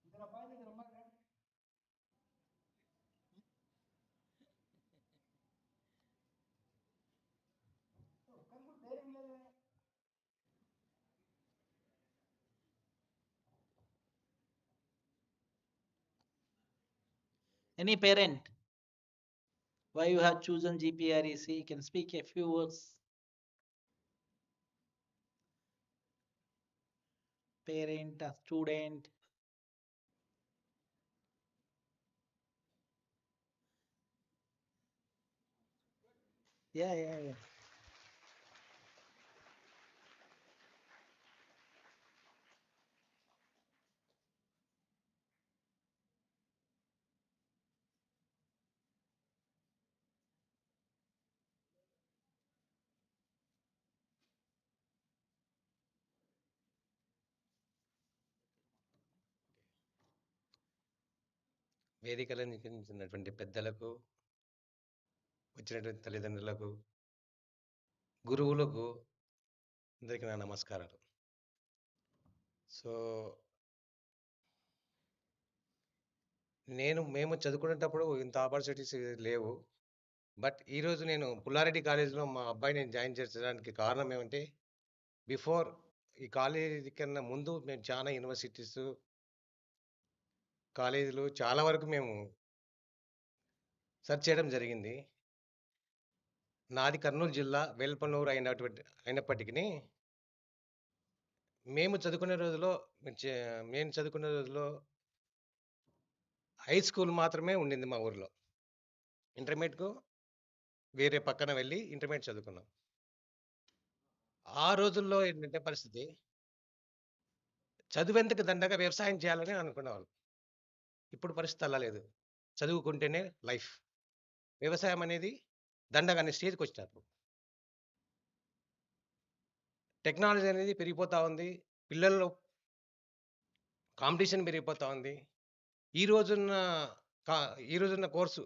ఇద్దరు అబ్బాయిలు ఇద్దరు అమ్మాయిలు రండి. ఒక్కరికి కూడా ధైర్యం లేదే. Any parent, why you have chosen GPREC, you can speak a few words. Parent, a student. Yeah. వేదికలందించినటువంటి పెద్దలకు, వచ్చినటువంటి తల్లిదండ్రులకు, గురువులకు అందరికీ నా నమస్కారాలు. సో మేము చదువుకునేటప్పుడు ఇంత ఆపర్చునిటీస్ లేవు. బట్ ఈరోజు నేను పుల్లారెడ్డి కాలేజ్‌లో మా అబ్బాయిని జాయిన్ చేర్చడానికి కారణం ఏమంటే, బిఫోర్ ఈ కాలేజీ కన్నా ముందు మేము చాలా యూనివర్సిటీస్, కాలేజీలు చాలా వరకు మేము సెర్చ్ చేయడం జరిగింది. నాది కర్నూలు జిల్లా వేల్పనూరు అయినప్పటికిని మేము చదువుకునే రోజుల్లో మేము చదువుకునే రోజుల్లో హై స్కూల్ మాత్రమే ఉండింది మా ఊర్లో. ఇంటర్మీడియట్‌కు వేరే పక్కన వెళ్ళి ఇంటర్మీడియట్ చదువుకున్నాం. ఆ రోజుల్లో ఏంటంటే పరిస్థితి, చదువెందుకు దండగా వ్యవసాయం చేయాలని అనుకునేవాళ్ళం. ఇప్పుడు పరిస్థితి అలా లేదు. చదువుకుంటేనే లైఫ్. వ్యవసాయం అనేది దండగా అనే స్టేజ్‌కి వచ్చినారు. టెక్నాలజీ అనేది పెరిగిపోతా ఉంది. పిల్లల్లో కాంపిటీషన్ పెరిగిపోతా ఉంది. ఈ రోజున్న ఈ రోజున్న కోర్సు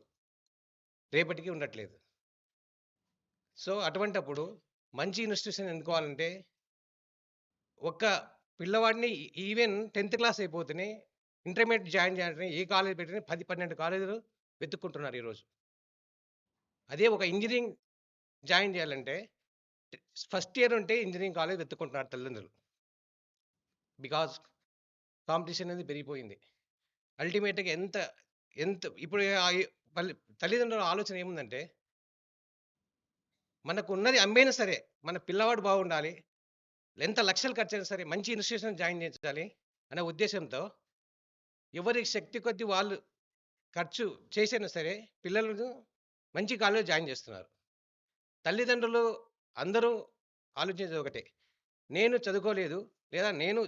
రేపటికి ఉండట్లేదు. సో అటువంటప్పుడు మంచి ఇన్‌స్టిట్యూషన్ ఎన్నుకోవాలంటే, ఒక్క పిల్లవాడిని ఈవెన్ 10థ్ క్లాస్ అయిపోతేనే ఇంటర్మీడియేట్ జాయిన్ చేయాలంటే ఏ కాలేజ్ పెట్టినా 10, 12 కాలేజీలు వెతుక్కుంటున్నారు ఈరోజు. అదే ఒక ఇంజినీరింగ్ జాయిన్ చేయాలంటే ఫస్ట్ ఇయర్ ఉంటే ఇంజినీరింగ్ కాలేజ్ వెతుక్కుంటున్నారు తల్లిదండ్రులు. బికాజ్ కాంపిటీషన్ అనేది పెరిగిపోయింది. అల్టిమేట్‌గా ఎంత ఎంత ఇప్పుడు తల్లిదండ్రుల ఆలోచన ఏముందంటే, మనకున్నది అమ్మేనా సరే, మన పిల్లవాడు బాగుండాలి. ఎంత లక్షలు ఖర్చయినా సరే మంచి ఇన్‌స్టిట్యూషన్ జాయిన్ చేయించాలి అనే ఉద్దేశంతో ఎవరి శక్తి కొద్దీ వాళ్ళు ఖర్చు చేసైనా సరే పిల్లలను మంచి కాలేజ్‌లో జాయిన్ చేస్తున్నారు. తల్లిదండ్రులు అందరూ ఆలోచించేది ఒకటే. నేను చదువుకోలేదు, లేదా నేను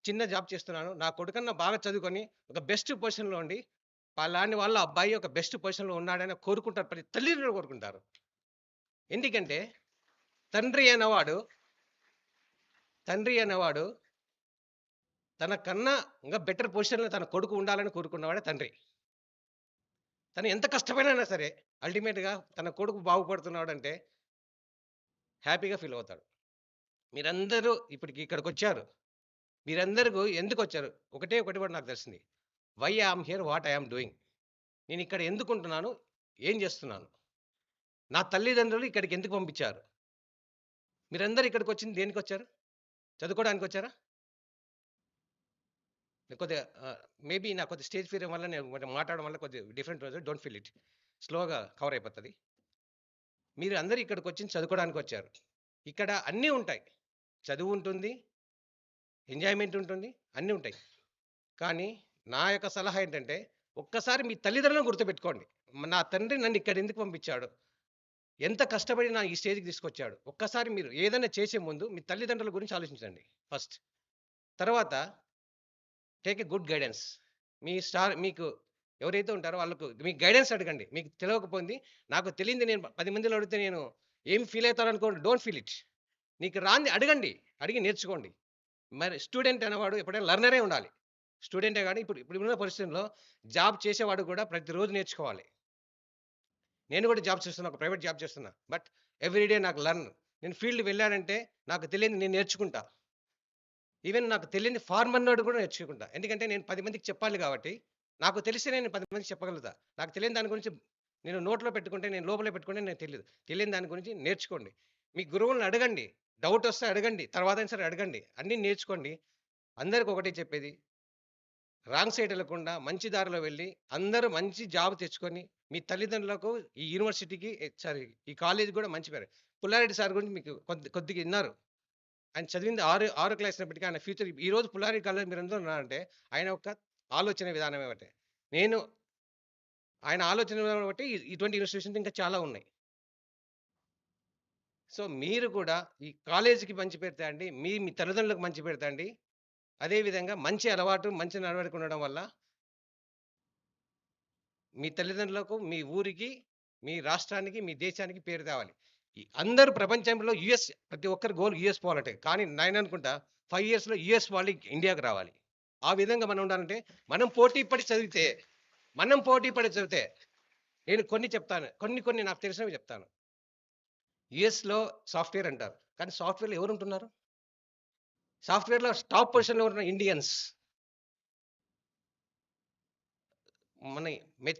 చిన్న జాబ్ చేస్తున్నాను. నా కొడుకన్నా బాగా చదువుకొని ఒక బెస్ట్ పొజిషన్‌లో ఉండి పలాని వాళ్ళ అబ్బాయి ఒక బెస్ట్ పొజిషన్‌లో ఉన్నాడని కోరుకుంటారు. ప్రతి తల్లిదండ్రులు కోరుకుంటారు. ఎందుకంటే తండ్రి అనేవాడు తన కన్నా ఇంకా బెటర్ పొజిషన్‌లో తన కొడుకు ఉండాలని కోరుకున్నవాడే తండ్రి. తను ఎంత కష్టపడినా సరే అల్టిమేట్‌గా తన కొడుకు బాగుపడుతున్నాడంటే హ్యాపీగా ఫీల్ అవుతాడు. మీరందరూ ఇక్కడికొచ్చారు. మీరందరూ ఎందుకొచ్చారు? ఒకటే ఒకటి వర్డ్ నాకు తెలిసింది. Why I am here, what I am doing. నేను ఇక్కడ ఎందుకుంటున్నాను? ఏం చేస్తున్నాను? నా తల్లిదండ్రులు ఇక్కడికి ఎందుకు పంపించారు? మీరందరూ ఇక్కడికొచ్చింది దేనికొచ్చారు? చదువుకోవడానికి వచ్చారా? కొద్దిగా మేబీ నాకు కొద్దిగా స్టేజ్ ఫియర్ వల్ల నేను మాట్లాడడం వల్ల కొద్దిగా డిఫరెంట్ రోజు. Don't feel it. స్లోగా కవర్ అయిపోతుంది. మీరు అందరూ ఇక్కడికి వచ్చి చదువుకోవడానికి వచ్చారు. ఇక్కడ అన్నీ ఉంటాయి. చదువు ఉంటుంది, ఎంజాయ్మెంట్ ఉంటుంది, అన్నీ ఉంటాయి. కానీ నా యొక్క సలహా ఏంటంటే, ఒక్కసారి మీ తల్లిదండ్రులను గుర్తుపెట్టుకోండి. నా తండ్రి నన్ను ఇక్కడ ఎందుకు పంపించాడు? ఎంత కష్టపడి నా ఈ స్టేజ్‌కి తీసుకొచ్చాడు? ఒక్కసారి మీరు ఏదైనా చేసే ముందు మీ తల్లిదండ్రుల గురించి ఆలోచించండి ఫస్ట్. తర్వాత టేక్ ఎ గుడ్ గైడెన్స్. మీకు ఎవరైతే ఉంటారో వాళ్ళకు మీకు గైడెన్స్ అడగండి. మీకు తెలియకపోయింది నాకు తెలియంది నేను 10 మందిలో అడిగితే నేను ఏం ఫీల్ అవుతాననుకోండి. Don't feel it. నీకు రాంది అడగండి. అడిగి నేర్చుకోండి. మరి స్టూడెంట్ అనేవాడు ఎప్పుడైనా లెర్నరే ఉండాలి. స్టూడెంటే కాదు, ఇప్పుడున్న పరిస్థితుల్లో జాబ్ చేసేవాడు కూడా ప్రతిరోజు నేర్చుకోవాలి. నేను కూడా జాబ్ చేస్తున్నా, ఒక ప్రైవేట్ జాబ్ చేస్తున్నా. బట్ ఎవ్రీడే నాకు లెర్న్. నేను ఫీల్డ్ వెళ్ళానంటే నాకు తెలియని నేను నేర్చుకుంటా. ఈవెన్ నాకు తెలియని ఫార్మర్ కూడా నేర్చుకుంటా. ఎందుకంటే నేను 10 మందికి చెప్పాలి కాబట్టి నాకు తెలిస్తే నేను 10 మందికి చెప్పగలుగుతా. నాకు తెలియని దాని గురించి నేను నోట్లో పెట్టుకుంటే, నేను లోపలే పెట్టుకుంటే నాకు తెలియదు. తెలియని దాని గురించి నేర్చుకోండి. మీ గురువులను అడగండి. డౌట్ వస్తే అడగండి. తర్వాతైనా సరే అడగండి. అన్నీ నేర్చుకోండి. అందరికి ఒకటే చెప్పేది, రాంగ్ సైడ్ వెళ్ళకుండా మంచి దారిలో వెళ్ళి అందరూ మంచి జాబ్ తెచ్చుకొని మీ తల్లిదండ్రులకు ఈ యూనివర్సిటీకి సారీ ఈ కాలేజీ కూడా మంచి పేరు. పుల్లారెడ్డి సార్ గురించి మీకు కొద్దిగా విన్నారు. ఆయన చదివింది 6 క్లాస్ అయినప్పటికీ ఆయన ఫ్యూచర్ ఈ రోజు పుల్లారెడ్డి కాలేజ్ మీరు అందరూ ఉన్నారంటే ఆయన యొక్క ఆలోచన విధానం ఏమంటే, నేను ఆయన ఆలోచన విధానం బట్టి ఇటువంటి ఇన్స్టిట్యూషన్స్ ఇంకా చాలా ఉన్నాయి. సో మీరు కూడా ఈ కాలేజీకి మంచి పేరు తేండి. మీ తల్లిదండ్రులకు మంచి పేరు తేండి. అదేవిధంగా మంచి అలవాటు, మంచి నడవడిక ఉండడం వల్ల మీ తల్లిదండ్రులకు, మీ ఊరికి, మీ రాష్ట్రానికి, మీ దేశానికి పేరు తేవాలి. అందరూ ప్రపంచంలో యూఎస్ ప్రతి ఒక్కరి గోల్ యూఎస్ పోవాలంటే. కానీ నేను అనుకుంటా 5 ఇయర్స్‌లో యూఎస్ వాళ్ళు ఇండియాకి రావాలి. ఆ విధంగా మనం ఉండాలంటే మనం పోటీ పడి చదివితే మనం పోటీ పడి చదివితే నేను కొన్ని చెప్తాను, కొన్ని నాకు తెలిసినవి చెప్తాను. యుఎస్లో సాఫ్ట్వేర్ అంటారు, కానీ సాఫ్ట్వేర్లో ఎవరు ఉంటున్నారు? సాఫ్ట్వేర్లో టాప్ పొజిషన్లో ఉన్న ఇండియన్స్. మన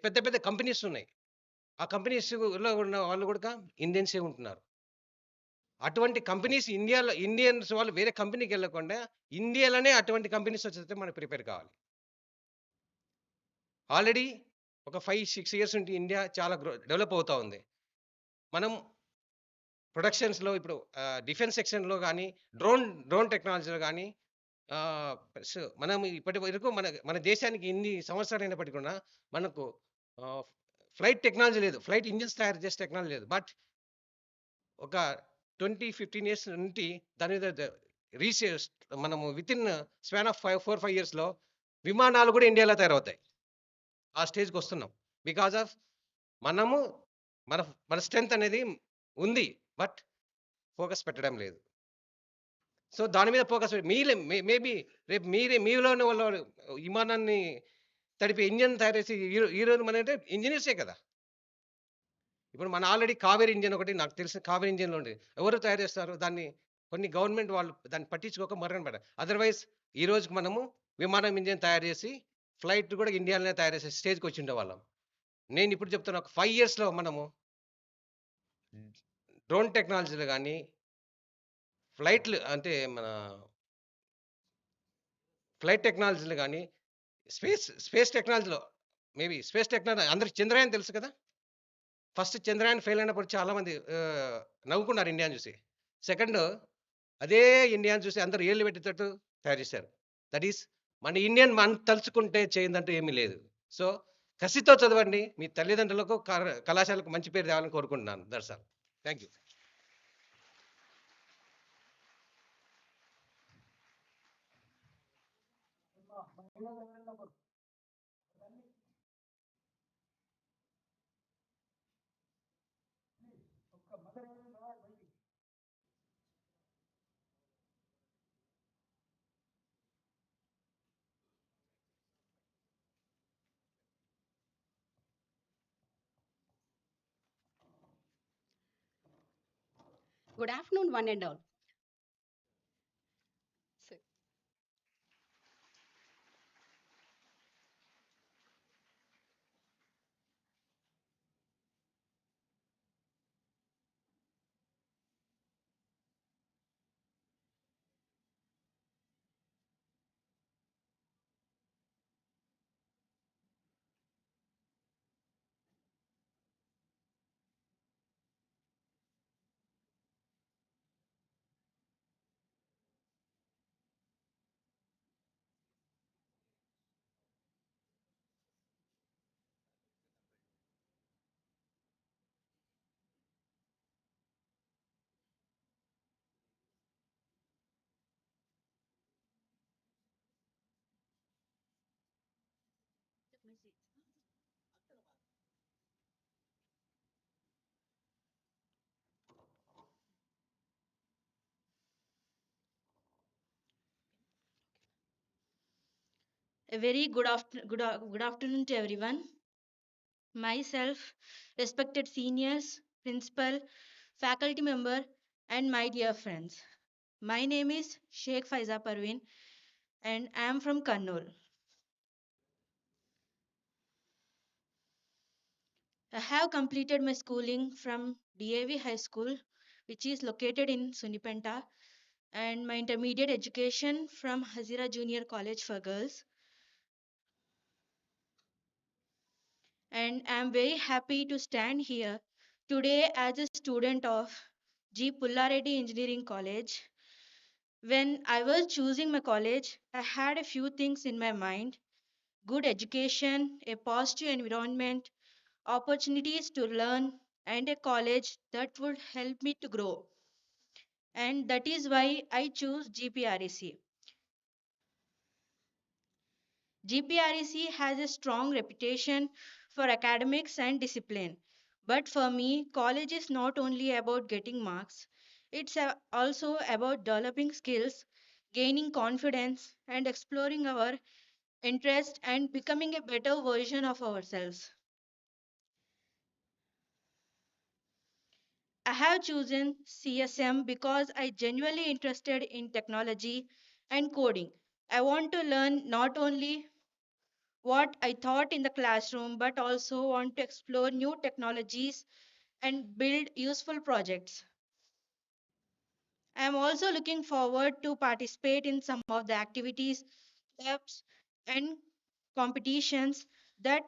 పెద్ద పెద్ద కంపెనీస్ ఉన్నాయి, ఆ కంపెనీస్లో ఉన్న వాళ్ళు కూడా ఇండియన్సే ఉంటున్నారు. అటువంటి కంపెనీస్ ఇండియాలో, ఇండియన్స్ వాళ్ళు వేరే కంపెనీకి వెళ్ళకుండా ఇండియాలోనే అటువంటి కంపెనీస్ వచ్చేస్తే మనం ప్రిపేర్ కావాలి. ఆల్రెడీ ఒక 5-6 ఇయర్స్ నుండి ఇండియా చాలా డెవలప్ అవుతా ఉంది. మనం ప్రొడక్షన్స్లో ఇప్పుడు డిఫెన్స్ సెక్షన్లో కానీ, డ్రోన్ టెక్నాలజీలో కానీ, మనం ఇప్పటి వరకు మన మన దేశానికి ఇన్ని సంవత్సరాలు అయినప్పటికీ కూడా మనకు ఫ్లైట్ టెక్నాలజీ లేదు, ఫ్లైట్ ఇంజిన్స్ తయారు చేసే టెక్నాలజీ లేదు. బట్ ఒక 20-15 ఇయర్స్ నుండి దాని మీద రీసెర్చ్ మనము విత్ ఇన్ స్పాన్ ఆఫ్ 4-5 ఇయర్స్లో విమానాలు కూడా ఇండియాలో తయారవుతాయి. ఆ స్టేజ్కి వస్తున్నాం. బికాజ్ ఆఫ్ మనము మన మన స్ట్రెంగ్త్ అనేది ఉంది, బట్ ఫోకస్ పెట్టడం లేదు. సో దాని మీద ఫోకస్ మేబీ రేపు మీలోనే వాళ్ళు విమానాన్ని తడిపి ఇంజన్ తయారు చేసి ఈరోజు మన అంటే ఇంజనీర్సే కదా. ఇప్పుడు మన ఆల్రెడీ కావేరీ ఇంజిన్ ఒకటి నాకు తెలిసిన కావేరీ ఇంజిన్లో ఉంది. ఎవరు తయారు చేస్తారు దాన్ని? కొన్ని గవర్నమెంట్ వాళ్ళు దాన్ని పట్టించుకోక మరణ పడ్డారు. అదర్వైజ్ ఈ రోజుకి మనము విమానం ఇంజిన్ తయారు చేసి ఫ్లైట్ కూడా ఇండియాలోనే తయారు చేసే స్టేజ్కి వచ్చి ఉండేవాళ్ళం. నేను ఇప్పుడు చెప్తున్నా, ఒక 5 ఇయర్స్లో మనము డ్రోన్ టెక్నాలజీలో కానీ, ఫ్లైట్లు అంటే మన ఫ్లైట్ టెక్నాలజీలో కానీ, స్పేస్ టెక్నాలజీలో మేబీ స్పేస్ టెక్నాలజీ అందరికి చంద్రయాన్ తెలుసు కదా. ఫస్ట్ చంద్రయాన్ ఫెయిల్ అయినప్పుడు చాలామంది నవ్వుకున్నారు ఇండియాని చూసి. సెకండ్ అదే ఇండియాని చూసి అందరూ ఏళ్ళు పెట్టేటట్టు తయారు చేశారు. దట్ ఈస్ మన ఇండియన్ మనం తలుచుకుంటే చేయిందంటూ ఏమీ లేదు. సో కసితో చదవండి, మీ తల్లిదండ్రులకు కళాశాలకు మంచి పేరు తేవాలని కోరుకుంటున్నాను. That's all. Thank you. Good afternoon, one and all. So- A very good afternoon to everyone. Myself, respected seniors, principal, faculty member, and my dear friends. My name is Sheikh Faiza Parveen, and I am from Kannur. I have completed my schooling from DAV High School, which is located in Sunipenta, and my intermediate education from Hazira Junior College for Girls. And I am very happy to stand here today as a student of G. Pullareddy Engineering College. When I was choosing my college, I had a few things in my mind: good education, a positive environment, opportunities to learn, and a college that would help me to grow. And that is why I chose GPREC. GPREC has a strong reputation for academics and discipline. But for me, college is not only about getting marks, it's also about developing skills, gaining confidence, and exploring our interest, and becoming a better version of ourselves. I have chosen CSM because I genuinely interested in technology and coding. I want to learn not only what I taught in the classroom but also want to explore new technologies and build useful projects. I am also looking forward to participate in some of the activities, labs, and competitions that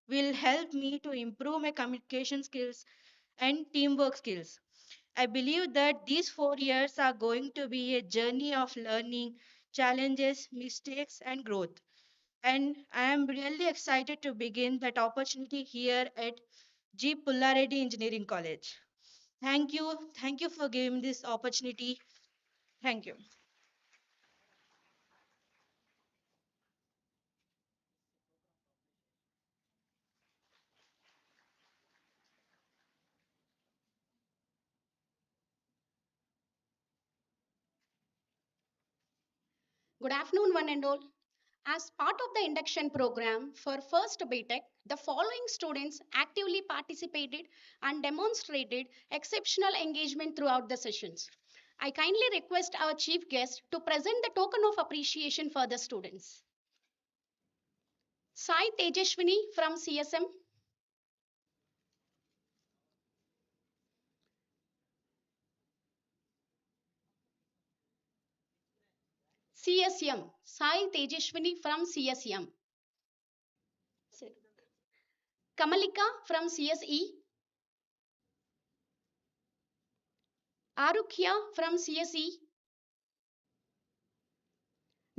will help me to improve my communication skills and teamwork skills. I believe that these 4 years are going to be a journey of learning, challenges, mistakes, and growth. And I am really excited to begin that opportunity here at G. Pullareddy Engineering College. Thank you. Thank you for giving this opportunity. Thank you. Good afternoon, one and all. As part of the induction program for first B.Tech, the following students actively participated and demonstrated exceptional engagement throughout the sessions. I kindly request our chief guest to present the token of appreciation for the students. Sai Tejashwini from CSM, CSM, Sai Tejashwini from CSM, Kamalika from CSE, Arukya from CSE,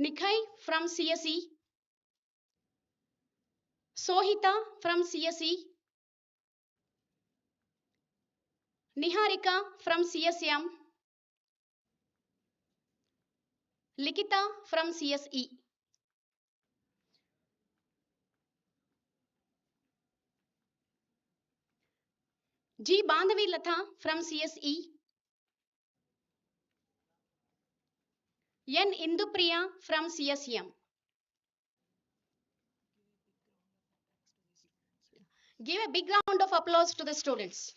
Nikhai from CSE, Sohita from CSE, Niharika from CSM, Likita from CSE, G. Bandhavi Latha from CSE, N. Indupriya from CSM. Give a big round of applause to the students.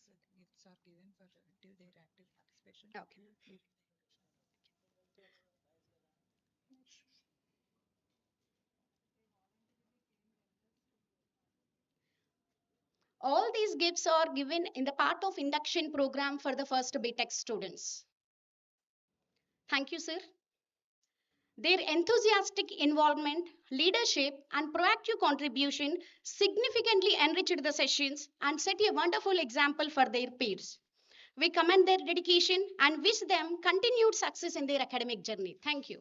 These gifts are given for their active participation. Okay. All these gifts are given in the part of induction program for the first B.Tech students. Thank you, sir. Their enthusiastic involvement, leadership, and proactive contribution significantly enriched the sessions and set a wonderful example for their peers. We commend their dedication and wish them continued success in their academic journey. Thank you.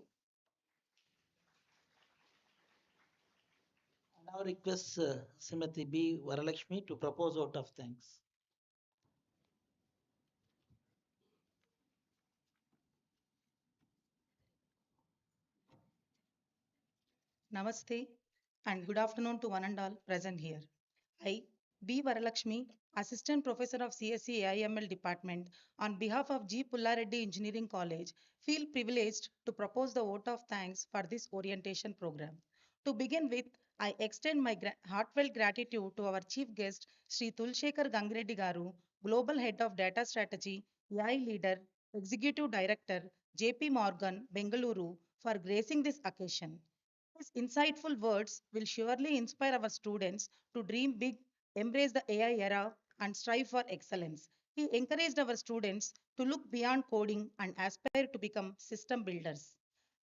I now request Srimati B. Varalakshmi to propose vote of thanks. Namaste and good afternoon to one and all present here. I, B. Varalakshmi, Assistant Professor of CSE AIML Department, on behalf of G. Pullareddy Engineering College, feel privileged to propose the vote of thanks for this orientation program. To begin with, I extend my heartfelt gratitude to our chief guest, Sri Tulshekar Gangreddy Garu, Global Head of Data Strategy, AI Leader, Executive Director, JP Morgan, Bengaluru, for gracing this occasion. His insightful words will surely inspire our students to dream big, embrace the AI era, and strive for excellence. He encouraged our students to look beyond coding and aspire to become system builders.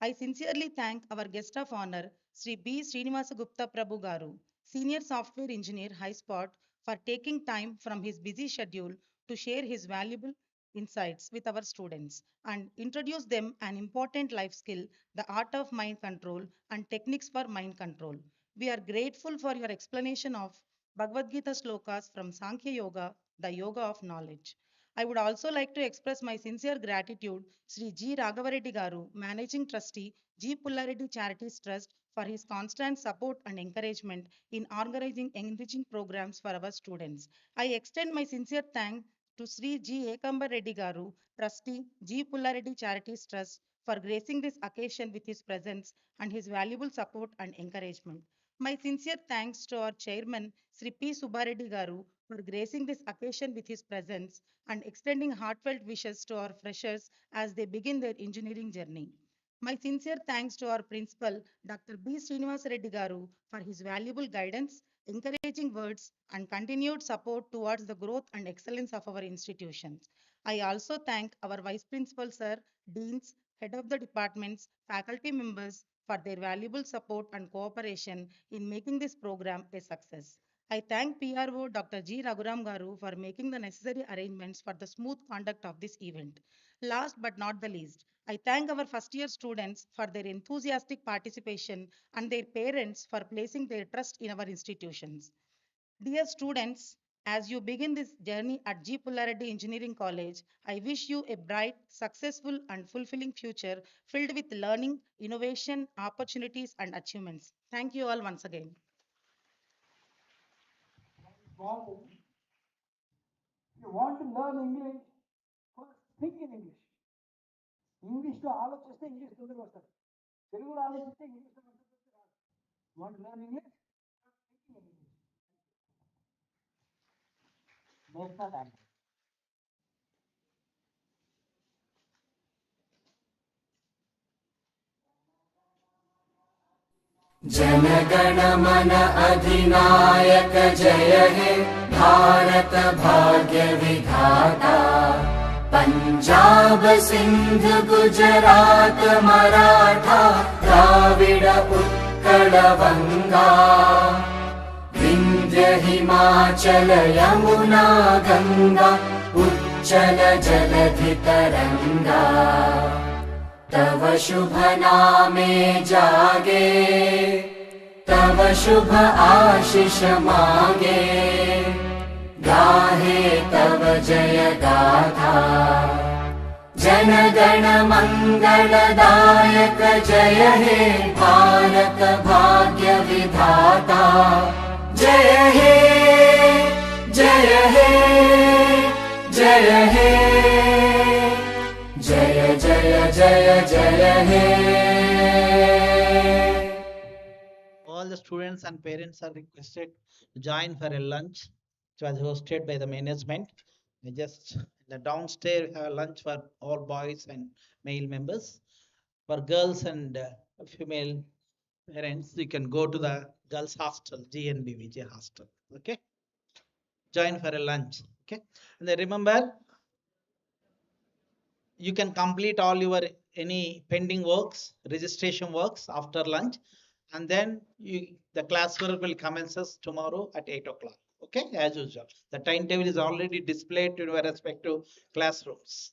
I sincerely thank our guest of honor, Sri B. Srinivasa Gupta Prabhu Garu, Senior Software Engineer, High Spot, for taking time from his busy schedule to share his valuable insights with our students and introduce them an important life skill, the art of mind control and techniques for mind control. We are grateful for your explanation of Bhagavad Gita slokas from Sankhya Yoga, the yoga of knowledge. I would also like to express my sincere gratitude Sri G. Raghavareddy Garu, Managing Trustee, G. Pullareddy Charities Trust, for his constant support and encouragement in organizing enriching programs for our students. I extend my sincere thanks to Sri G. Ekambar Reddy Garu, Trustee, G. Pullareddy Charities Trust, for gracing this occasion with his presence and his valuable support and encouragement. My sincere thanks to our chairman, Sri P. Subbareddy Garu, for gracing this occasion with his presence and extending heartfelt wishes to our freshers as they begin their engineering journey. My sincere thanks to our principal, Dr. B. Srinivas Reddy Garu, for his valuable guidance, encouraging words, and continued support towards the growth and excellence of our institutions. I also thank our vice principal, sir, deans, head of the departments, faculty members for their valuable support and cooperation in making this program a success. I thank PRO Dr. G. Raghuram Garu for making the necessary arrangements for the smooth conduct of this event. Last but not the least, I thank our first year students for their enthusiastic participation and their parents for placing their trust in our institutions. Dear students, as you begin this journey at G. Pullareddy Engineering College, I wish you a bright, successful, and fulfilling future filled with learning, innovation, opportunities, and achievements. Thank you all once again. You want to learn English? First, think in English. ఇంగ్లీష్లో ఆలోచిస్తే English తొందరగా వస్తారు. తెలుగులో ఆలోచిస్తే ఇంగ్లీష్లో రాదు. Want to learn English? Thinking in English. National anthem. जनगण मन अधिनायक जय हे भारत भाग्य विधाता पंजाब सिंध गुजरात मराठा द्राविड उत्कल बंगा विंध्य हिमाचल यमुना गंगा उच्चल जलधि तरंगा तव शुभ नामे जागे तव शुभ आशीष मांगे गाहे तव जय गाथा जन गण मंगलदायक जय हे भारत भाग्य विधाता जय हे जय हे जय हे जय जय जय जय हे All the students and parents are requested to join for a lunch which was hosted by the management. We just the downstairs we have a lunch for all boys and male members. For girls and female parents, you can go to the girls hostel, GNBVJ hostel. Okay, join for a lunch. Okay, and then remember, you can complete all your any pending works, registration works after lunch, and then the classwork will commences tomorrow at 8 o'clock. Okay, as usual. The timetable is already displayed to your respective classrooms.